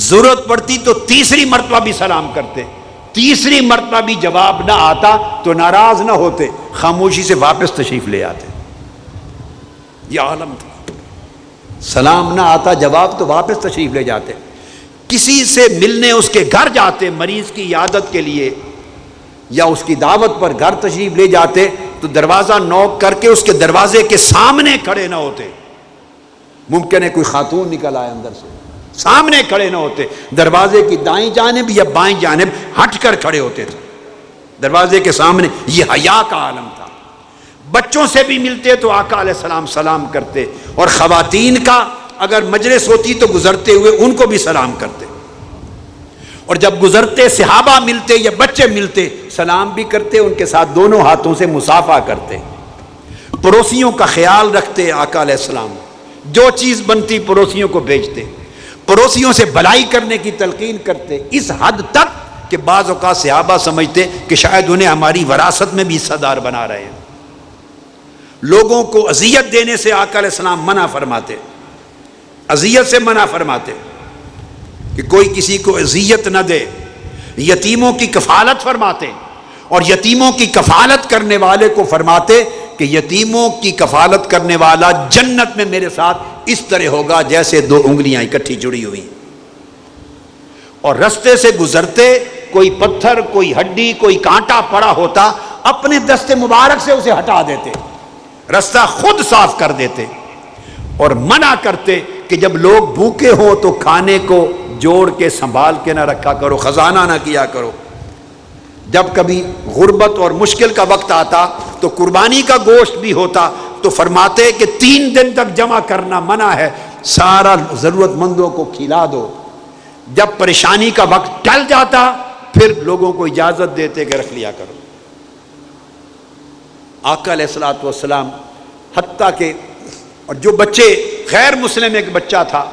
ضرورت پڑتی تو تیسری مرتبہ بھی سلام کرتے، تیسری مرتبہ بھی جواب نہ آتا تو ناراض نہ ہوتے، خاموشی سے واپس تشریف لے آتے. یہ عالم تھا. سلام نہ آتا، جواب تو واپس تشریف لے جاتے. کسی سے ملنے اس کے گھر جاتے مریض کی عیادت کے لیے یا اس کی دعوت پر گھر تشریف لے جاتے تو دروازہ نوک کر کے اس کے دروازے کے سامنے کھڑے نہ ہوتے. ممکن ہے کوئی خاتون نکل آئے اندر سے، سامنے کھڑے نہ ہوتے، دروازے کی دائیں جانب یا بائیں جانب ہٹ کر کھڑے ہوتے تھے دروازے کے سامنے. یہ حیا کا عالم تھا. بچوں سے بھی ملتے تو آقا علیہ السلام سلام کرتے، اور خواتین کا اگر مجلس ہوتی تو گزرتے ہوئے ان کو بھی سلام کرتے. اور جب گزرتے صحابہ ملتے یا بچے ملتے سلام بھی کرتے، ان کے ساتھ دونوں ہاتھوں سے مصافحہ کرتے. پڑوسیوں کا خیال رکھتے آقا علیہ السلام، جو چیز بنتی پڑوسیوں کو بھیجتے، پڑوسیوں سے بھلائی کرنے کی تلقین کرتے، اس حد تک کہ بعض اوقات صحابہ سمجھتے کہ شاید انہیں ہماری وراثت میں بھی حصہ دار بنا رہے ہیں. لوگوں کو اذیت دینے سے آقا علیہ السلام منع فرماتے، اذیت سے منع فرماتے کہ کوئی کسی کو اذیت نہ دے. یتیموں کی کفالت فرماتے، اور یتیموں کی کفالت کرنے والے کو فرماتے کہ یتیموں کی کفالت کرنے والا جنت میں میرے ساتھ اس طرح ہوگا جیسے دو انگلیاں اکٹھی جڑی ہوئی. اور رستے سے گزرتے کوئی پتھر، کوئی ہڈی، کوئی کانٹا پڑا ہوتا اپنے دست مبارک سے اسے ہٹا دیتے، رستہ خود صاف کر دیتے. اور منع کرتے کہ جب لوگ بھوکے ہوں تو کھانے کو جوڑ کے سنبھال کے نہ رکھا کرو، خزانہ نہ کیا کرو. جب کبھی غربت اور مشکل کا وقت آتا تو قربانی کا گوشت بھی ہوتا تو فرماتے کہ 3 دن تک جمع کرنا منع ہے، سارا ضرورت مندوں کو کھلا دو. جب پریشانی کا وقت ٹل جاتا پھر لوگوں کو اجازت دیتے کہ رکھ لیا کرو. آقا علیہ الصلوۃ والسلام حتیٰ کہ اور جو بچے غیر مسلم، ایک بچہ تھا،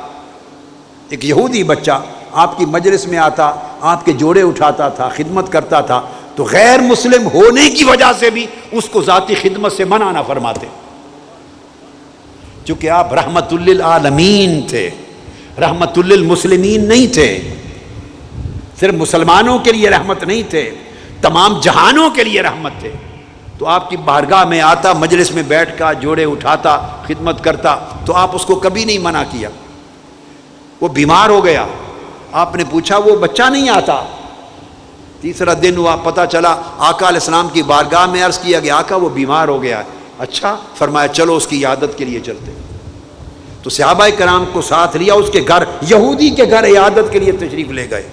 ایک یہودی بچہ آپ کی مجلس میں آتا، آپ کے جوڑے اٹھاتا تھا، خدمت کرتا تھا، تو غیر مسلم ہونے کی وجہ سے بھی اس کو ذاتی خدمت سے منع نہ فرماتے، چونکہ آپ رحمت للعالمین تھے، رحمت للمسلمین نہیں تھے. صرف مسلمانوں کے لیے رحمت نہیں تھے، تمام جہانوں کے لیے رحمت تھے. تو آپ کی بارگاہ میں آتا، مجلس میں بیٹھ کر جوڑے اٹھاتا، خدمت کرتا، تو آپ اس کو کبھی نہیں منع کیا. وہ بیمار ہو گیا، آپ نے پوچھا وہ بچہ نہیں آتا. 3 دن ہوا، پتہ چلا آقا علیہ السلام کی بارگاہ میں عرض کیا کہ آقا وہ بیمار ہو گیا ہے. اچھا، فرمایا چلو اس کی عیادت کے لیے چلتے. تو صحابہ کرام کو ساتھ لیا، اس کے گھر، یہودی کے گھر عیادت کے لیے تشریف لے گئے.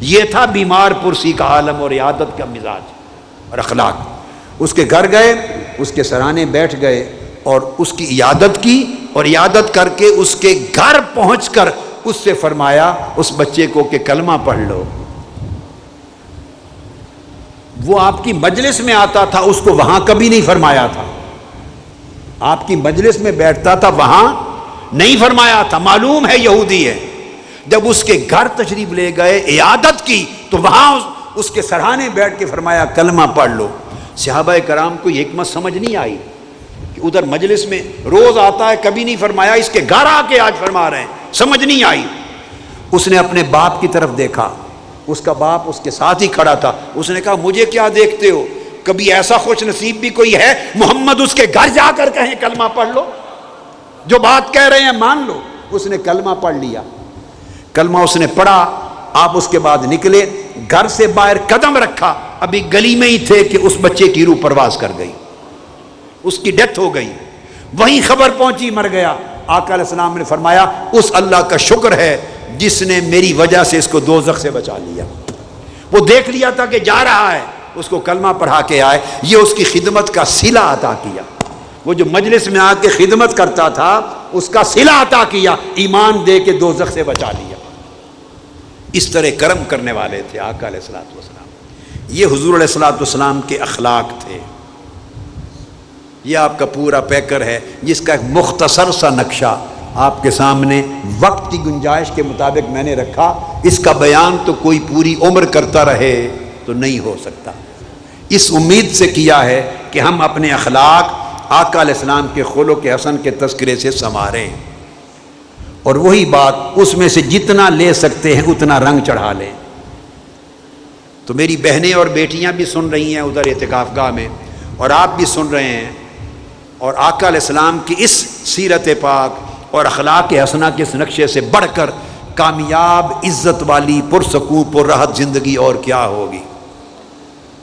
یہ تھا بیمار پرسی کا عالم اور عیادت کا مزاج اور اخلاق. اس کے گھر گئے، اس کے سرانے بیٹھ گئے اور اس کی عیادت کی، اور عیادت کر کے اس کے گھر پہنچ کر اس سے فرمایا اس بچے کو کہ کلمہ پڑھ لو. وہ آپ کی مجلس میں آتا تھا، اس کو وہاں کبھی نہیں فرمایا تھا. آپ کی مجلس میں بیٹھتا تھا، وہاں نہیں فرمایا تھا، معلوم ہے یہودی ہے. جب اس کے گھر تشریف لے گئے، عیادت کی، تو وہاں اس کے سرہانے بیٹھ کے فرمایا کلمہ پڑھ لو. صحابہ کرام کو یہ حکمت سمجھ نہیں آئی کہ ادھر مجلس میں روز آتا ہے، کبھی نہیں فرمایا، اس کے گھر آ کے آج فرما رہے ہیں، سمجھ نہیں آئی. اس نے اپنے باپ کی طرف دیکھا، اس کا باپ اس کے ساتھ ہی کھڑا تھا. اس نے کہا مجھے کیا دیکھتے ہو، کبھی ایسا خوش نصیب بھی کوئی ہے محمد اس کے گھر جا کر کہیں کلمہ پڑھ لو، جو بات کہہ رہے ہیں مان لو. اس نے کلمہ پڑھ لیا، کلمہ اس نے پڑھا. آپ اس کے بعد نکلے، گھر سے باہر قدم رکھا، ابھی گلی میں ہی تھے کہ اس بچے کی روح پرواز کر گئی، اس کی ڈیتھ ہو گئی. وہیں خبر پہنچی مر گیا. آقا علیہ السلام نے فرمایا اس اللہ کا شکر ہے جس نے میری وجہ سے اس کو دوزخ سے بچا لیا. وہ دیکھ لیا تھا کہ جا رہا ہے، اس کو کلمہ پڑھا کے آئے، یہ اس کی خدمت کا صلہ عطا کیا. وہ جو مجلس میں آ کے خدمت کرتا تھا اس کا صلہ عطا کیا، ایمان دے کے دوزخ سے بچا لیا. اس طرح کرم کرنے والے تھے آقا علیہ الصلوۃ والسلام. یہ حضور علیہ الصلوۃ والسلام کے اخلاق تھے. یہ آپ کا پورا پیکر ہے جس کا ایک مختصر سا نقشہ آپ کے سامنے وقت کی گنجائش کے مطابق میں نے رکھا. اس کا بیان تو کوئی پوری عمر کرتا رہے تو نہیں ہو سکتا. اس امید سے کیا ہے کہ ہم اپنے اخلاق آقا علیہ السلام کے خلق حسن کے تذکرے سے سنواریں، اور وہی بات اس میں سے جتنا لے سکتے ہیں اتنا رنگ چڑھا لیں۔ تو میری بہنیں اور بیٹیاں بھی سن رہی ہیں ادھر اعتکاف گاہ میں، اور آپ بھی سن رہے ہیں، اور آقا علیہ السلام کی اس سیرت پاک اور اخلاق حسنہ کے اس نقشے سے بڑھ کر کامیاب، عزت والی، پرسکون پرراحت زندگی اور کیا ہوگی؟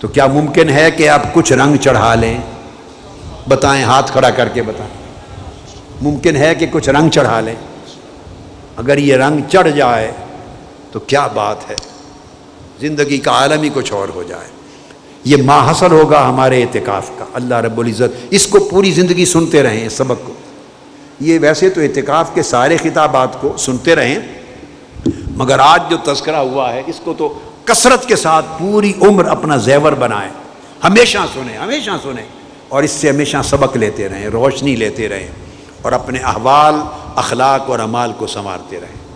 تو کیا ممکن ہے کہ آپ کچھ رنگ چڑھا لیں؟ بتائیں، ہاتھ کھڑا کر کے بتائیں، ممکن ہے کہ کچھ رنگ چڑھا لیں؟ اگر یہ رنگ چڑھ جائے تو کیا بات ہے، زندگی کا عالم ہی کچھ اور ہو جائے۔ یہ ماحصل ہوگا ہمارے اعتکاف کا۔ اللہ رب العزت اس کو پوری زندگی سنتے رہیں، اس سبق کو۔ یہ ویسے تو اعتکاف کے سارے خطابات کو سنتے رہیں، مگر آج جو تذکرہ ہوا ہے اس کو تو کثرت کے ساتھ پوری عمر اپنا زیور بنائیں، ہمیشہ سنیں، ہمیشہ سنیں، اور اس سے ہمیشہ سبق لیتے رہیں، روشنی لیتے رہیں، اور اپنے احوال، اخلاق اور اعمال کو سنوارتے رہیں۔